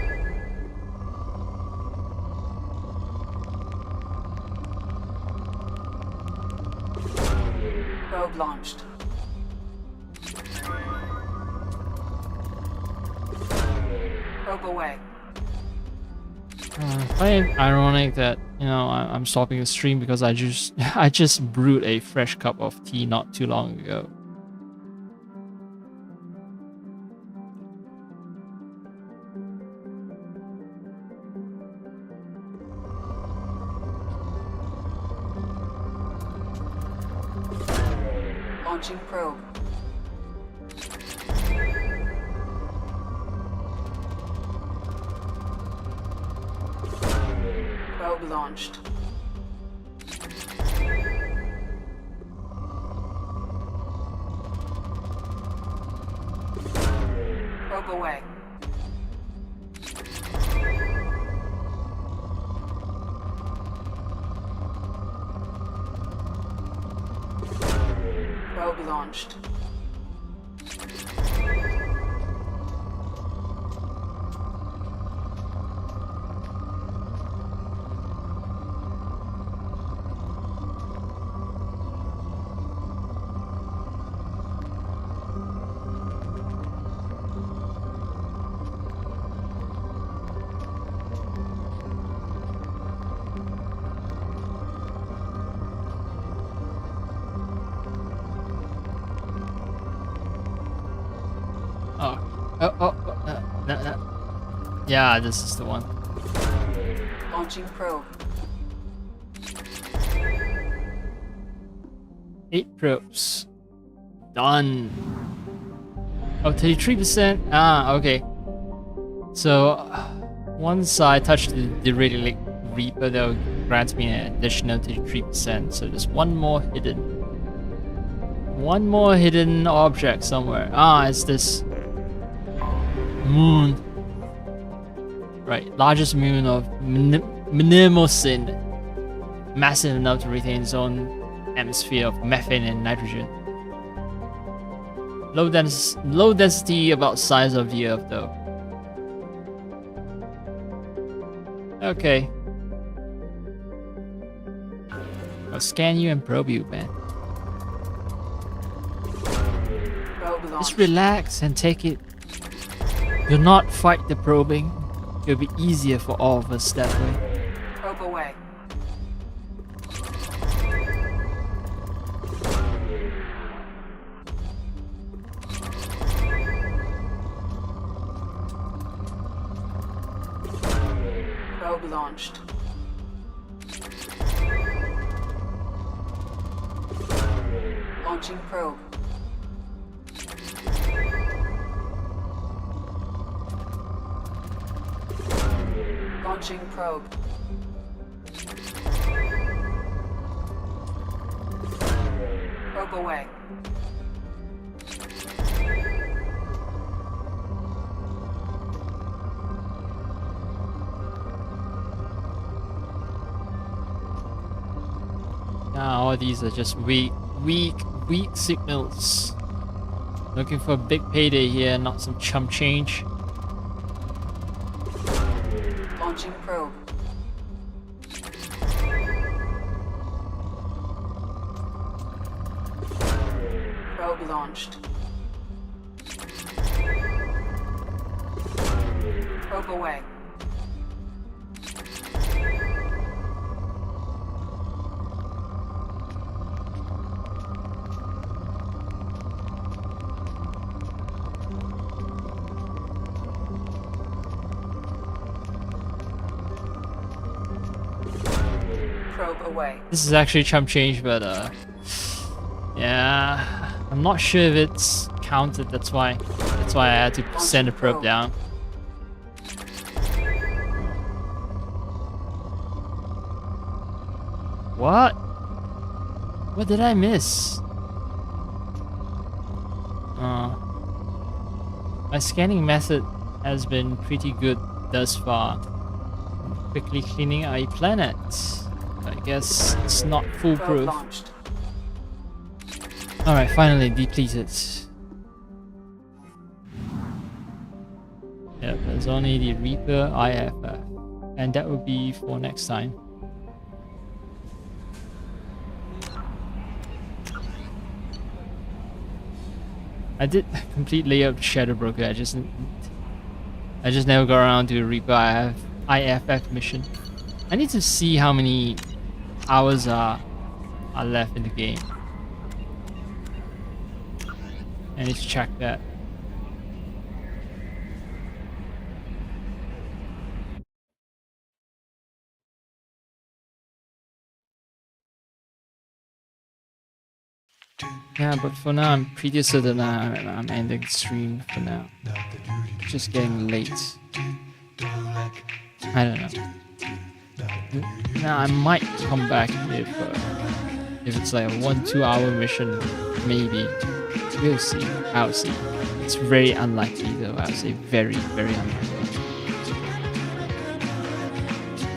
Probe launched. Probe away. I find it ironic that, you know, I'm stopping the stream because I just brewed a fresh cup of tea not too long ago. Launching probe. Probe launched. Probe away. Probe launched. No. Yeah, this is the one. Launching probe. 8 probes. Done. Oh, 33%. Ah, okay. So, once I touch the Radiant Reaper, that will grant me an additional 33%. So there's one more hidden object somewhere. Ah, it's this moon. Right, largest moon of Minimosine. Massive enough to retain its own atmosphere of methane and nitrogen. Low density, about size of the Earth though. Okay. I'll scan you and probe you, man. Just relax and take it. Do not fight the probing. It'll be easier for all of us that way. Probe away. Probe launched. Launching probe. Launching probe. Probe away. Now all these are just weak signals. Looking for a big payday here, not some chump change. Launching probe. Probe Launched. Probe away. Probe away. This is actually chump change, but yeah, I'm not sure if it's counted. That's why I had to send a probe down. What? What did I miss? My scanning method has been pretty good thus far. Quickly cleaning a planet. I guess it's not foolproof. Alright, finally depleted. Yep, there's only the Reaper IFF. And that will be for next time. I did complete layout Shadowbroker, I just never got around to Reaper IFF mission. I need to see how many hours are left in the game. I need to check that. Yeah, but for now I'm pretty certain I'm ending the stream for now. It's just getting late. I don't know. Now I might come back if it's like a 1-2 hour mission, maybe. We'll see. I'll see. It's very unlikely though. I'll say very, very unlikely.